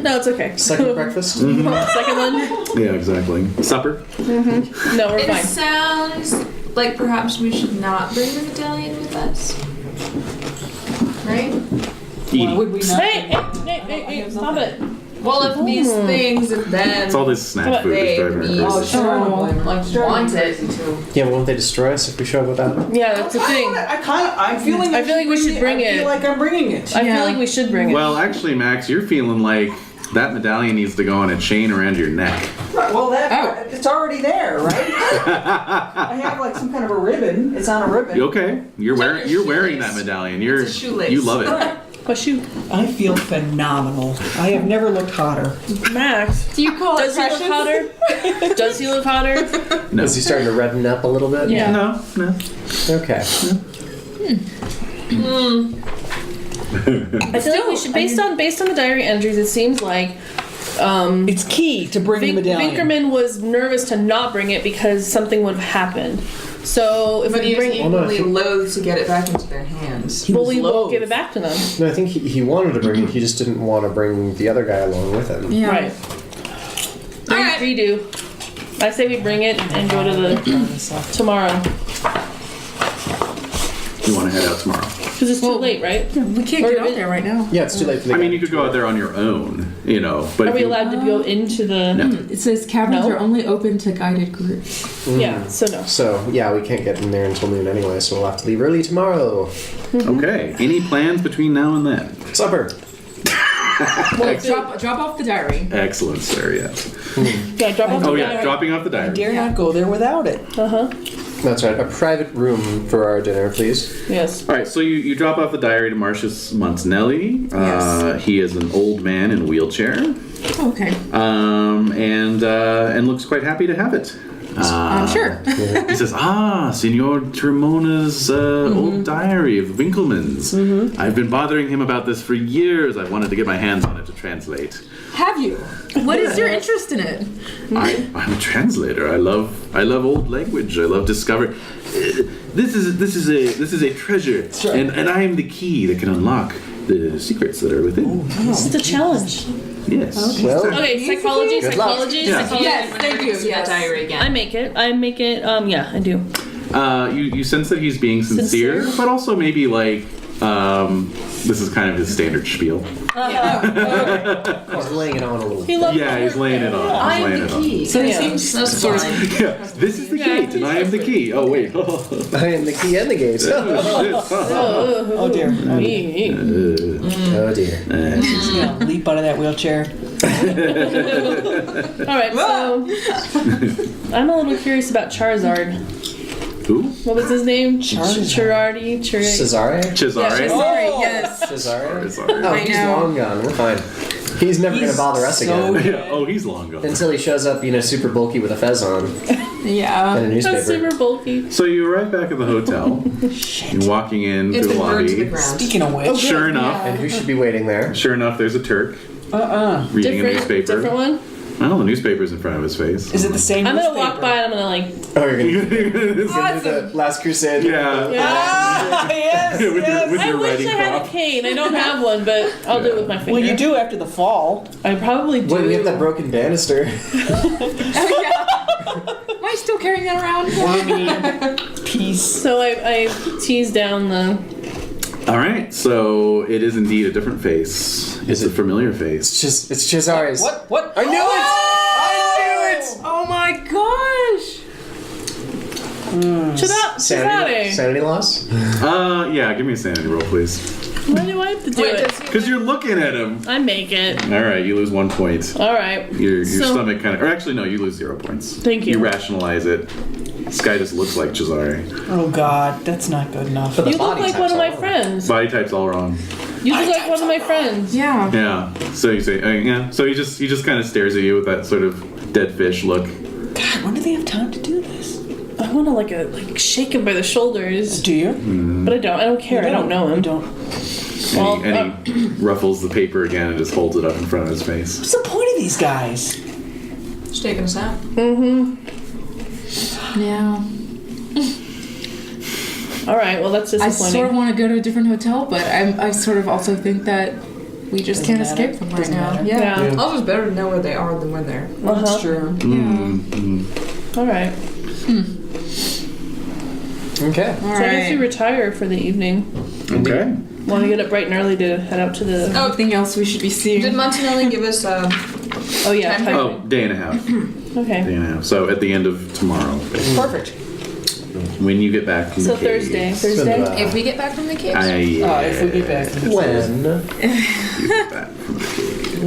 No, it's okay. Second breakfast? Second lunch? Yeah, exactly. Supper. No, we're It fine. sounds like perhaps we should not bring the medallion with us. Right? Why would we not? Hey, stop it. Well, if these things, if then It's all this snack food they is driving her need Oh, crazy. sure. want it. Yeah, won't they destroy us if we show up without it? Yeah, that's the thing. I'm feeling. I feel like we should bring I it. feel like I'm bringing it. I feel like we should bring it. Well, actually, Max, you're feeling like that medallion needs to go on a chain around your neck. Right, well, it's already there, right? I have like some kind of a ribbon. It's on a ribbon. Okay, you're wearing shoelace. that medallion. It's a shoelace. You love it. But shoot, I feel phenomenal. I have never looked hotter. Max. Do you call Does he look hotter? Does he look hotter? No, Is he starting to redden up a little bit? Yeah. no. Okay. I feel like we should, based on the diary entries, it seems like It's key to bring the medallion. Vinkerman was nervous to not bring it because something would have happened. So if But we he was bring, equally loath to get it back into their hands. well, was we won't loath. give it back to them. No, I think he wanted to bring it, he just didn't want to bring the other guy along with him. Yeah. Right. Alright. Redo. I say we bring it and go to the tomorrow You want to head out tomorrow? because it's too late, right? We can't get out there right now. Yeah, it's too late for the I guy. mean, you could go out there on your own, but Are if we you- allowed to go into the? No. It says caverns No. are only open to guided groups. Yeah. So no. So, yeah, we can't get in there until noon anyway, so we'll have to leave early tomorrow. Okay. Any plans between now and then? Supper. Drop off the diary. Excellent, sir. Yes. Yeah. Drop off. Oh the yeah, diary. dropping off the I diary. dare not go there without it. That's right. A private room for our dinner, please. Yes. All right, so you drop off the diary to Marcius Montanelli. He is an old man in a wheelchair, Okay. and looks quite happy to have it. I'm sure. He says, Signor Tremona's old diary of Winkleman's. I've been bothering him about this for years. I've wanted to get my hands on it to translate. Have you? What is your interest in it? I'm a translator. I love old language. I love discovery. This is a treasure, and I am the key that can unlock the secrets that are within. This is the challenge. Yes. Well, Okay, psychology. Yeah. Yes, thank you. See that diary again. I make it. Yeah, I do. You sense that he's being sincere, but also maybe like this is kind of his standard spiel. he's laying it on a little. He loves He's laying it on. I am the key. So he Yeah. seems That's fine. Yeah, this is the gate, and I am the key. Oh wait. I am the key and the gate. oh dear. Oh dear. He's gonna leap out of that wheelchair. All right, so I'm a little curious about Charizard. Who? What was his name? Charizard. Cesare? Cesare. Sorry, yes. Cesare? Cesare. Oh, he's know. long gone. We're fine. He's never going to bother us so again. Yeah. Oh, he's long gone. Until he shows up, super bulky with a fez on Yeah. and a That's newspaper. super bulky. So you arrive back at the hotel. You're walking in It's through the been burned to the lobby. ground. Speaking of which, Sure enough, And who should be waiting there? there's a Turk reading a newspaper. Different one. Well, the newspaper's in front of his face. is it the same? I'm gonna newspaper? walk by and I'm gonna like. Oh, you're going to do the Last Crusade? Yeah. Ah, yes, with yes. your I wish writing I had a prop. cane. I don't have one, but I'll do it with my finger. Well, you do after the fall. I probably do. Wait, we have that broken banister. Oh, yeah. Am I still carrying that around? Peace. So I tease down the. All right, so it is indeed a different face. It's a familiar face. It's Cesare's. What? I knew it! I knew it! Oh my gosh. Sanity loss? Yeah, give me a sanity roll, please. Why do I have to do it? Because you're looking at him. I make it. All right, you lose 1 point. All right. Your So- stomach kind of, or actually no, you lose 0 points. Thank you. You rationalize it. This guy just looks like Cesare. Oh God, that's not good enough. But the You look body like type's one of my all friends. Body type's all wrong. You look like one of my friends. Yeah. Yeah. So you say, yeah. So he just kind of stares at you with that sort of dead fish look. God, when do they have time to do this? I want to like shake him by the shoulders, Do you? Mm. but I don't. I don't care. I don't know him. You don't. Well, And he ruffles the paper again and just holds it up in front of his face. What's the point of these guys? Just taking us out. Yeah. All right. Well, that's I disappointing. sort of want to go to a different hotel, but I sort of also think that we just can't Doesn't matter. escape them right Doesn't now. matter. Yeah. Also, it's better to know where they are than when they're. Well, that's true. All right. Okay. All So I guess you right. retire for the evening. Okay. Want to get up bright and early to head out to the. Anything else we should be seeing? Did Montanelli give us Oh yeah. Time. timing. Oh, day and a half. Okay. Day and a half. So at the end of tomorrow, basically. Perfect. When you get back from So the cave. Thursday. Thursday. if we get back from the caves? If we get back. When?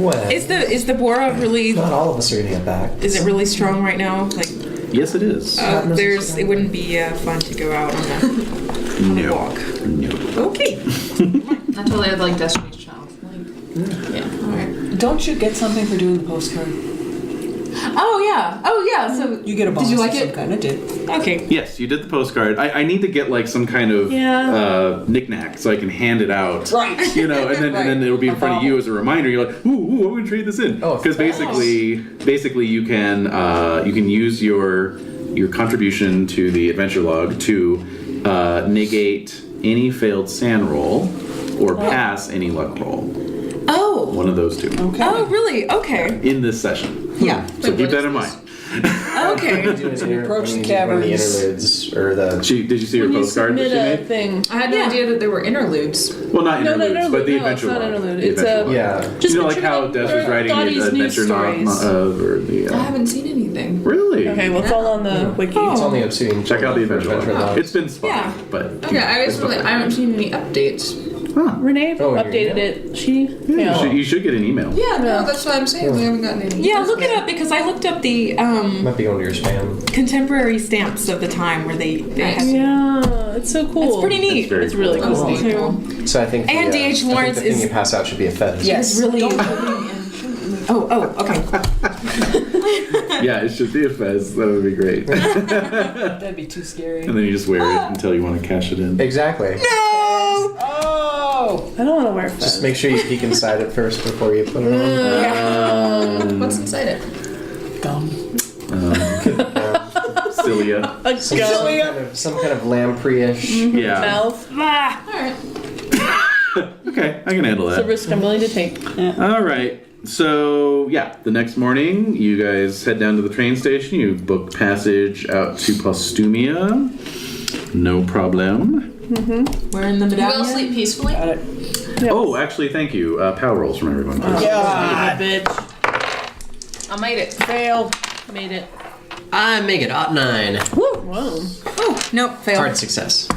When? Is the Bora really? Not all of us are going to get back. Is it really strong right now? Like, Yes, it is. it wouldn't be fun to go out on a no. walk. No. Okay. I totally had like Destiny's Child. Alright. Don't you get something for doing the postcard? Oh yeah. So You get a bonus Did you like of some it? kind. I did. Okay. Yes, you did the postcard. I need to get like some kind of knick-knack so I can hand it out. Right. You know, and then it'll be in front of you as a reminder. You're like, ooh, I'm gonna trade this in. Oh, because basically you can use your contribution to the adventure log to negate any failed sand roll or pass any luck roll. Oh. One of those two. Okay. Oh really? Okay. In this session. Yeah. So keep that in mind. Okay. approach the One of the caverns. interludes or the. Did you see her When you postcard that submit she a made? thing. I had no idea that there were interludes. Well, not No, interludes, but the no, adventure it's not log. interlude. The It's adventure a log. Yeah. just You know, like how Des was writing Dottie's an news adventure stories. or the. I haven't seen anything. Really? Okay, well it's all on the wiki. It's on the Obsidian. Check out the adventure log. log. It's been spotty, Yeah. but Okay, I guess really, I haven't seen any updates. Renae Oh, your updated email? it. She you should get an email. Yeah, no, that's what I'm saying. We haven't gotten any. Yeah, look it up because I looked up the Might be going to your spam. contemporary stamps of the time where they Nice. had. Yeah, it's so cool. It's pretty neat. very It's really cool. cool. Too. So I think. And the, D.H. I think Lawrence the thing is- you pass out should be a fez. Yes. It's really. Don't- Oh, okay. Yeah, it should be a fez. That would be great. That'd be too scary. And then you just wear it until you want to cash it in. Exactly. Oh! I don't want to wear fez. Just make sure you peek inside it first before you put it on. What's inside it? Gum. Cilia. Some kind of lamprey-ish. Yeah. Mouth. Ah. Alright. Okay, I can handle It's a that. risk I'm willing to take. All right. So, yeah, the next morning, you guys head down to the train station. You book passage out to Postumia. No problem. Wearing the You all medallion. sleep peacefully? Got it. Oh, actually, thank you. Power rolls from everyone. please. God. Bitch. I made it. Failed. Made it. I make it 9. Whoa. Oh, nope, failed. Hard success.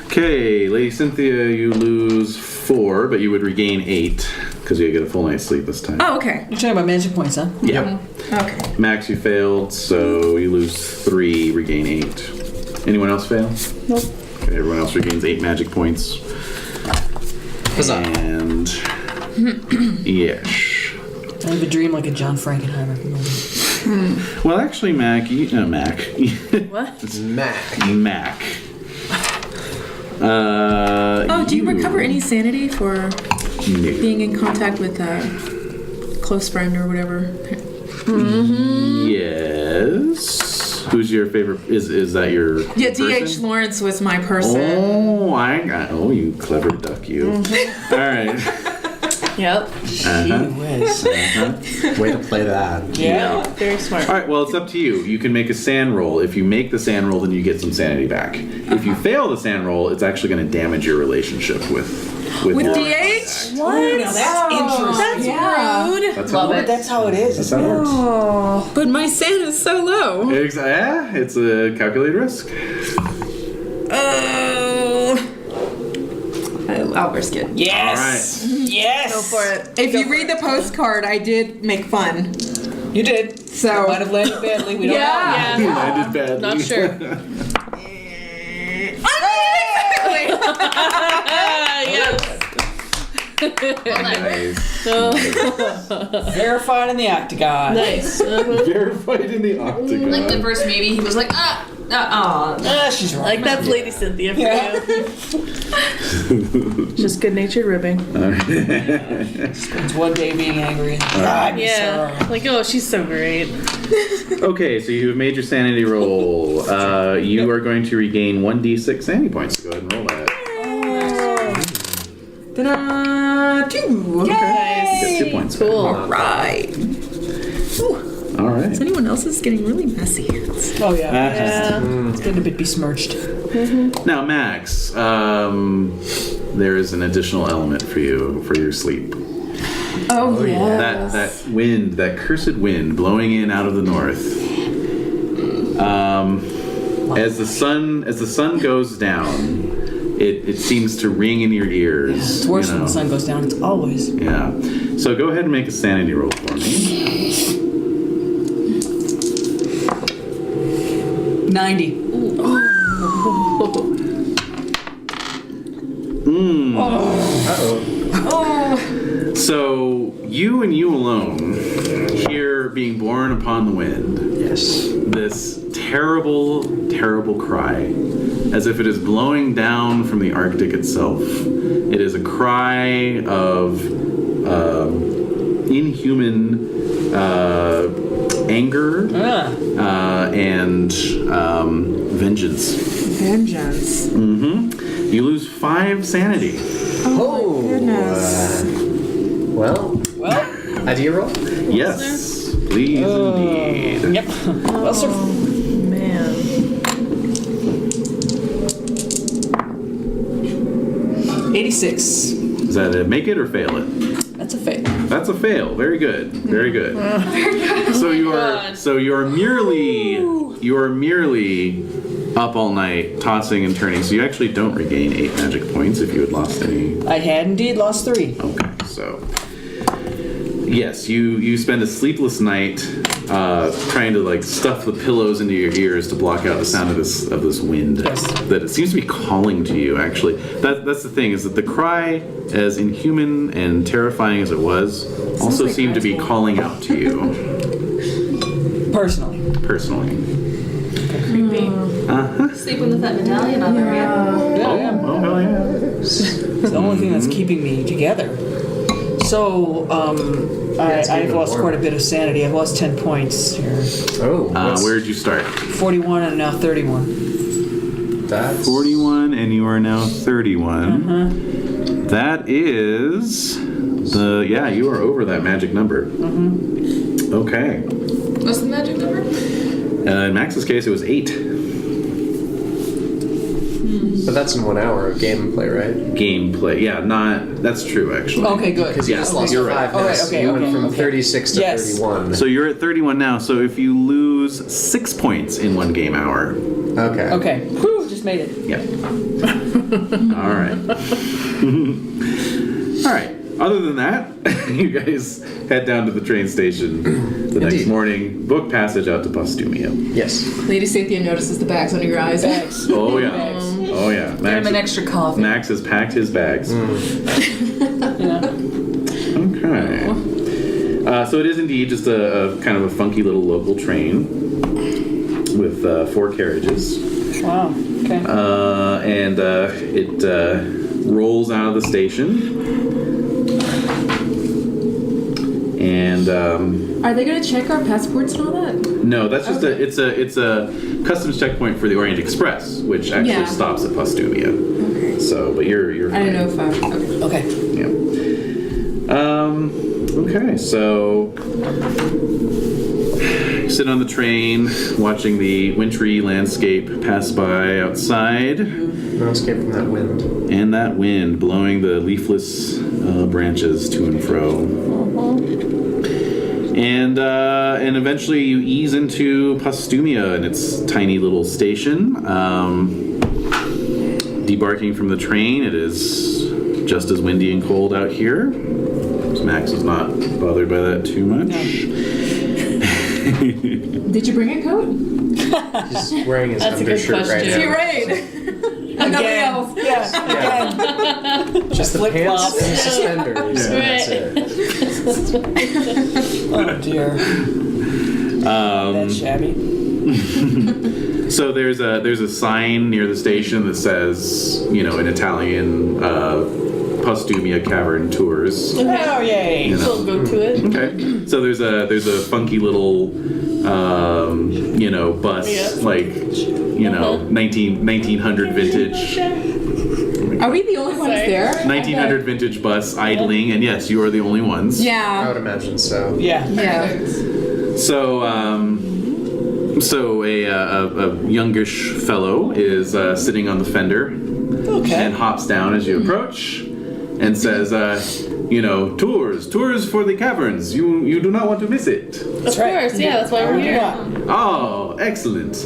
Okay, Lady Cynthia, you lose 4, but you would regain 8 because you get a full night's sleep this time. Oh, okay. You're talking about magic points, huh? Yeah. Okay. Max, you failed, so you lose 3, regain 8. Anyone else fail? Nope. Okay, everyone else regains 8 magic points. Huzzah. And yes. I have a dream like a John Frankenheimer movie. Well, actually, Mac. Mac. What? Mac. Oh, do you recover any sanity for No. being in contact with a close friend or whatever? Yes. Who's your favorite? Is that your? Yeah, person? D.H. Lawrence was my person. Oh, I got. Oh, you clever duck, you. All right. Yep. Whiz. Way to play that. Yeah. Very smart. All right. Well, it's up to you. You can make a sand roll. If you make the sand roll, then you get some sanity back. If you fail the sand roll, it's actually going to damage your relationship with With Lawrence. D.H.? What? Now that's interesting. Rude. That's Love how it. That's how it is. That's how it works. Oh, but my sand is so low. Yeah, it's a calculated risk. Oh. I'll risk it. Yes. Yes. Go for it. If you read the postcard, I did make fun. You did. So- It might have landed badly. We don't know. Yeah. You landed badly. Not sure. Yes. Nice. Verified in the octagon. Nice. Verified in the octagon. Like the first maybe, he was like, She's right. Like that's Lady Cynthia for Yeah. you. Just good-natured ribbing. Spends one day being angry. And I'm Yeah. sorry. Like, oh, she's so great. Okay, so you've made your sanity roll. You are going to regain 1d6 sanity points. So go ahead and roll that. Ta-da! 2. Get 2 points. back. Cool. All right. All right. Anyone else is getting really messy. Oh yeah. Yeah. It's getting a bit besmirched. Now, Max, there is an additional element for you for your sleep. Oh, yeah. That wind, that cursed wind blowing in out of the north. As the sun goes down, it seems to ring in your ears. It's worse you when know. the sun goes down. It's always. Yeah. So go ahead and make a sanity roll for me. 90. So you and you alone hear being borne upon the wind. Yes. This terrible, terrible cry, as if it is blowing down from the Arctic itself. It is a cry of inhuman anger and vengeance. Vengeance. You lose 5 sanity. Oh, Goodness. Well, how do you roll? Yes, please indeed. Yep. Well, sir. Man. 86. Is that a make it or fail it? That's a fail. That's a fail. Very good. Very good. So you are merely up all night tossing and turning. So you actually don't regain 8 magic points if you had lost any. I had indeed lost 3. Okay, so yes, you spend a sleepless night trying to like stuff the pillows into your ears to block out the sound of this wind that it seems to be calling to you. Actually, that's the thing, is that the cry, as inhuman and terrifying as it was, also seemed to be calling out to you. Personally. Creepy. Sleep with that medallion on there, yeah. Oh, hell yeah. It's the only thing that's keeping me together. So, I've lost quite a bit of sanity. I've lost 10 points here. Oh, Where'd you start? 41 and now 31. that's 41, and you are now 31. That is you are over that magic number. Okay. What's the magic number? In Max's case, it was 8. But that's in 1 hour of gameplay, right? Gameplay, yeah, that's true actually. Okay, good. Because you just lost You're 5 right. minutes. Okay, You went okay, from okay. 36 to Yes. 31. So you're at 31 now. So if you lose 6 points in 1 game hour, Okay. Okay. Whew, just made it. yeah. All right. All right. Other than that, you guys head down to the train station the next Indeed. morning. Book passage out to Postumia. Yes. Lady Cynthia notices the bags under your eyes. Oh yeah. Oh yeah. Give him an extra coffee. Max has packed his bags. Yeah. Okay. So it is indeed just a kind of a funky little local train with 4 carriages. Wow. Okay. And it rolls out of the station. And Are they going to check our passports and all that? no, that's just it's a customs checkpoint for the Orient Express, which actually Yeah. stops at Postumia. Okay. So, but you're I fine. don't know if okay. Okay. Yeah. Okay, so you sit on the train, watching the wintry landscape pass by outside, No escape from that wind. and that wind blowing the leafless branches to and fro. And eventually you ease into Postumia and its tiny little station. Debarking from the train, it is just as windy and cold out here. Max is not bothered by that too much. Did you bring a coat? He's wearing his That's a good undershirt right question. now. Right. Nothing else. Yeah. Again. Just the pants Flip-flops. and suspenders. And that's it. Oh dear. That's shabby. So there's a sign near the station that says, in Italian, Postumia Cavern Tours. Oh yay. So go to it. Okay. So there's a funky little bus, Yeah. like 1900 vintage. Are we the only ones there? 1900 vintage bus idling, and yes, you are the only ones. I Yeah. would imagine so. Yeah. Yeah. So, a youngish fellow is sitting on the fender and Okay. hops down as you approach and says, tours for the caverns. You do not want to miss it. That's Of course, yeah, that's why we're here. Oh, excellent.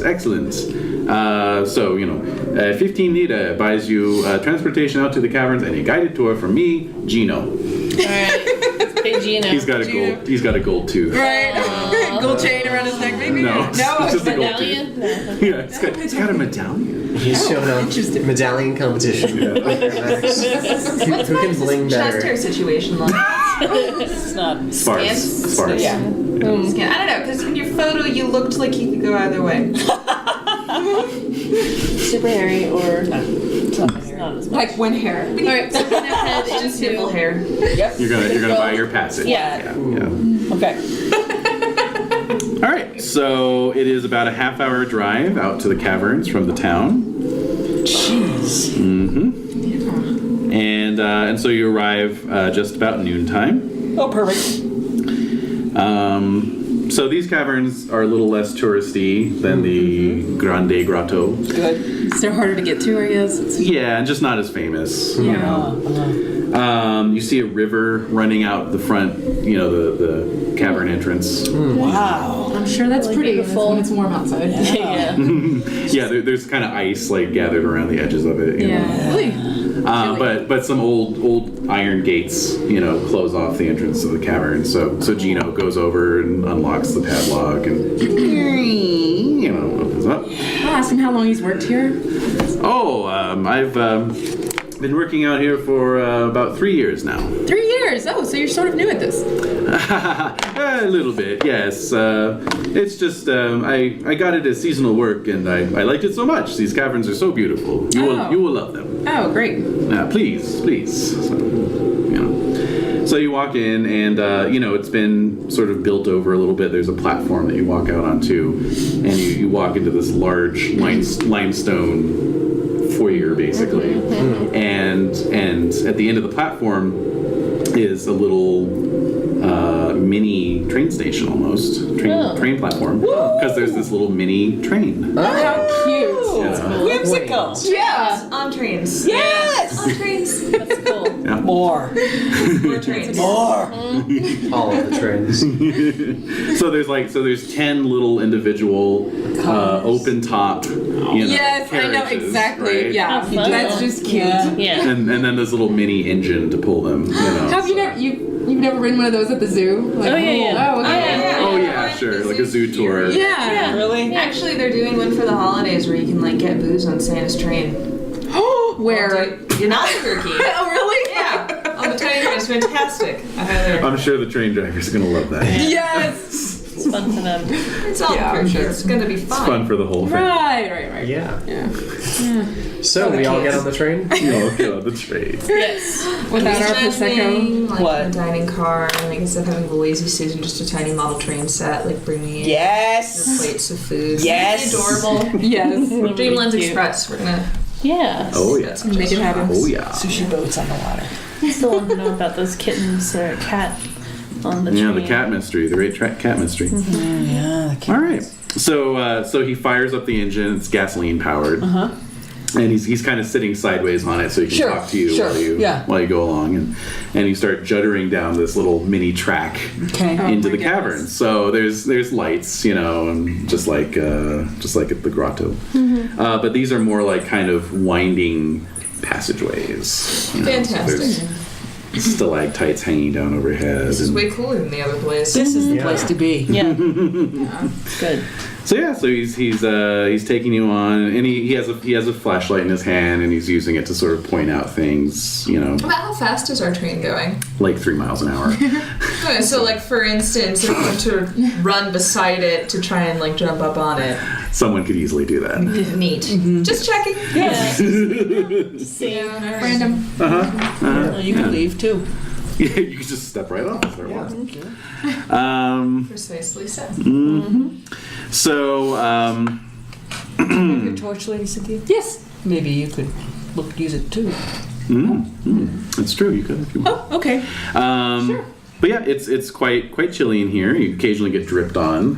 15 lira buys you transportation out to the caverns and a guided tour from me, Gino. Alright. Let's pay Gino. He's got a gold tooth. Right. Gold chain around his neck, maybe? No, it's just a gold tooth. Medallion? No. Yeah, it's got a medallion. He's showing up medallion competition. Who can bling Chester better? situation like It's not. Sparse. Yeah. I don't know, because in your photo you looked like you could go either way. Super hairy or It's not here. not as much. Like when hair. Alright, so we're gonna head Just nipple into... hair. Yep. You're gonna buy your passage. Yeah. Okay. All right. So it is about a half-hour drive out to the caverns from the town. Jeez. And so you arrive just about noontime. Oh, perfect. So these caverns are a little less touristy than the Grande Grotto. Good. They're harder to get to, I guess. Yeah, and just not as famous. Yeah. You see a river running out the front, the cavern entrance. Wow. I'm sure that's Really pretty beautiful. when it's warm outside. Yeah. Yeah, there's kind of ice gathered around the edges of it. Really? But some old iron gates, close off the entrance of the cavern. So Gino goes over and unlocks the padlock and opens up. I'll ask him how long he's worked here. Oh, I've been working out here for about 3 years now. 3 years. Oh, so you're sort of new at this. A little bit, yes. It's just I got it as seasonal work, and I liked it so much. These caverns are so beautiful. You will love them. Oh, great. Please. So, So you walk in, and it's been sort of built over a little bit. There's a platform that you walk out onto, and you walk into this large limestone foyer, basically. And at the end of the platform is a little mini train station, almost train platform, because there's this little mini train. How cute. Whimsical. Yeah. On trains. Yes. On trains. That's cool. Yeah. More. More trains. More. All of the trains. So there's 10 little individual open top. Yes, I know carriages, exactly. right? Yeah, How fun. that's just cute. Yeah. And then this little mini engine to pull them. Have you never you've never ridden one of those at the zoo? Like, Oh, yeah. Oh, okay. Oh yeah, sure, like a zoo tour. Yeah. Really? Actually, they're doing one for the holidays where you can like get booze on Santa's train. Where? You're not Turkey. Oh, really? Yeah. On the train train. It's fantastic. I highly I'm sure the train driver's gonna love that. Yes. It's fun for them. It's all Yeah, I'm perfect. sure. It's gonna be It's fun. fun for the whole thing. Right. Yeah. Yeah. So we all get on the train? Oh god, the train. Yes. Without our prosecco. Imagining, like What? a dining car, and like instead of having the lazy Susan, just a tiny model train set, like bringing in Yes. your plates of food. Yes. It's adorable. Yes. Dreamland Cute. Express. We're gonna Yeah. Oh yeah. Make it happen. Oh yeah. Sushi boats on the water. I still want to know about those kittens or a cat on the Yeah, train. the cat mystery, the great cat mystery. Yeah. All right. So he fires up the engine. It's gasoline powered. And he's kind of sitting sideways on it so he can Sure, talk to you sure, while you go along, and you start juddering down this little mini track Okay. into my the cavern. So there's lights, and just like at the grotto. But these are more like kind of winding passageways. Fantastic. So there's stalactites hanging down overhead. This is and- way cooler than the other place. This is the place to be. Yeah. Good. So yeah, so he's taking you on, and he has a flashlight in his hand, and he's using it to sort of point out things, About how fast is our train going? like 3 miles an hour. Okay, so like for instance, if we were to run beside it to try and like jump up on it, Someone could easily do that. neat. Just checking. Yeah. Same. Random. You can leave too. You could just step right off and start walking. Precisely so. So Your torch, Lady Cynthia? Yes. Maybe you could use it too. it's true. You could if you want. Oh, okay. Sure. But yeah, it's quite chilly in here. You occasionally get dripped on.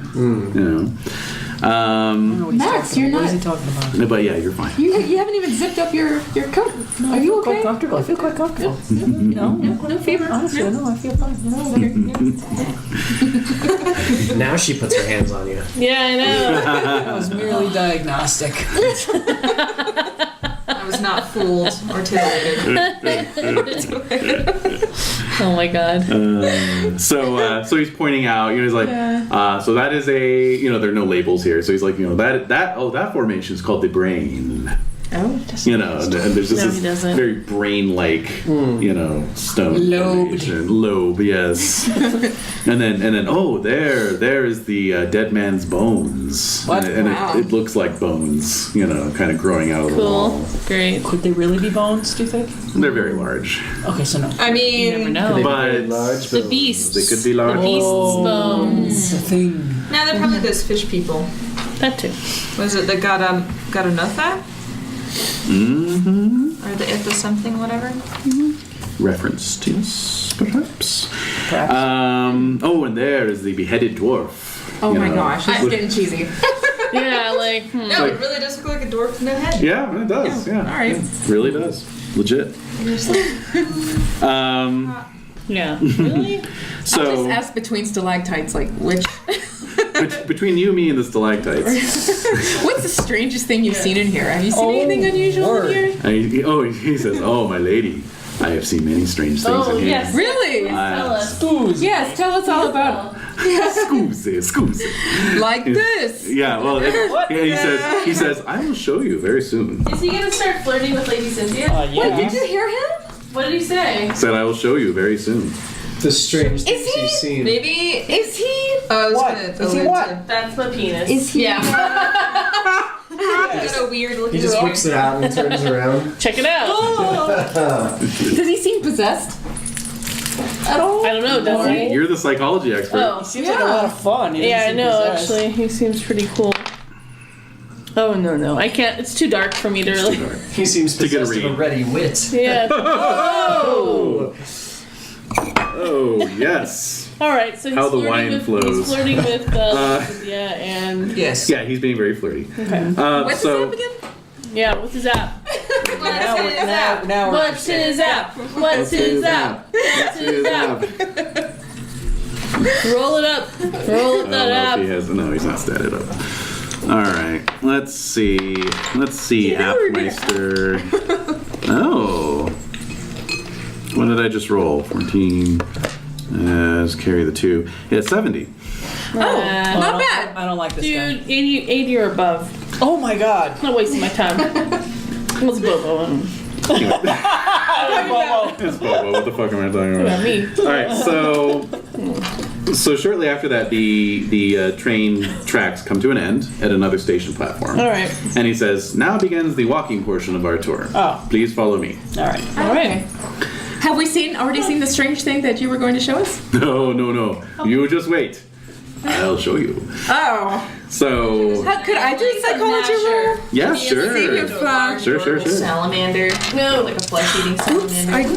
I don't know what he's Max, talking you're about. What is not- he talking about? But yeah, you're fine. You haven't even zipped up your coat. No, Are I you feel quite okay? comfortable. I feel quite comfortable. No fever. Honestly, no, I feel fine. Now she puts her hands on you. Yeah, I know. That was merely diagnostic. I was not fooled or titillated. Oh my god. So he's pointing out, he's like, so that is a, there are no labels here. So he's like, that formation is called the brain. Oh. And there's just No, he this doesn't. very brain-like, stone Lobed. formation. Lobe, yes. and then, there is the dead man's bones. What? And Wow. it looks like bones, kind of growing out of the Cool. wall. Great. Could they really be bones, do you think? They're very large, Okay, so no. I You mean, never know. but Large The bones. beasts. they could be large. The beasts' bones. It's a thing. no, they're probably those fish people. That too. Was it the Garonotha? Or the Itha something, whatever? Reference to us, perhaps. Perhaps. And there is the beheaded dwarf. Oh my gosh, this is getting cheesy. Yeah, like, No, it really does look like a dwarf with no head. Yeah, it does. Yeah, All right. really does. Legit. yeah. Really? I'll just So ask between stalactites, like, which. between you, me, and the stalactites, What's the strangest thing you've seen in here? Have you seen anything unusual word. in here? he says, "Oh, my lady, I have seen many strange things Oh, in here." yes. Really? Tell us. Yes, tell us all about Excuse. it. Like this. Yeah, well, he says, "I will show you very soon." Is he gonna start flirting with Lady Cynthia? Yeah. Did you hear him? What did he say? Said, "I will show you very soon." The strange things he- you've seen. Maybe Is he I was What? gonna Is he allude what? to- That's my penis. Is he? Yeah. Got a weird looking. He just whips it out and turns around. Check it out. Does he seem possessed? At all? I don't know, does he? You're the psychology expert. Oh, Seems like a lot of fun. He yeah, I doesn't know, possess. actually. He seems pretty cool. Oh, no. I can't. It's too dark for me to really. He seems To get a possessed of a read. ready wit. Yeah. Oh! Oh, yes. All right, so he's How the flirting wine with, flows. He's flirting with yeah, and Yes. Yeah, he's being very flirty. okay. What's So, his name again? Yeah, what's his app? Now we're What's his app? What's his app? What's his app? Roll it up. Roll up I don't that know app. if he has. No, he's not statted up. All right. Let's see. Appmeister. Oh. What did I just roll? 14. Let's carry the 2. Yeah, 70. Not bad. I don't like this Dude, guy. 80 or above. Oh my god. I'm not wasting my time. What's Bobo? It's Bobo. What the fuck am I talking about? About me. All right. So shortly after that, the train tracks come to an end at another station platform. All right. And he says, "Now begins the walking portion of our tour. Oh. Please follow me." All right. All right. Have we already seen the strange thing that you were going to show us? No. You just wait. I'll show you. Oh. So, Could I do a psychology roll? yeah, See sure. if, Sure. Salamander. No. Like a flesh-eating salamander. I have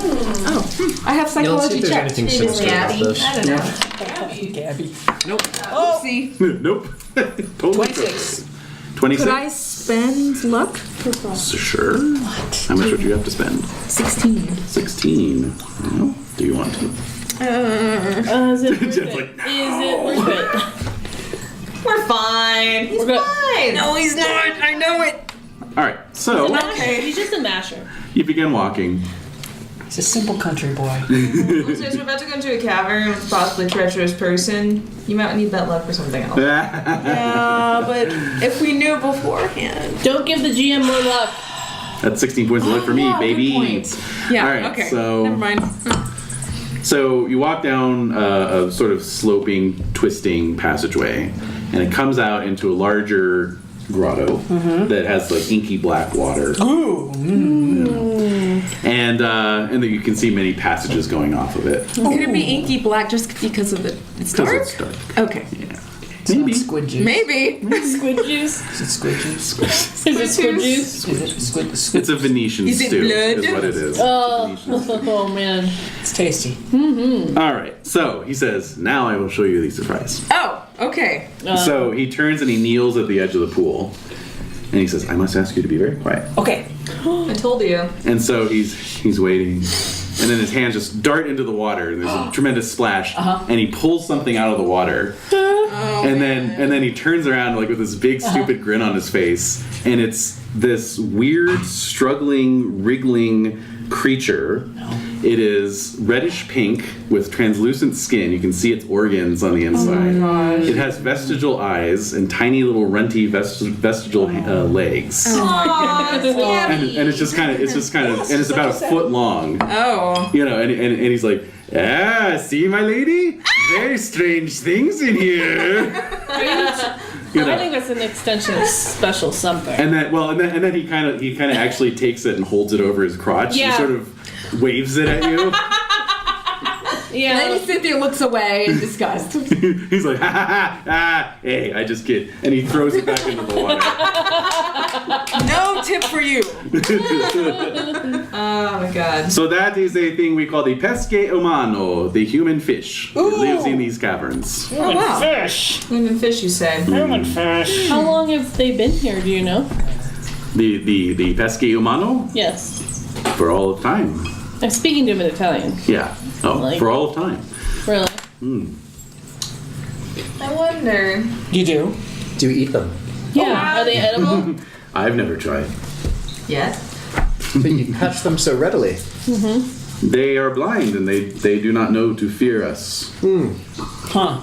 Yeah, let's psychology see if there's check. anything Maybe sinister about Gabby. this. I don't know. Gabby. Oopsie. Nope. Totally 26. 26? Could I spend luck? Sure. How much would you have to spend? 16. 16. Well, do you want to? Is it worth Jeff's it? like, Is it worth it? We're fine. He's We're good. fine. No, he's not. I know it. All right. So, He's just a masher. you begin walking. He's a simple country boy. Since we're about to go into a cavern with a possibly treacherous person, you might need that luck for something else. Yeah, but if we knew beforehand. Don't give the GM more luck. That's 16 points of luck for me, yeah, baby. good point. Yeah, All right, okay. so- Never mind. So you walk down a sort of sloping, twisting passageway, and it comes out into a larger grotto that has like inky black water. Ooh. And then you can see many passages going off of it. Could it be inky black just because of it's Because dark? it's dark. Okay. Maybe. Squid juice. Maybe. Squid juice? Is it squid juice? Is it squid juice? Is it squid? It's a Venetian Is it stew, blood? is what it is. Oh man. It's tasty. All right, so he says, "Now I will show you the surprise." Oh, okay. So he turns and he kneels at the edge of the pool, and he says, "I must ask you to be very quiet." Okay. I told you. And so he's waiting, and then his hands just dart into the water. And there's a tremendous splash, and he pulls something out of the water, and then he turns around like with this big stupid grin on his face, and it's this weird, struggling, wriggling creature. It is reddish pink with translucent skin. You can see its organs on the inside. It has vestigial eyes and tiny little runty vestigial legs. And it's just kind of, and it's about a foot long. Oh. You know, and he's like, see, my lady? Very strange things in here. You know. I think that's an extension of special something. And then he kind of actually takes it and holds it over his crotch. Yeah. He sort of waves it at you. Yeah. Lady Cynthia looks away in disgust. He's like, hey, I just kid. And he throws it back into the water. No tip for you. Oh my god. So that is a thing we call the pesce umano, the human fish. It lives in these caverns. Oh, wow. Fish. Human fish, you say? Human fish. How long have they been here? Do you know? The pesce umano? Yes. For all of time. I'm speaking to him in Italian. Yeah. Oh, Like- for all of time. Really? I wonder. You do? Do you eat them? Yeah. Are they edible? I've never tried. Yes. But you catch them so readily. They are blind and they do not know to fear us. Huh.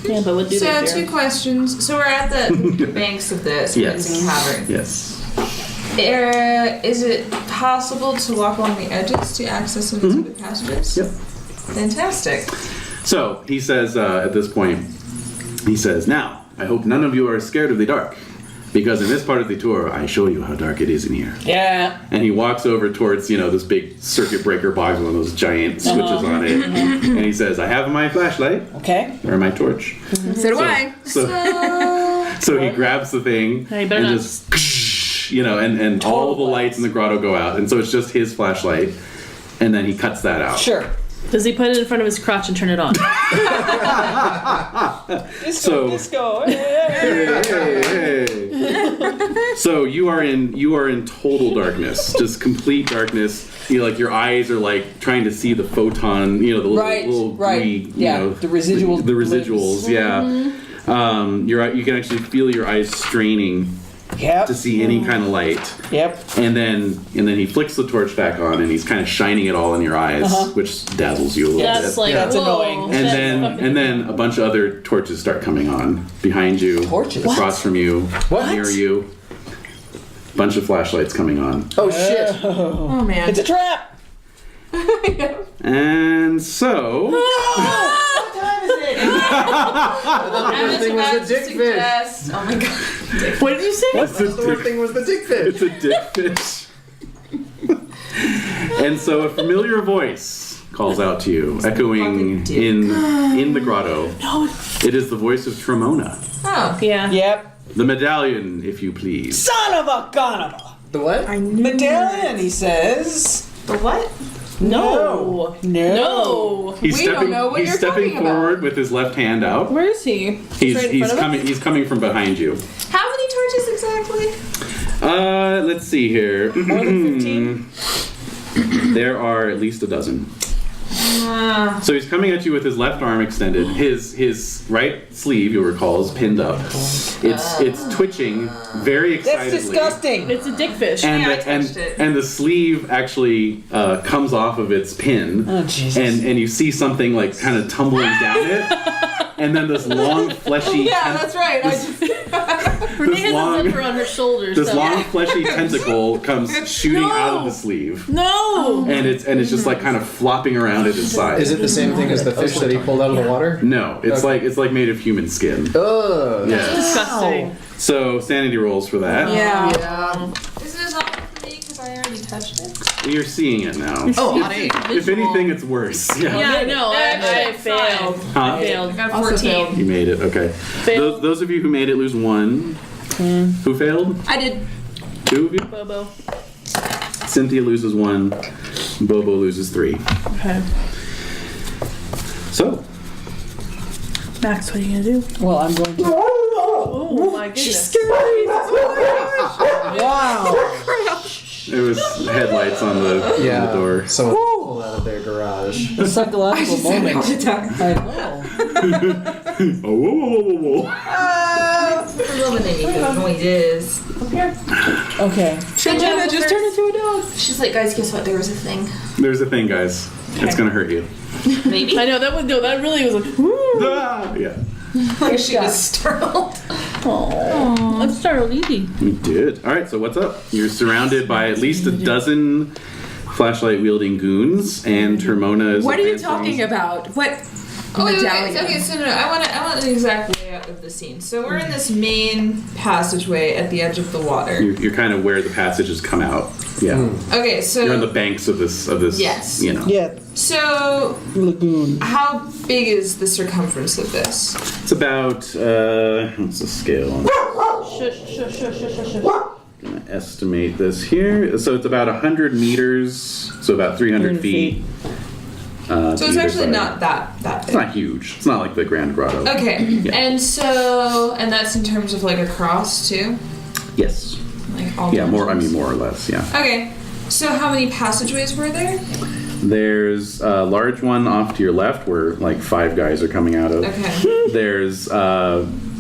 Yeah, but what do So they two do? questions. So we're at the banks of this amazing cavern. Yes. Is it possible to walk along the edges to access into the passages? Yep. Fantastic. So he says at this point, he says, "Now I hope none of you are scared of the dark, because in this part of the tour I show you how dark it is in here." Yeah. And he walks over towards, this big circuit breaker box with one of those giant switches on it. And he says, "I have my flashlight." Okay. Or my torch. So do I. So he grabs the thing Hey, better and not. just, and all the lights in the grotto go out. And so it's just his flashlight. And then he cuts that out. Sure. Does he put it in front of his crotch and turn it on? Disco. Hey. So you are in total darkness, just complete darkness. Your eyes are like trying to see the photon, the little green, the residuals. The residuals, yeah. You can actually feel your eyes straining Yep. to see any kind of light. Yep. And then he flicks the torch back on, and he's kind of shining it all in your eyes, which dazzles you a little That's bit. like, That's whoa, annoying. And then a bunch of other torches start coming on behind you, Torches? across from you, What? near you. Bunch of flashlights coming on. Oh shit! Oh man. It's a trap. And so I was thing was about the to dick suggest. Oh my god. what did you say? The worst thing was the dick fish. it's a dick fish. And so a familiar voice calls out to you, echoing in the grotto. No. It is the voice of Tremona. Oh. Yeah. Yep. The medallion, if you please. Son of a gonaba. The what? Medallion, he says. The what? No. No. He's We don't stepping, know what he's you're stepping talking about. forward with his left hand out. Where is he? He's right in front of us? coming. He's coming from behind you. How many torches exactly? Let's see here. More than 15? There are at least a dozen. So he's coming at you with his left arm extended. His right sleeve, you'll recall, is pinned up. It's twitching very excitedly. That's disgusting. It's a dick fish. And, Yeah, I the, touched it. and the sleeve actually comes off of its pin. Oh, Jesus. And you see something like kind of tumbling down it. And then this long, fleshy. Yeah, that's right. I just Renee has a zipper on her shoulders. This so. long, fleshy tentacle comes shooting out of the sleeve. No. And it's just like kind of flopping around at his side. Is it the same thing as the fish that he pulled out of the water? No, it's like made of human skin. Oh. Yeah. Disgusting. So sanity rolls for that. yeah. Is this all for me because I already touched it? You're seeing it now. Oh, honey. If anything, it's worse. Yeah. Yeah, no, I Actually, failed. Huh? I failed. I got Also 14. failed. You made it. Okay. Failed. Those of you who made it lose 1. Who failed? I did. 2 of you. Bobo. Cynthia loses 1. Bobo loses 3. Okay. So Max, what are you gonna do? Well, I'm going to. Oh my goodness. Wow. there was headlights on the door. Someone pulled out of their garage. The psychological moment. Heart attack. I know. Oh, whoa, whoa, whoa, whoa. Eliminating the noises. Okay. Jenna just turned into a dog. She's like, guys, guess what? There was a thing. There's a thing, guys. It's gonna hurt you. Maybe. I know that would no. That really was like. Woo. Ah, yeah. Like she was startled. Oh, I'm startled easy. You did. All right. So what's up? You're surrounded by at least a dozen flashlight wielding goons, and Termona is. What are you advancing. talking about? What? Oh, wait, medallion? okay, so no, I want the exact layout of the scene. So we're in this main passageway at the edge of the water. You're kind of where the passages come out. Yeah. Okay, so You're on the banks of this. Yes. Yeah. So Lagoon. how big is the circumference of this? It's about what's the scale on? Shush, shush, shush, shush, shush, shush. I'm gonna estimate this here. So it's about 100 meters. So about 300 feet. So it's to either actually side. not that It's big. not huge. It's not like the Grand Grotto. Okay, Yeah. and that's in terms of like across too, Yes. like all. Yeah. More dimensions? or less. Yeah. Okay, so how many passageways were there? There's a large one off to your left where like 5 guys are coming out of. Okay. There's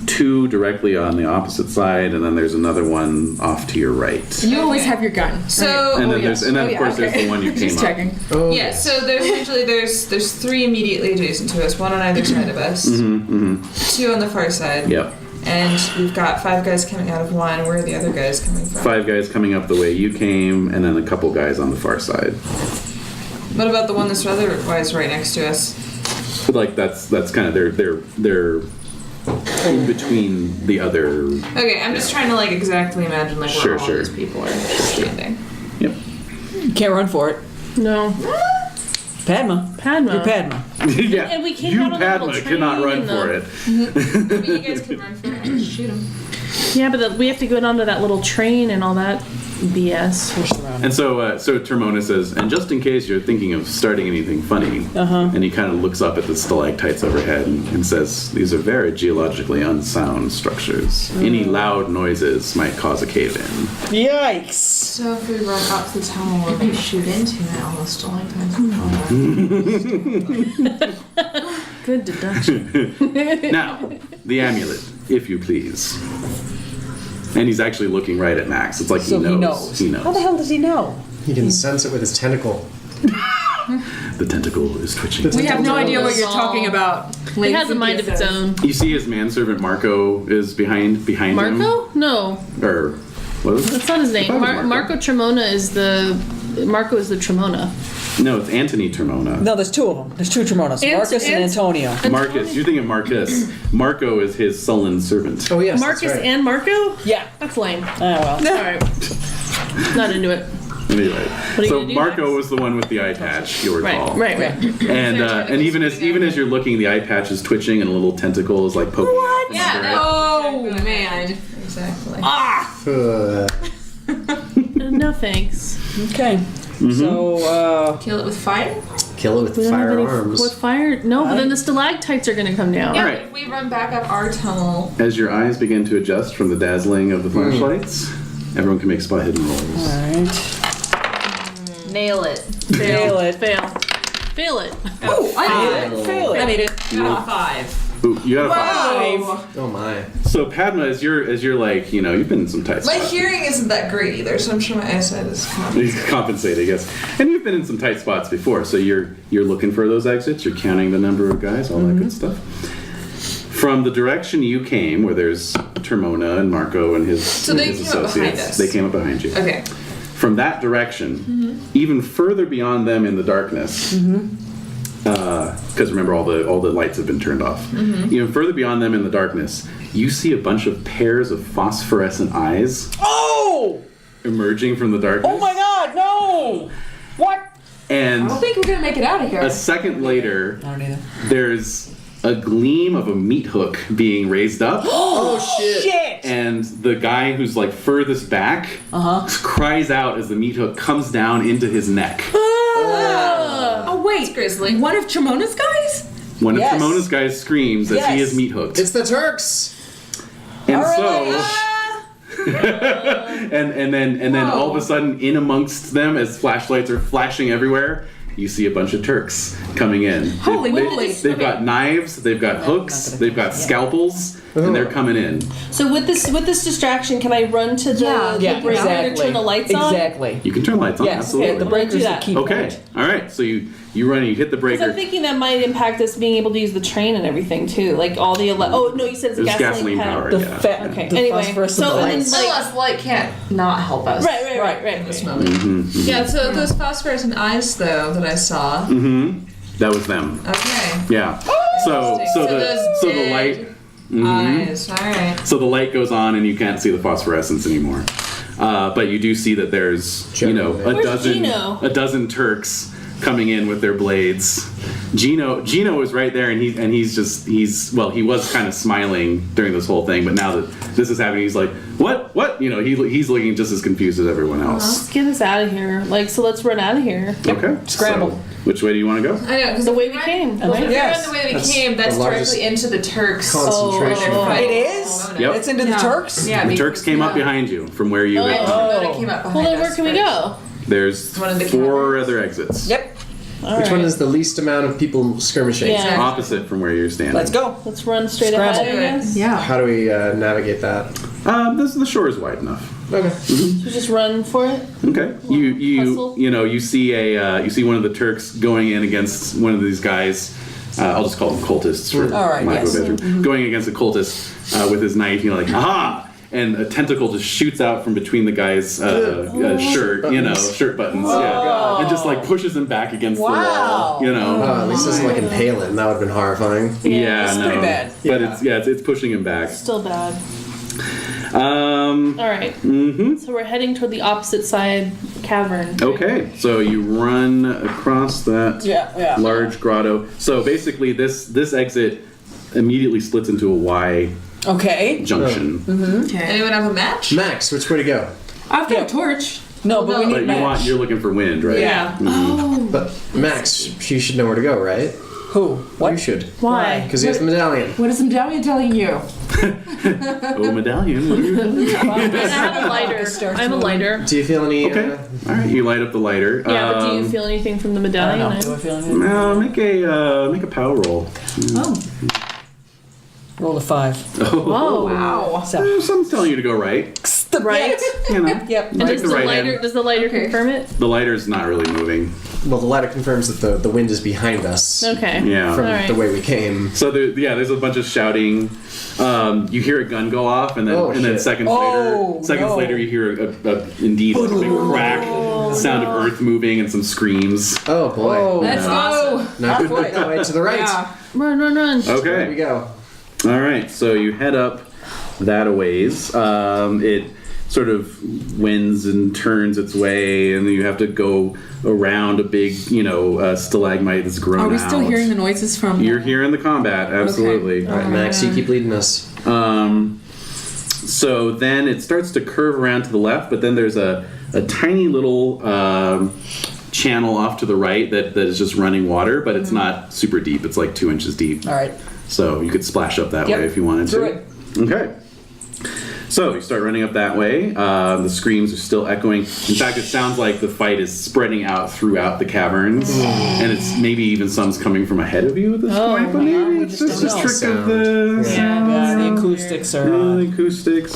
2 directly on the opposite side, and then there's another one off to your right. You always have your gun. So And then there's and then Oh, of yeah, course okay. there's the one you came Just up. checking. Oh. yeah, so there's essentially there's 3 immediately adjacent to us, 1 on either side of us, 2 on the far side, Yep. and we've got 5 guys coming out of one. Where are the other guys coming from? 5 guys coming up the way you came, and then a couple guys on the far side. What about the one that's otherwise right next to us? Like that's kind of they're in between the other. Okay, I'm just trying to like exactly imagine like where all Sure. these people are standing. Yep. Can't run for it. No. Padma. Padma. You're Padma. Yeah. And we came you, out on the Padma, little cannot train run and for the- it. I mean, you guys can run for it. Just shoot them. Yeah, but we have to go onto that little train and all that BS. And so Termona says, and just in case you're thinking of starting anything funny, and he kind of looks up at the stalactites overhead and says, these are very geologically unsound structures. Any loud noises might cause a cave-in. Yikes. So if we run up to the tunnel and we shoot into it, all the stalactites will fall. Good deduction. Now, the amulet, if you please. And he's actually looking right at Max. It's like So he knows. He knows. How the hell does he know? He can sense it with his tentacle. The tentacle is twitching. We have no idea what you're talking about. It has a mind of its own. You see his manservant Marco is behind him. Marco? No, Or what was it? that's not his name. I thought it was Marco Tremona is the Tremona. No, it's Anthony Termona. No, there's two of them. There's two Tremonas. Marcus and Antonio. Marcus. You're thinking Marcus. Marco is his sullen servant. Oh yes, Marcus that's right. and Marco? Yeah. That's lame. Oh, well. All right. Not into it. Anyway, are you so gonna do Marco next? was the one with the eye patch. You recall. Right. And even as you're looking, the eye patch is twitching, and a little tentacle is like poking out. From Yeah, under it. oh man. Exactly. No thanks. Okay. So, Kill it with fire? Kill it with We don't have any firearms. what fire? No, but then the stalactites are gonna come down. Yeah, Alright. but if we run back up our tunnel. As your eyes begin to adjust from the dazzling of the flashlights, everyone can make spot hidden rolls. alright. Nail it. Fail it. Fail it. Oh, I made it. Fail it. I made it. Got a 5. Ooh, you got a 5. Oh my. So Padma, as you're like, you've been in some tight My spots. hearing isn't that great either, so I'm sure my eyesight is fine. He's compensating, yes. And you've been in some tight spots before, so you're looking for those exits. You're counting the number of guys, all that good stuff. From the direction you came, where there's Termona and Marco and his, So they his came up behind associates, us. they came up behind you. Okay. From that direction, even further beyond them in the darkness, because remember all the lights have been turned off. Even further beyond them in the darkness, you see a bunch of pairs of phosphorescent eyes Oh! emerging from the darkness. Oh my god, no! What? And I don't think we're gonna make it out of here. a second later, I don't either. there's a gleam of a meat hook being raised up. Oh shit. Shit! And the guy who's like furthest back cries out as the meat hook comes down into his neck. Oh wait, Grizzly. one of Tremona's guys? One Yes. of Tremona's guys screams as he Yes. is meat hooked. It's the Turks. And so and then all of a sudden in amongst them as flashlights are flashing everywhere, you see a bunch of Turks coming in. Holy moly. They've got knives, they've got hooks, they've got scalpels, and they're coming in. So with this distraction, can I run to the, Yeah, the breaker exactly. to turn the lights on? Exactly. You can turn lights on, Yes, absolutely. the breaker's do the that. key Okay, point. all right. So you run, you hit the Because I'm breaker. thinking that might impact us being able to use the train and everything too. Like all the oh no, you said it's a There's gasoline power. The Yeah. fat, Okay, the anyway, phosphorescent so and then, lights. like- Celeste light can't not help us. Right. In this moment. Yeah, so those phosphorescent eyes though that I saw. That was them. Okay. Yeah. So So the those light. Eyes. Alright. So the light goes on and you can't see the phosphorescence anymore. But you do see that there's, Generally. Where's Gino? a dozen Turks coming in with their blades. Gino is right there, and he was kind of smiling during this whole thing, but now that this is happening, he's like, what? He's looking just as confused as everyone else. Let's get us out of here. So let's run out of here. Okay. Scramble. So, which way do you want to go? I know, because The way we came. Well, if Yes. we're on the way we That's came, that's the largest directly into the Turks. Concentration. It is? Yep. It's into the Turks? Yeah, The Turks came up behind you from where you. I had didn't come. know they came up behind Well, then where us can we first. go? There's One of the 4 caverns. other exits. Yep. Which one is the least amount of people skirmishing? Yeah. Opposite from where you're standing. Let's go. Let's run straight Scramble. ahead, I guess. Yeah. How do we navigate that? The shore is wide enough. Okay. So just run for it. Okay. Hustle. You see one of the Turks going in against one of these guys. I'll just call them cultists for All right, my yes. bedroom. Going against a cultist with his knife. Like, aha! and a tentacle just shoots out from between the guy's shirt, shirt buttons, and just like pushes him back against the wall, at least it doesn't like impale him. That would have been horrifying. It's pretty bad. But it's pushing him back. Still bad. All right. So we're heading toward the opposite side cavern. Okay, so you run across that large grotto. So basically, this exit immediately splits into a Y junction. Okay. Anyone have a match? Max, which way to go? I've got a torch. No, but we need match. You're looking for wind, right? Yeah. But Max, she should know where to go, right? Who? What? You should. Why? Because he has the medallion. What is the medallion telling you? Oh, medallion. What are you I have a lighter. I have a lighter. Do you feel any... Okay. All right, you light up the lighter. Yeah, but do you feel anything from the medallion? Do I feel anything? Make a power roll. Roll a 5. Whoa. Wow. Something's telling you to go right. Right? Yep. And does the lighter confirm it? The lighter's not really moving. Well, the lighter confirms that the wind is behind us. Okay. Yeah. From Alright. the way we came. So there's a bunch of shouting. You hear a gun go off, and then seconds later you hear indeed a big crack, sound of earth moving, and some screams. Oh boy. Let's go. Not good that way to the right. Yeah. Run. Okay. There we go. All right, so you head up that a ways. It sort of wends and turns its way, and then you have to go around a big, stalagmite that's grown out. Are we still hearing the noises from... You're hearing the combat, absolutely. All right, Max, you keep leading us. So then it starts to curve around to the left, but then there's a tiny little channel off to the right that is just running water, but it's not super deep. It's like 2 inches deep. All right. So you could splash up that way if you wanted to. Okay. So you start running up that way. The screams are still echoing. In fact, it sounds like the fight is spreading out throughout the caverns, and it's maybe even some's coming from ahead of you at this point. But maybe it's just a trick of the the acoustics are the acoustics,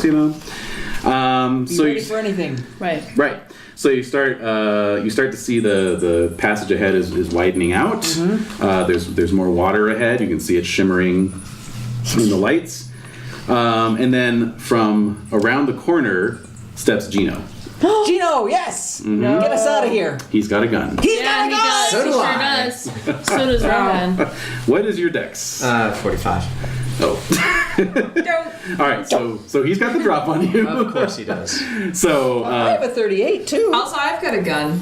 So ready for anything. Right. So you start to see the passage ahead is widening out. There's more water ahead. You can see it shimmering in the lights. And then from around the corner steps Gino. Gino, yes! Get us out of here. He's got a gun. He's got a gun! Does. So do He I. sure does. So does Rohan. What is your dex? 45. Oh. All right, so he's got the drop on you. Of course he does. So, I have a 38 too. Also, I've got a gun.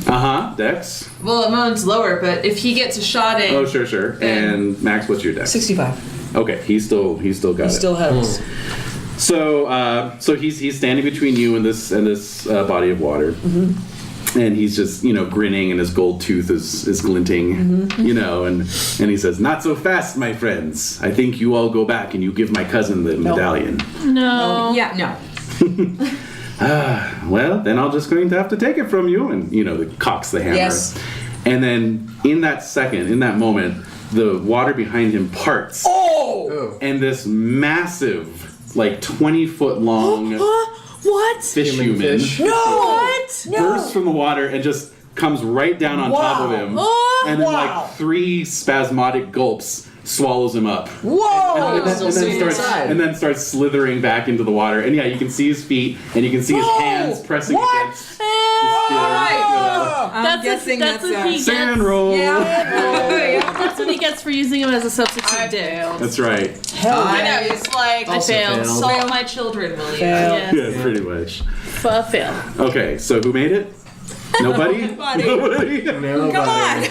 Dex. Well, mine's lower, but if he gets a shot in... Oh, sure. And Max, what's your dex? 65. Okay, he's still got it. He still has. So he's standing between you and this body of water. And he's just, grinning, and his gold tooth is glinting, and he says, "Not so fast, my friends. I think you all go back and you give my cousin the medallion." No. Yeah, no. Well, then I'm just going to have to take it from you. And, cocks the hammer. Yes. And then in that moment, the water behind him parts. Oh! And this massive, like 20-foot long What? fish human No! What? bursts from the water and just comes right down on top of him. And then like 3 spasmodic gulps swallows him up. Whoa! And then starts slithering back into the water. And yeah, you can see his feet, and you can see his hands pressing against his skin. I'm guessing that's that's what he Sand gets. roll. That's what he gets for using him as a substitute dick. That's right. I know, it's like... I failed. Salt my children, will you? Yes. Yeah, pretty much. Fail. Okay, so who made it? Nobody? Nobody? Come on.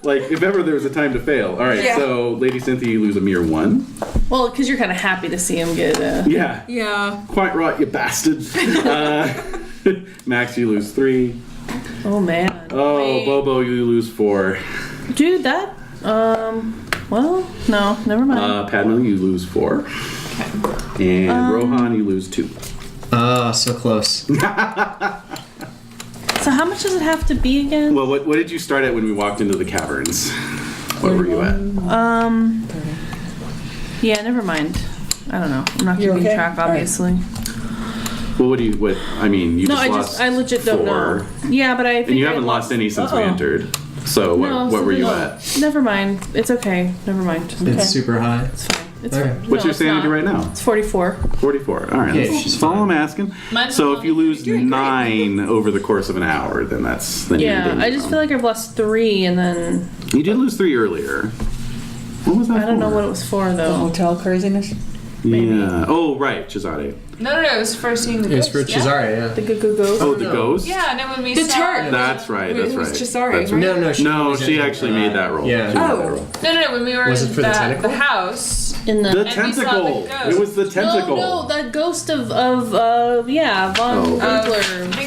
Like, if ever there was a time to fail. All right, so Lady Cynthia, you lose a mere 1. Well, because you're kind of happy to see him get. Yeah. Yeah. Quite right, you bastard. Max, you lose 3. Oh man. Oh, Bobo, you lose 4. Dude, that. Well, no, never mind. Padma, you lose 4. And Rohan, you lose 2. So close. So how much does it have to be again? Well, what did you start at when we walked into the caverns? What were you at? Yeah, never mind. I don't know. I'm not You're keeping okay? track, All right. obviously. Well, you No, lost I legit don't 4. know. Yeah, but I think And you I haven't lost any since we entered. So what were you at? Never mind. It's okay. Never mind. It's super high. It's fine. It's Okay. What's your it's sanity not. right now? It's 44. 44. All right. Yeah, That's she's all I'm asking. Mine's So if you fine. lose 9 over the course of an hour, then you're in Yeah, danger I just zone. feel like I've lost 3, and then You did lose 3 earlier. What was that I don't know for? what it was for The though. hotel craziness. Yeah. Oh, right. Cesare. No, it was for seeing the It was ghost. for Cesare, yeah. The ghost. Oh, the ghost? Yeah, and then when we The saw turret. That's right. That's It was right. Cesare, That's right. No, No, she actually made that roll. Yeah. She made that Oh. roll. No, when we were Was in it for the tentacle? the house. In the. The And we saw the tentacle. ghost. It was the tentacle. No, that ghost of Von Oh. Winkler,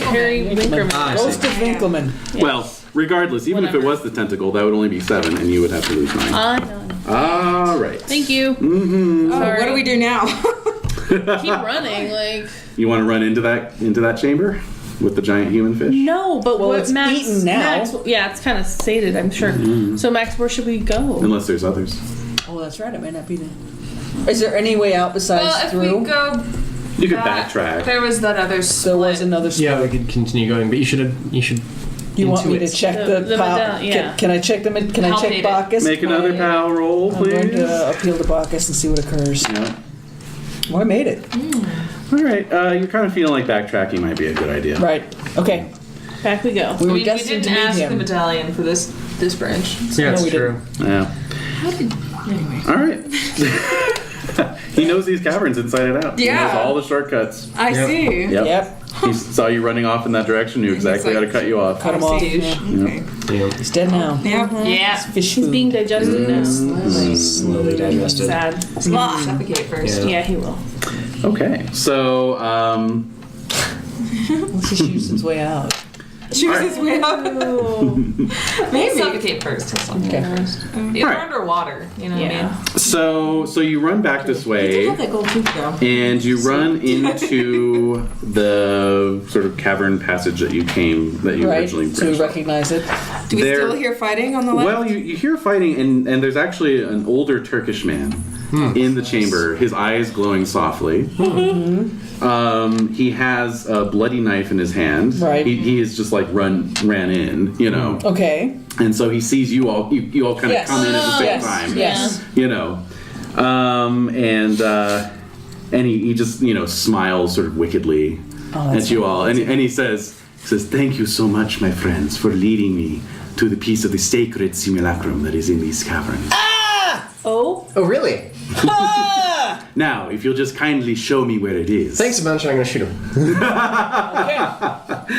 Harry Winkerman. Ah, I see. Ghost of Winkelman. Well, regardless, even if it Whatever. was the tentacle, that would only be 7, and you would have to lose 9. I know. All right. Thank you. Mm-hmm. Oh, what do we do now? Keep running, like. You want to run into that chamber with the giant human fish? No, but Well, what it's Max? eaten now. Max, yeah, it's kind of sated, I'm sure. So Max, where should we go? Unless there's others. Oh, that's right. It may not be there. Is there any way out besides Well, if through? we go You could back, backtrack. there was that other There split. was another. Yeah, we could continue going, but you should. You want me to intuit. check The the pal? medallion, yeah. Can I check them? Can I check Palpate it. Bacchus? Make another pal roll, I'm going please. to appeal to Bacchus and see what occurs. Yeah. Well, I made it. All right. You're kind of feeling like backtracking might be a good idea. Right. Okay. Back we go. We were we destined didn't to meet ask the him. medallion for this branch. Yeah, No, it's we true. Yeah. Anyway. All right. He knows these caverns inside and out. He Yeah. knows all the shortcuts. I Yep. see. Yep. Yep. He saw you running off in that direction. Knew exactly how to cut you off. Cut him off. see. Yeah. Okay. Yeah. He's dead now. Yeah. Yeah. Fish He's food. being digested now. Slowly digested. Sad. Suffocate first. Yeah. Yeah, he will. Okay. So, Let's just use his way out. Choose his way out. Maybe suffocate first. He'll suffocate Okay. first. If we're underwater, you know what I Yeah. mean? so you run back this way. Have that gold tooth though. And you run into the sort of cavern passage that you Right. originally So we branched off. recognize it. Do we There- still hear fighting on the left? Well, you hear fighting, and there's actually an older Turkish man in the chamber, his eyes glowing softly. He has a bloody knife in his hand. Right. He is just like ran in, you know. Okay. And so he sees you all. You all kind of Yes. come in at the same Yes. time. Yes. You know, and he just smiles sort of wickedly that's at you all, and he says, "Thank you so much, my friends, for leading me to the piece of the sacred simulacrum that is in these caverns. Oh? Oh, really? Now, if you'll just kindly show me where it is." Thanks a bunch. I'm gonna shoot him. Okay.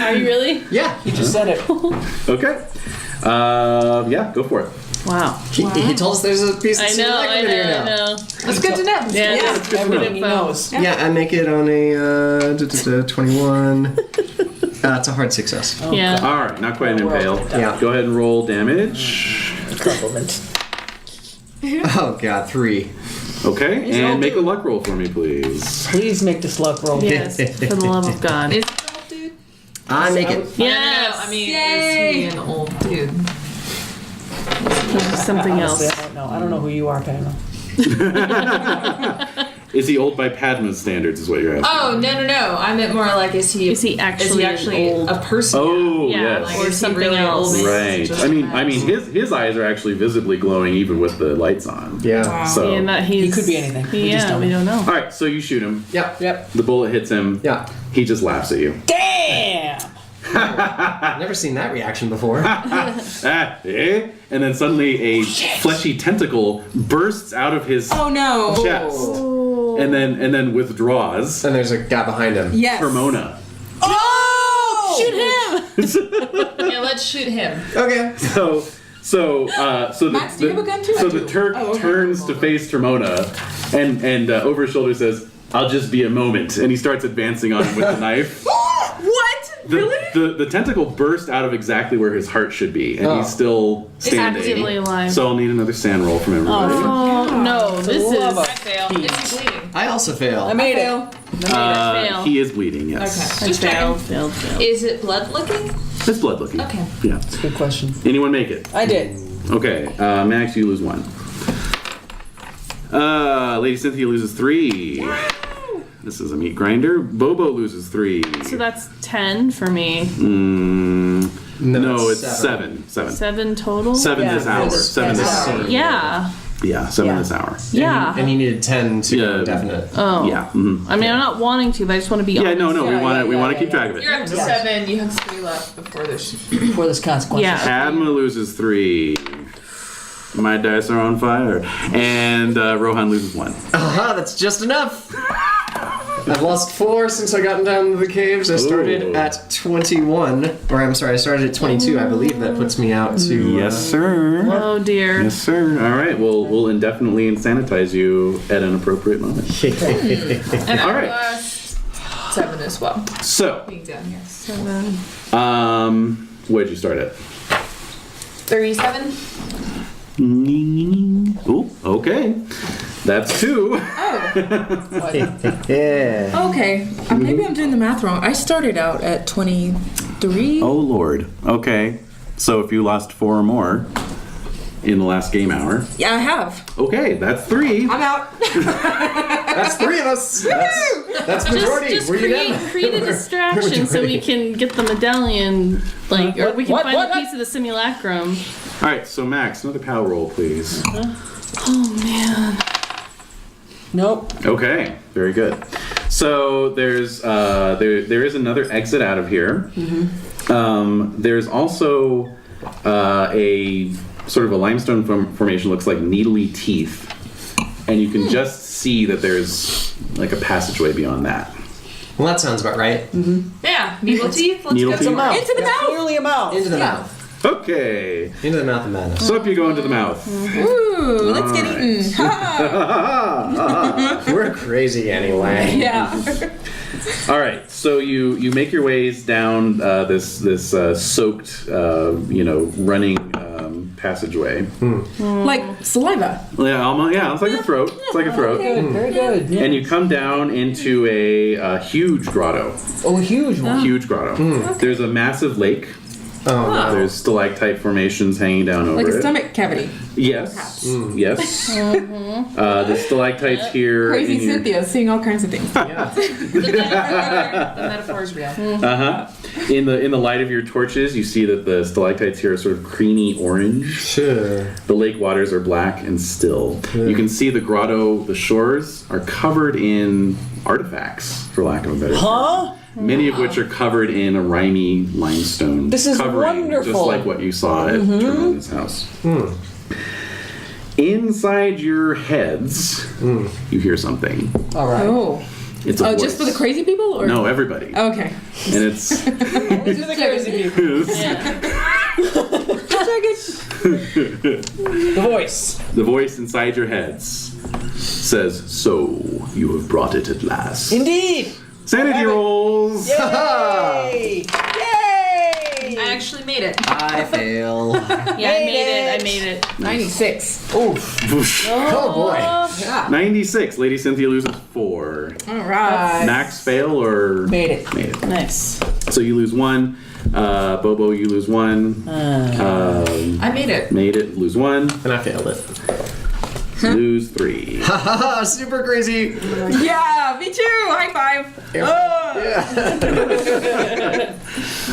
Are you really? Yeah. He just said it. Okay. Yeah, go for it. Wow. He told us there's a piece of I know, simulacrum in here now. I know. That's good to know. Yeah, Yeah. that's good Everything he info. knows. Yeah, I make it on a 21. It's a hard success. Yeah. All right, not quite an impale. Yeah. Go ahead and roll damage. Compliment. Oh god, 3. Okay, all and make a do. luck roll for me, please. Please make this luck roll. Yes, for the love of God. Is it an old dude? I make it. Yes. I mean, Yay. is he an old dude? Something Honestly, else. I don't know. I don't know who you are, Pamela. Is he old by Padma's standards, is what you're asking? Oh no! I meant more like is he actually old? a person? Oh, Yeah, yes. Like, or is he something really else. old? Right. Just I mean, has- his eyes are actually visibly glowing even with the lights on. Yeah. Wow. So, And that he's, He could be anything. We just Yeah, don't we don't know. all right. So you shoot him. Yep. Yep. The bullet hits him. Yeah. He just laughs at you. Damn! I've never seen that reaction before. Eh? And then suddenly a fleshy tentacle bursts out of his Oh no. chest, and then withdraws. And there's a guy behind him. Yes. Hermona. Oh! Shoot him! Yeah, let's shoot him. Okay. So the Max, do you have a gun too? so I the do. Turk Oh, okay. turns to face Hermona, and over his shoulder says, "I'll just be a moment," and he starts advancing on him with the knife. What? Really? The tentacle burst out of exactly where his heart should be, and he's still standing. actively alive. So I'll need another sand roll from everybody. Oh, no. This love is... it. I fail. Is he bleeding? I also fail. I made it. fail. He is bleeding. Yes, Okay. Just checking. Failed. Is it blood looking? it's blood looking. Okay. Yeah. Good question. Anyone make it? I did. Okay. Max, you lose 1. Lady Cynthia loses 3. This is a meat grinder. Bobo loses 3. So that's 10 for me. No, it's 7. 7. 7 total? 7 Yeah, this hour. this 7 this hour. hour. Yeah. Yeah, 7 Yeah. this hour. Yeah. And you needed 10 to go Yeah. indefinite. Oh. Yeah. Mhm. I mean, I'm not wanting to, but I just want to be Yeah, honest. no, we Yeah, want to yeah, keep yeah. track of it. You're up to Yes. 7. You have 3 left before this. For this consequence. Yeah. Padma loses 3. My dice are on fire. And Rohan loses 1. Aha, that's just enough. I've lost 4 since I got down to the caves. I started Ooh. at 21, or I'm sorry, I started at 22. I believe that puts me out to. Yes, sir. Oh dear. Yes, sir. All right. We'll indefinitely insanitize you at an appropriate moment. And All I right. lost 7 as well. So, Being down here. where'd you start at? 37. Ooh, okay. That's 2. Yeah. Okay, maybe I'm doing the math wrong. I started out at 23. Oh, Lord. Okay. So if you lost 4 or more in the last game hour, Yeah, I have. okay, that's 3. I'm out. That's 3 of us. That's majority. Just We're create unanimous. a distraction so we can get the medallion, like, or we can What? find What? a piece of the simulacrum. All right, so Max, another POW roll, please. Oh man. Nope. Okay, very good. So there's there is another exit out of here. There's also a sort of a limestone formation, looks like needly teeth, and you can just see that there's like a passageway beyond that. Well, that sounds about right. Yeah. Needle teeth. Let's Needle go. teeth. It's a mouth. Into the It's mouth. clearly a mouth. Into the mouth. Okay, Into the mouth of madness. so up you go into the mouth. Ooh, let's get eaten. We're crazy anyway. Yeah. All right, so you make your ways down this soaked running passageway. Like saliva. Yeah, almost. Yeah, it's like a throat. It's like a throat. Good, very good. Yeah. And you come down into a huge grotto. Oh, a huge one. Huge grotto. There's a massive lake. Oh, no. There's stalactite formations hanging down over Like a it. stomach cavity. Yes. Yes. The stalactites here. Crazy in your- Cynthia seeing all kinds of things. The metaphor is real. In the light of your torches, you see that the stalactites here are sort of creamy orange. Sure. The lake waters are black and still. You can see the grotto, the shores are covered in artifacts, for lack of a better term. Huh? Many of which are covered in a rimey limestone. This is covering, wonderful. just like what you saw at Termina's house. Inside your heads, you hear something. All right. Oh. It's a voice. Just for the crazy people? Or? No, everybody. Okay. And it's These are the crazy people. The voice. the voice inside your heads says, "So you have brought it at last." Indeed. Sanity rolls. Yay! Yay! I actually made it. I fail. Yeah, I made it. 96. Oof. Oh boy. 96. Lady Cynthia loses 4. All right. Max fail or Made it. Made it. Nice. So you lose 1. Bobo, you lose 1. I made it. Made it. Lose 1. And I failed it. Lose 3. Haha, super crazy. Yeah, me too. High five.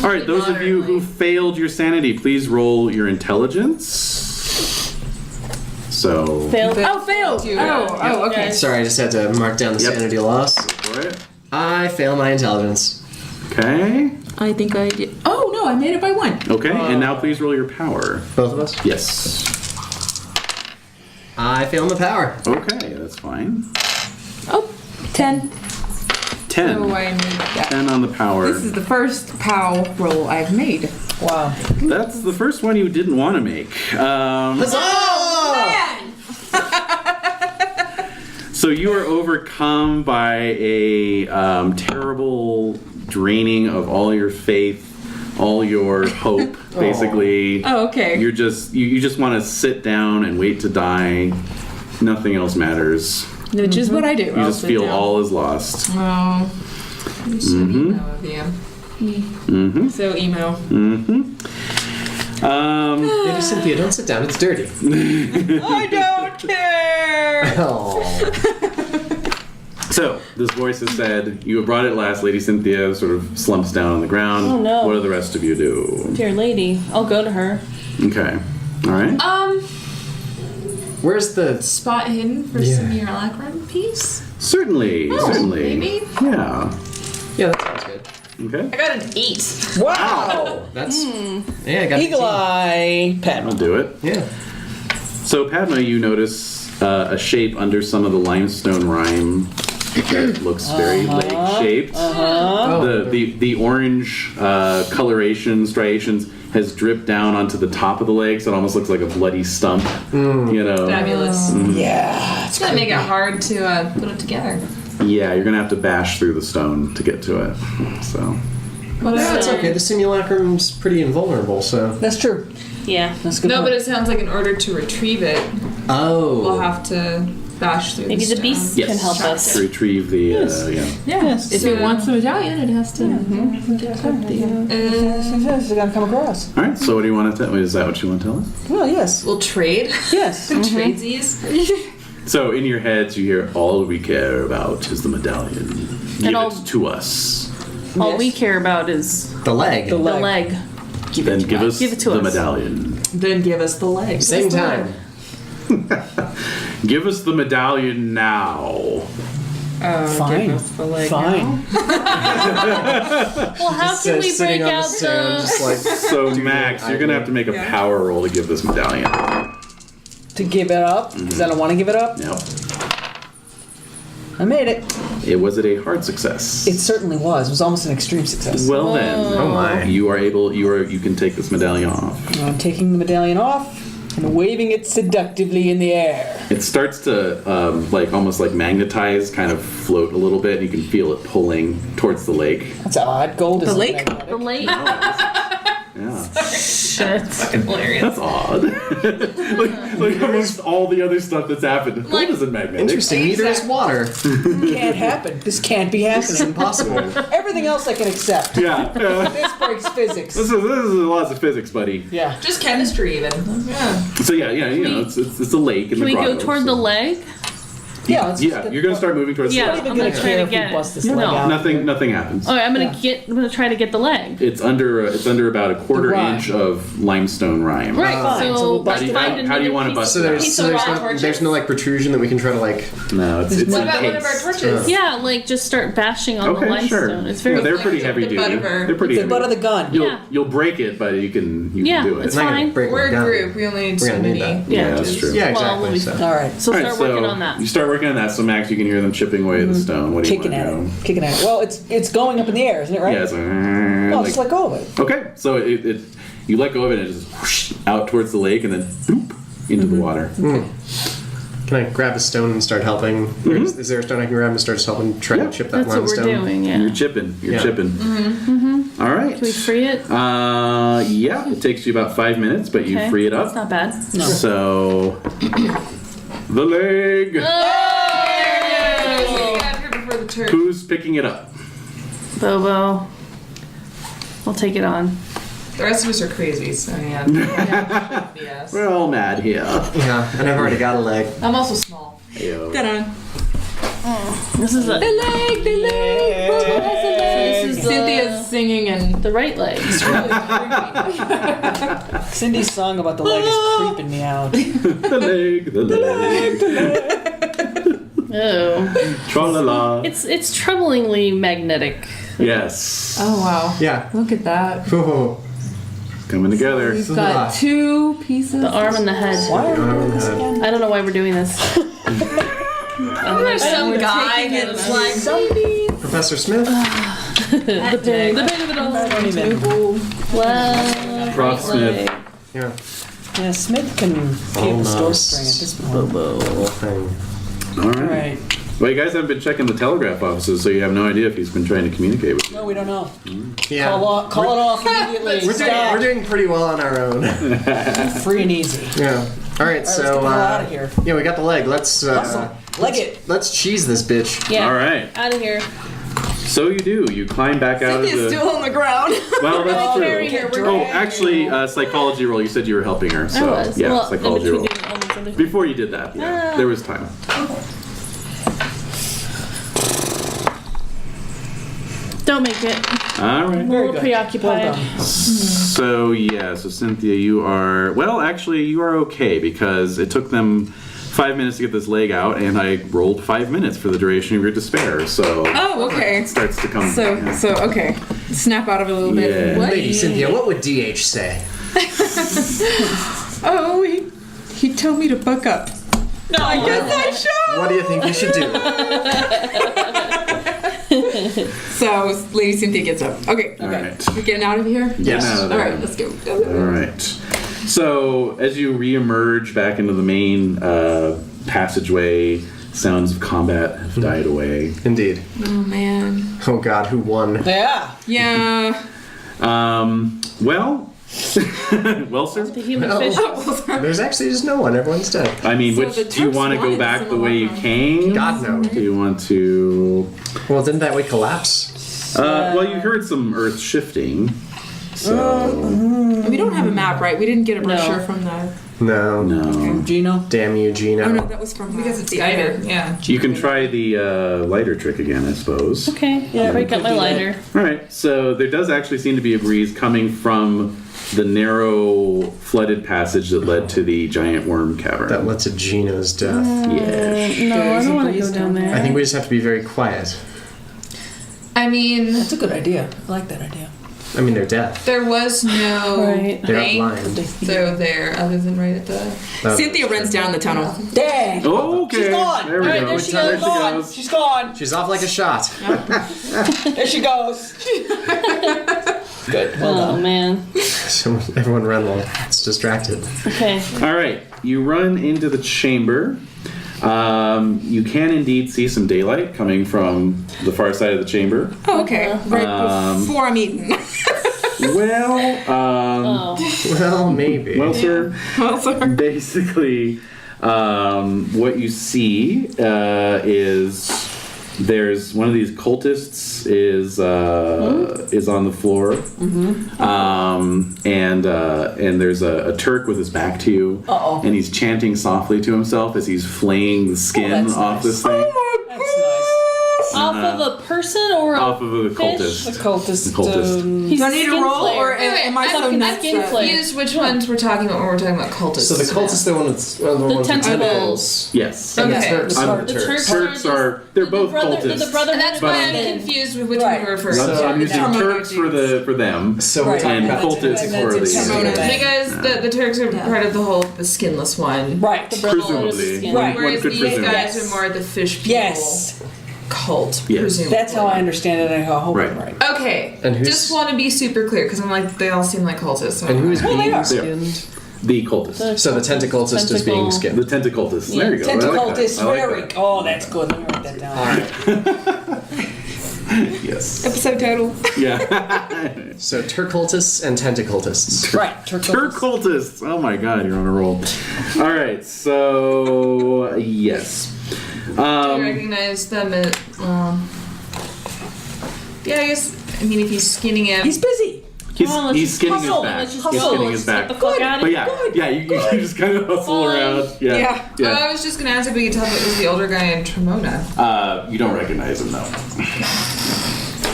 All right, those of you who failed your sanity, please roll your intelligence. So Failed. Oh, failed. Oh, okay. Sorry, I just had to mark down the Yep. sanity loss. for it. I fail my intelligence. Okay. I think I did. Oh, no, I made it by 1. Okay, and now please roll your power. Both of us? Yes. I fail my power. Okay, that's fine. Oh, 10. 10. So I made that. 10 on the power. This is the first POW roll I've made. Wow. That's the first one you didn't want to make. So you are overcome by a terrible draining of all your faith, all your hope. Basically, Oh, okay. you're just you just want to sit down and wait to die. Nothing else matters. Which is what I do. You just feel all is lost. Oh, Mm-hmm. so emo. Lady Cynthia, don't sit down. It's dirty. I don't care. Oh. So this voice has said, "You have brought it last." Lady Cynthia sort of slumps down on the ground. Oh, no. What do the rest of you do? Dear lady, I'll go to her. Okay. All right. Where's the... Spot hidden for simulacrum piece? Certainly. Maybe? Yeah. Yeah, that sounds good. Okay. I got an 8. Wow! That's... Yeah, I got Eagle Eye. I'll do it. Yeah. So, Padma, you notice a shape under some of the limestone rime that looks very lake-shaped. The orange coloration, striations, has dripped down onto the top of the lake, so it almost looks like a bloody stump. You know. Fabulous. Yeah. It's gonna make it hard to put it together. Yeah, you're gonna have to bash through the stone to get to it. So. What No, it's okay. The simulacrum's pretty invulnerable, so... That's true. Yeah. That's a good. No, point. but it sounds like in order to retrieve it, Oh. we'll have to bash through Maybe the the beast stone. can help us. To retrieve the Yes. If it wants the medallion, it has to. It's gonna come across. All right. So, what do you want to tell? Is that what you want to tell us? Well, yes. We'll trade. Yes. Tradesies. So, in your heads, you hear, all we care about is the medallion. Give all- it to us. All Yes. we care about is The leg. The the leg. leg. Then give us Give it to the us. medallion. Then give us the leg. Same time. Give us the medallion now. Fine. Fine. Well, how can we break out the... Just like... So, Max, you're going to have to make a power roll to give this medallion. To give it up? Because I don't want to give it up? No. I made it. Was it a hard success? It certainly was. It was almost an extreme success. Well then, Oh my. you are able. You can take this medallion off. I'm taking the medallion off and waving it seductively in the air. It starts to almost like magnetize, kind of float a little bit. You can feel it pulling towards the lake. That's odd. Gold is lake? The lake? Yeah, Shit. Fucking hilarious. that's odd. like amongst all the other stuff that's happened, gold isn't magnetic. Interesting. Neither is water. Can't happen. This can't be happening. It's impossible. Everything else I can accept. Yeah, This breaks physics. this is lots of physics, buddy. Yeah. Just chemistry, even. Yeah. So yeah, you know, it's a lake in Can the we go grotto, toward so- the leg? Yeah. Let's Yeah, you're gonna start moving towards Yeah. the I'm lake. I'm gonna gonna care try if to we get bust it. this leg No. out. Nothing happens. Alright, I'm gonna try to get the leg. It's under about a quarter rime. inch of limestone rime. Right, Fine, so so we'll bust let's it find out. How do you another wanna piece- bust So it out? there's, Piece so of there's, raw no, torches? there's no like protrusion that we can try to like... No, it's What a about one of our case. torches? Yeah, like just start bashing on the Okay, limestone. sure. It's very Yeah, they're pretty The heavy duty. butt of our- They're pretty The heavy. butt of the gun. Yeah. You'll break it, but you can Yeah, do it. it's Not gonna fine. break We're my a gun. group. We only need We're so gonna need many. that. Yeah, that's true. Yeah, Well, we'll exactly. be so. All right. So All start right, working so on that. You start working on that. So Max, you can hear them chipping away at the stone. What do you Kicking want at to do? it. Kicking at it. Well, it's going up in the air, isn't it? Right? Yeah, it's No, just let go of it. okay. So it you let go of it and it just whoosh out towards the lake and then boop into the water. Can I grab a stone and start helping? Or is there a stone I can grab and start helping try to chip that That's what we're limestone? doing, yeah. You're chipping. You're Yeah. chipping. All right. Can we free it? Yeah, it takes you about 5 minutes, but you Okay, free it That's up. not bad. So the leg. Get out here before the turf. Who's picking it up? Bobo. I'll take it on. The rest of us are crazy, so yeah. Yes. We're all mad here. Yeah, and I've already got a leg. I'm also small. Ayo. This is a... The leg. This is Cynthia's singing and the right leg. Cindy's song about the leg is creeping me out. The leg. Oh. Tra-la-la. It's troublingly magnetic. Yes. oh wow, Yeah. look at that. Whoa. Coming together. We've got 2 pieces. The arm and the head. Why are we doing this again? I don't know why we're doing this. There's some guy that's like, Professor Smith? The big of it all. I don't even. Well, Prof. right Smith. leg. Yeah. Yeah, Smith can keep a store string at this point. Bobo. Whole thing. All right. Right. Well, you guys haven't been checking the telegraph offices, so you have no idea if he's been trying to communicate with you. No, we don't know. Yeah. Call it off immediately. We're doing pretty well on our own. Free and easy. Yeah. All right, Let's so get the hell out of here. yeah, we got the leg. Let's Leg it. let's cheese this bitch. Yeah. All right. Out of here. So you do. You climb back out of Cynthia's the... still on the ground. Well, that's true. Carry her. We're Oh, actually, psychology roll. You said you were helping her. So, I was. yeah, well, in psychology between roll. doing all these other things. Before you did that, yeah, there was time. Don't make it. All right. I'm a little good. preoccupied. Well done. So yeah, so Cynthia, you are actually you are okay because it took them 5 minutes to get this leg out, and I rolled 5 minutes for the duration of your despair. So Oh, okay. it starts to come. So okay. Snap out of it a little bit. Yeah. What? Lady Cynthia, what would DH say? Oh, he told me to buck up. No, I guess I should. What do you think we should do? So Lady Cynthia gets up. Okay. All right. We're getting out of here? Yes. Get out of All there. right, let's go. All right. So as you re-emerge back into the main passageway, sounds of combat have died away. Indeed. Oh, man. Oh God, who won? Yeah. Yeah. Well, well, sir. The human No. fish. There's actually just no one. Everyone's dead. I mean, So which the do you Turks want to go wanted back some the way you Morocco. came? God no. Do you want to? Well, didn't that way collapse? Well, you heard some earth shifting. So We don't have a map, right? We didn't get a brochure No. from the... No. no. Gino. Damn you, Gino. Oh, no, that was from... Because it's Cider. cider. Yeah. You can try the lighter trick again, I suppose. Okay, yeah, break up my lighter. All right. So there does actually seem to be a breeze coming from the narrow flooded passage that led to the giant worm cavern. That led to Gino's death. yeah. No, I don't want to go down there. I think we just have to be very quiet. I mean, That's a good idea. I like that idea. I mean, they're deaf. there was no Right. They're bank blind. so there other than right at the. Cynthia runs down the tunnel. Dang. Oh, okay. She's gone. There we All right, go. there she goes. She's gone. She's gone. She's off like a shot. There she goes. Good. Oh man. So everyone run while it's distracted. Okay. All right. You run into the chamber. You can indeed see some daylight coming from the far side of the chamber. Oh, okay. Right before I'm eating. Well, Oh. Well, maybe. well, sir. Well, sorry. Basically, what you see is there's one of these cultists is on the floor, and there's a Turk with his back to you, Uh-oh. and he's chanting softly to himself as he's flaying the skin that's off nice. this thing. That's nice. Off of a person or Off of the fish? cultist. The cultist. The cultist. He's Do I need to skin roll, flare. or am I so fucking nuts skin that... flare. Confused which ones we're talking about when we're talking about cultists. So the cultists, the one with the ones with tentacles. Yes. And the Okay. Turks are the The Turks. Turks are they're both cultists. The brother And that's why I'm and confused with which Right. one we're referring So to. I'm using Terminal Turks for them, So we're Right. talking and about cultists and for that's the. Terminal. Because the Turks are part of the skinless one. Right. Presumably, Right. one Whereas could these presume. guys Yes. are more the fish people Yes. cult, Yes. presumably. That's how I understand it. I hope Right. I'm right. Okay. And who's- Just want to be super clear because I'm like, they all seem like cultists. So And who is Well, they being are. skinned? The cultist. So the tentacultist is being skinned. The tentacultist. There you go. I like Tentacle that. is I like very. that. Oh, that's good. Let me write that down. Yes. Episode title. Yeah. So Turcultists and tentacultists. Right. Turcultists. Oh my god, you're on a roll. All right. So yes. Do you recognize them as, yeah, I guess, I mean, if he's skinning him. He's busy. He's skinning his hustle. back. Let's He's just go. skinning Let's his back. get the fuck out of But here. yeah, you just kind of hustle Fine. around. Yeah. Oh, I was just going to ask if we could tell if it was the older guy in Tremona. You don't recognize him though.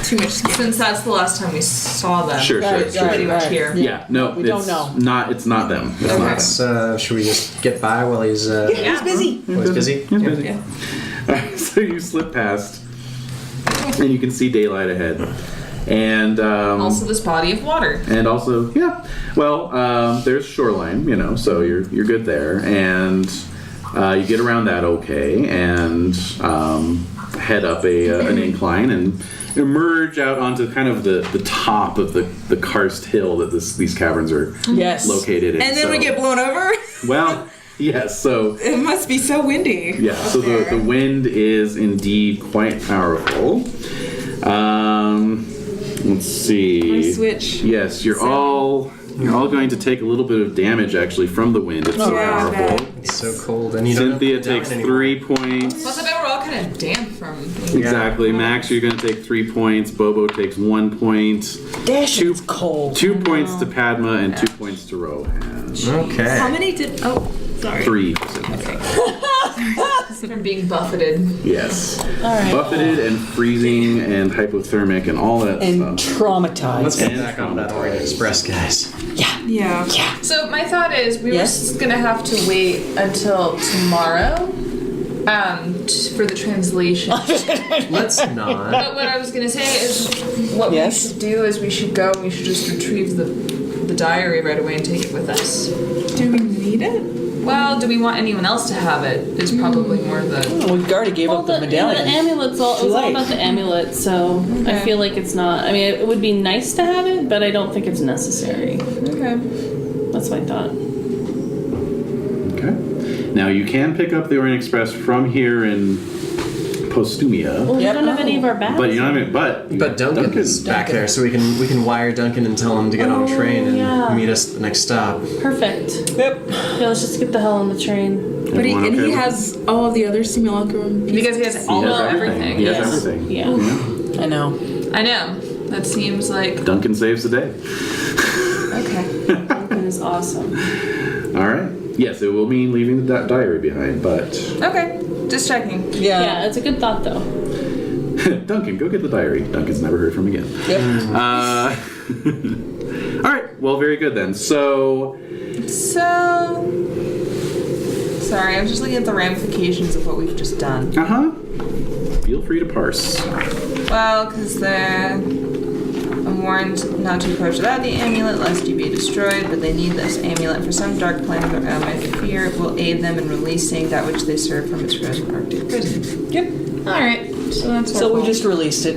Too much skin. Since that's the last time we saw them. Sure. Pretty much here. Yeah. No, We don't know. It's not them. It's not them. Let's, should we just get by while he's He's busy. while he's busy? He's busy. So you slip past, and you can see daylight ahead, and Also, this body of water. and also there's shoreline, so you're good there, and you get around that okay, and head up an incline and emerge out onto kind of the top of the karst hill that these caverns are Yes. located in. And then So- we get blown over? well, yes. So It must be so windy. yeah, up so the there. wind is indeed quite powerful. Let's see. My switch. Yes, you're all going to take a little bit of damage actually from the wind. It's so Yeah, I powerful. bet. It's so cold, and you don't Cynthia have to takes down anymore. 3 points. Plus, I bet we're all kind of damp from. Exactly. Max, you're going to take 3 points. Bobo takes 1 point. Dash. It's cold. 2 points to Padma and 2 points to Rohan. How Okay. many did... Oh, sorry. 3. From being buffeted. Yes. All right. Buffeted and freezing and hypothermic and all that And stuff. traumatized. Let's get And back on that Orient Express, guys. Yeah. So my thought is we Yes? were gonna have to wait until tomorrow for the translation. Let's not. But what I was gonna say is what Yes? we should do is we should just retrieve the diary right away and take it with us. Do we need it? Well, do we want anyone else to have it? Is probably more the. Oh, we already gave Well, up the the medallion. amulet's all. It was all late. about the amulet, so I feel like it's not. I mean, it would be nice to have it, but I don't think it's necessary. Okay. That's my thought. Okay. Now you can pick up the Orient Express from here in Postumia, Well, we Yep. don't have any of our bags. but you know what I mean. But Duncan's back there, so we can wire Duncan and tell him to get on a train and yeah. meet us at the next stop. Perfect. Yep. Yeah, let's just get the hell on the train. But he, Everyone and okay he with has all of the other simulacrum pieces. Because he has all of everything. He has Yes. everything. Yeah. I know. I know. That seems like. Duncan saves the day. Okay. Duncan is awesome. All right. Yes, it will mean leaving the diary behind, but Okay. Just checking. Yeah, it's a good thought though. Duncan, go get the diary. Duncan's never heard from again. Yep. All right. Well, very good then. So, Sorry, I'm just looking at the ramifications of what we've just done. feel free to parse. Well, because I'm warned not to approach without the amulet lest you be destroyed, but they need this amulet for some dark plan of their own. I fear it will aid them in releasing that which they serve from its frozen Arctic prison. Yep. Alright, so that's So we just released it.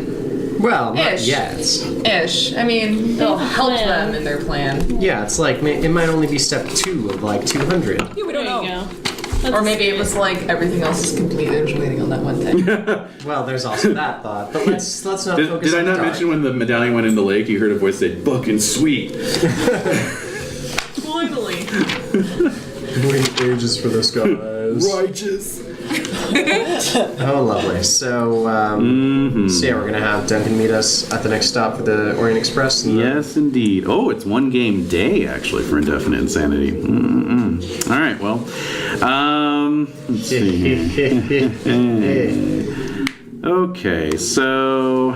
Well, not Ish. yet. Ish. I mean, they'll have a help plan. them in their plan. Yeah, it's like it might only be step 2 of like 200. Yeah, we There don't you know. go. That's Or maybe it was like everything else is complete, they're just waiting on that one thing. Well, there's also that thought, but let's not focus Did I on not the dark. mention when the medallion went in the lake, you heard a voice say, "Fucking sweet." Totally. Waiting ages for this, guys. Righteous. Oh, lovely. So, so yeah, we're gonna have Duncan meet us at the next stop for the Orient Express. And Yes, indeed. Oh, it's one game day actually for indefinite insanity. All right. Well, let's see. Okay. So.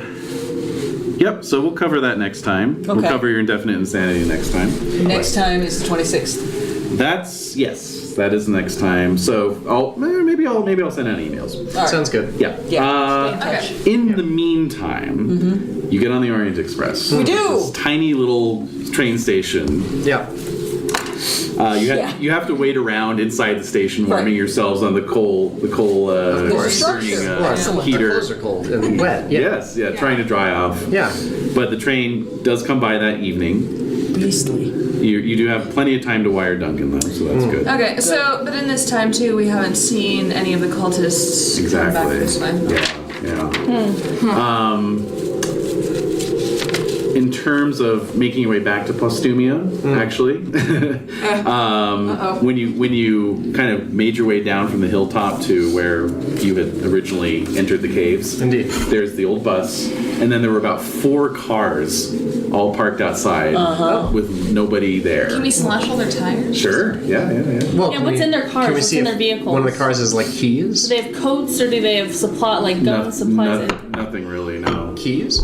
Yep, so we'll cover that next time. We'll Okay. cover your indefinite insanity next time. Next time is the 26th. That is next time. So maybe I'll send out emails. All right. Sounds good. Yeah. Yeah. Stay in touch. In the meantime, you get on the Orient Express. We do. This tiny little train station. Yeah. You have to wait around inside the station, warming Right. yourselves on the coal Structure. burning, Well, our heater. clothes are cold and wet. Yeah. Yes, trying to dry off. Yeah. But the train does come by that evening. Beastly. You do have plenty of time to wire Duncan though, so that's good. Okay, so, but in this time too, we haven't seen any of the cultists come back Exactly. this way. Yeah. In terms of making your way back to Postumia, actually, when you kind of made your way down from the hilltop to where you had originally entered the caves, Indeed. there's the old bus, and then there were about 4 cars all parked outside with nobody there. Can we slash all their tires? Sure. Yeah. Well, Yeah, can what's in their cars? Can we What's see in if their vehicles? One of the cars is like keys. Do they have coats or do they have supply like guns, supplies? Nothing really. No. Keys.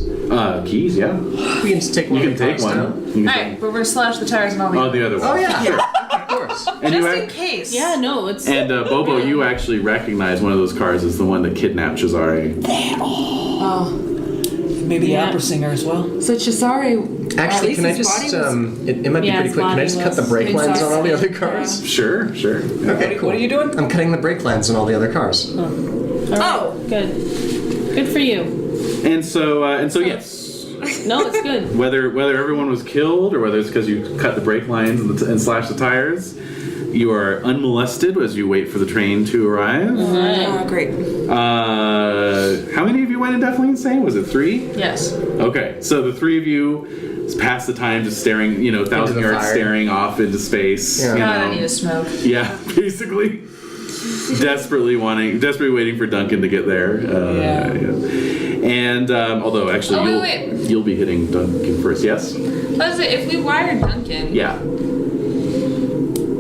Keys. Yeah. We can just take one. You of can the take cars one. down. You can Alright, but we're gonna slash the tires and all the Oh, the other one. Oh yeah. Sure. Of course. And you just in act- case. Yeah, no, it's And Bobo, you actually recognize one of those cars as the one that kidnapped Cesare. Maybe the Yeah. opera singer as well. So Cesare. Actually, can I Lisa's just? body was- It might be Yeah, pretty his quick. Can I body just cut the was brake lines on all the other exhausted. cars? Sure. Okay, cool. What are you doing? I'm cutting the brake lines on all the other cars. all right, good. Good for you. And so yes. No, it's good. Whether everyone was killed or whether it's because you cut the brake lines and slashed the tires, you are unmolested as you wait for the train to arrive. Great. How many of you went indefinitely insane? Was it 3? Yes. Okay, so the 3 of you pass the time just staring, 1,000 the yards fire. staring off into space. Yeah. God, I need a smoke. Yeah, basically. desperately waiting for Duncan to get there. Yeah. And although actually Oh, wait. you'll be hitting Duncan first. Yes. I was like, if we wire Duncan, Yeah.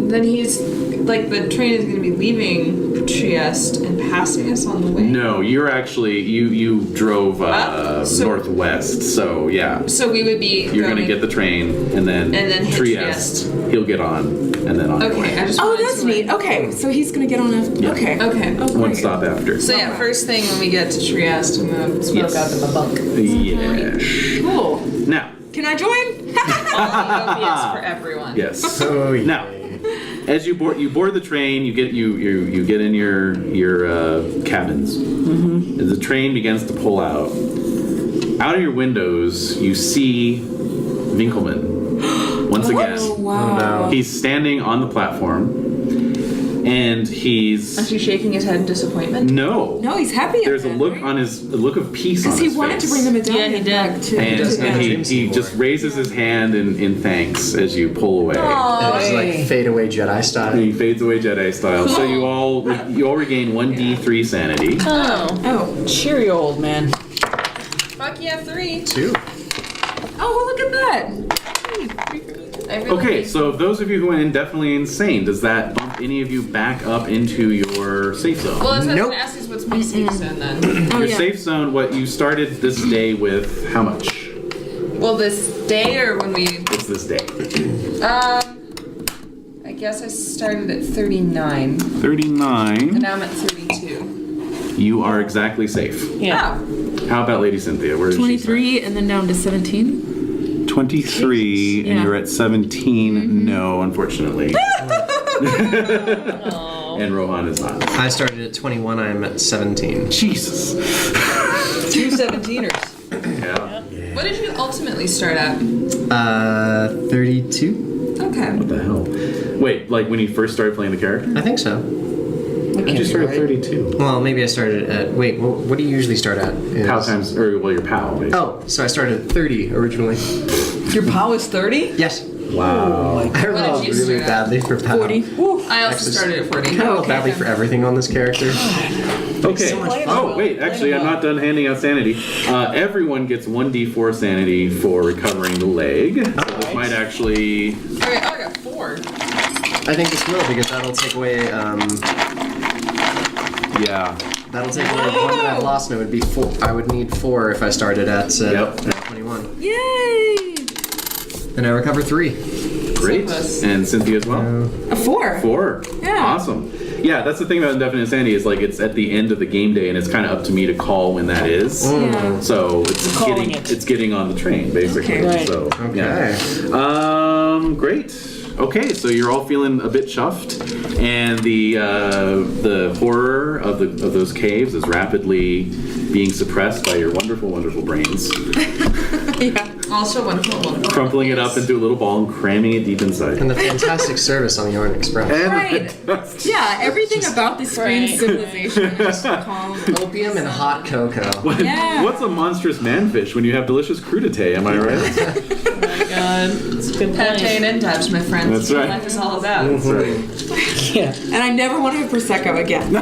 then he's like the train is going to be leaving Trieste and passing us on the way? No, you're actually you drove so- northwest, so yeah. So we would be. You're gonna get the train and then hit Trieste. He'll get on and then on your Okay, way. I just Oh, wanted that's to, neat. Okay, so he's gonna get on a. Yeah. Okay. Okay. Oh, One great. stop after. So yeah, first thing when we get to Trieste, I'm gonna smoke Yes. out of my bunk. Yes. Cool. Now, Can I join? Opiates for everyone. yes. Oh, yeah. Now, as you board the train, you get in your cabins. Mm-hmm. As the train begins to pull out of your windows, you see Winkelmann once again. Oh, wow. He's standing on the platform, and he's Is he shaking his head in disappointment? no. No, he's happy. There's a look on his a look of peace on Because his he wanted face. to bring the medallion Yeah, he did. back to. And have he dreams anymore. just raises his hand in thanks as you pull away. And it's like fade away Jedi style. And he fades away Jedi style. So you all regain 1d3 sanity. Oh. Oh. Cheery old man. Fuck yeah, 3. 2. Oh, well, look at that. I really Okay, so those of you who went indefinitely insane, does that bump any of you back up into your safe zone? Well, I was Nope. going to ask is what's my safe zone then? Oh, Your yeah. safe zone, what you started this day with, how much? Well, this day or when we. What's this day? I guess I started at 39, 39. and now I'm at 32. You are exactly safe. Yeah. Oh. How about Lady Cynthia? Where is she? 23 and then down to 17. 23, and Yeah. you're at 17. No, unfortunately. And Rohan is not. I started at 21. I'm at 17. Jesus. 2 17ers. Yeah. What did you ultimately start at? 32. Okay. What the hell? Wait, like when you first started playing the character? I think so. I just started at 32. Well, maybe I started at. Wait, what do you usually start at? Is- POW times, or well, your POW. Basically. Oh, so I started at 30 originally. Your POW is 30? Yes. Wow. I rolled you really start at? badly for POW. 40. Woo. I also started at 40. I rolled badly for everything on this character. Okay. so much fun. Oh, wait. Actually, I'm not done handing out sanity. Everyone gets 1d4 sanity for recovering the leg. So this might actually. Okay, I got 4. I think this will because that'll take away. Yeah. That'll take away one that I've lost, and it would be 4. I would need 4 if I started at Yep. 21. Yay! And I recover 3. Great. And Cynthia as well? A 4. 4. Yeah. Awesome. Yeah, that's the thing about Indefinite Insanity is like it's at the end of the game day, and it's kind of up to me to call when that is. Yeah. So it's calling getting it. it's getting on the train basically. Okay. Right. So Okay. yeah. Great. Okay, so you're all feeling a bit chuffed, and the horror of those caves is rapidly being suppressed by your wonderful, wonderful brains, Yeah. Also wonderful. crumpling it up into a little ball and cramming it deep inside. And the fantastic service on the Orient Express. Right. Yeah, everything about this strange Right. civilization is calm. Opium and hot cocoa. Yeah. What's a monstrous manfish when you have delicious crudité? Am I right? Oh my god. It's a good Pate point. and dabs, my friends. That's right. What life is all about. That's right. Yeah. And I never want to have Prosecco again.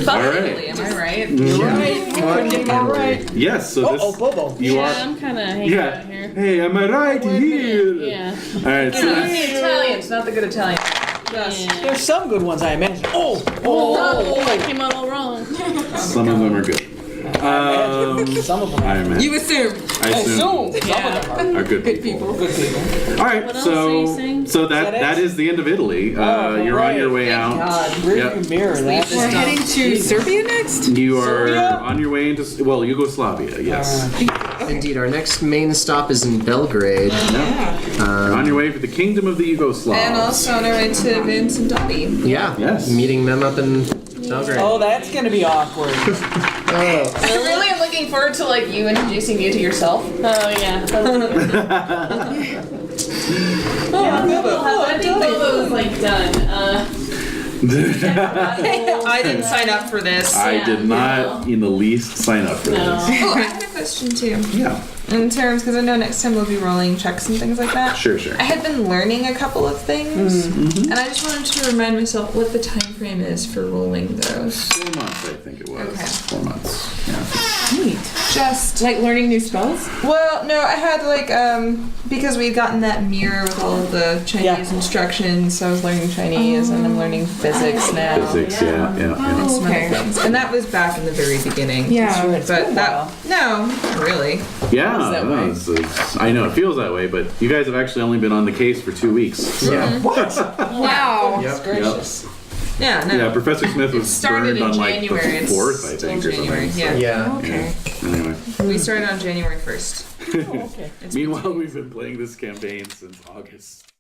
Fuck All right. Italy, am I right? You're right. You couldn't get that right. Yes. So this. Oh, Bobo. You Yeah, are. I'm kind of hanging Yeah. out here. Hey, am I right here? Yeah. All right. So Not this, the Italians, not the good Italian. Just. Yeah. There's some good ones, I imagine. Oh, I came out all wrong. some of them are good. Some of them I imagine. You assume. I assume Yeah. are good Good people. people. good people. All right. What else are you saying? So that Is that that it? is the end of Italy. You're on your way Thank out. God, rearview mirror. That's We're heading to Serbia next? You are Serbia? on your way into Yugoslavia. Yes. Indeed, our next main stop is in Belgrade. You're on your way for the kingdom of the Yugoslavs. And also on our way to Vince and Dottie. Yeah. Yes. Meeting them up in Belgrade. Oh, that's gonna be awkward. I really am looking forward to like you introducing me to yourself. Oh, yeah. That was good. I think Bobo was like done. I didn't sign up for this. I did not in the least sign up for No. this. Oh, I had a question too. Yeah. In terms, because I know next time we'll be rolling checks and things like that. Sure. I had been learning a couple of things, and I just wanted to remind myself what the time frame is for rolling those. 4 months, I think it was. Okay. 4 months. Yeah. Neat. Just Like learning new spells? well, no, I had like because we'd gotten that mirror with all of the Chinese instructions, so I was learning Chinese and I'm learning physics now. Physics, yeah. And some Okay. other things. And that was back in the very beginning. Yeah. But that no, really. Yeah, that no, way? it's- I know it feels that way, but you guys have actually only been on the case for 2 weeks. So. Yeah. Wow. Yep. Gracious. Yeah, no. Yeah, Professor Smith was Started burned in on like January. the It's 4th, I still think, or January, something. yeah. So, Okay. anyway. We started on January 1st. Okay. It's been Meanwhile, 2 we've been playing this campaign since August.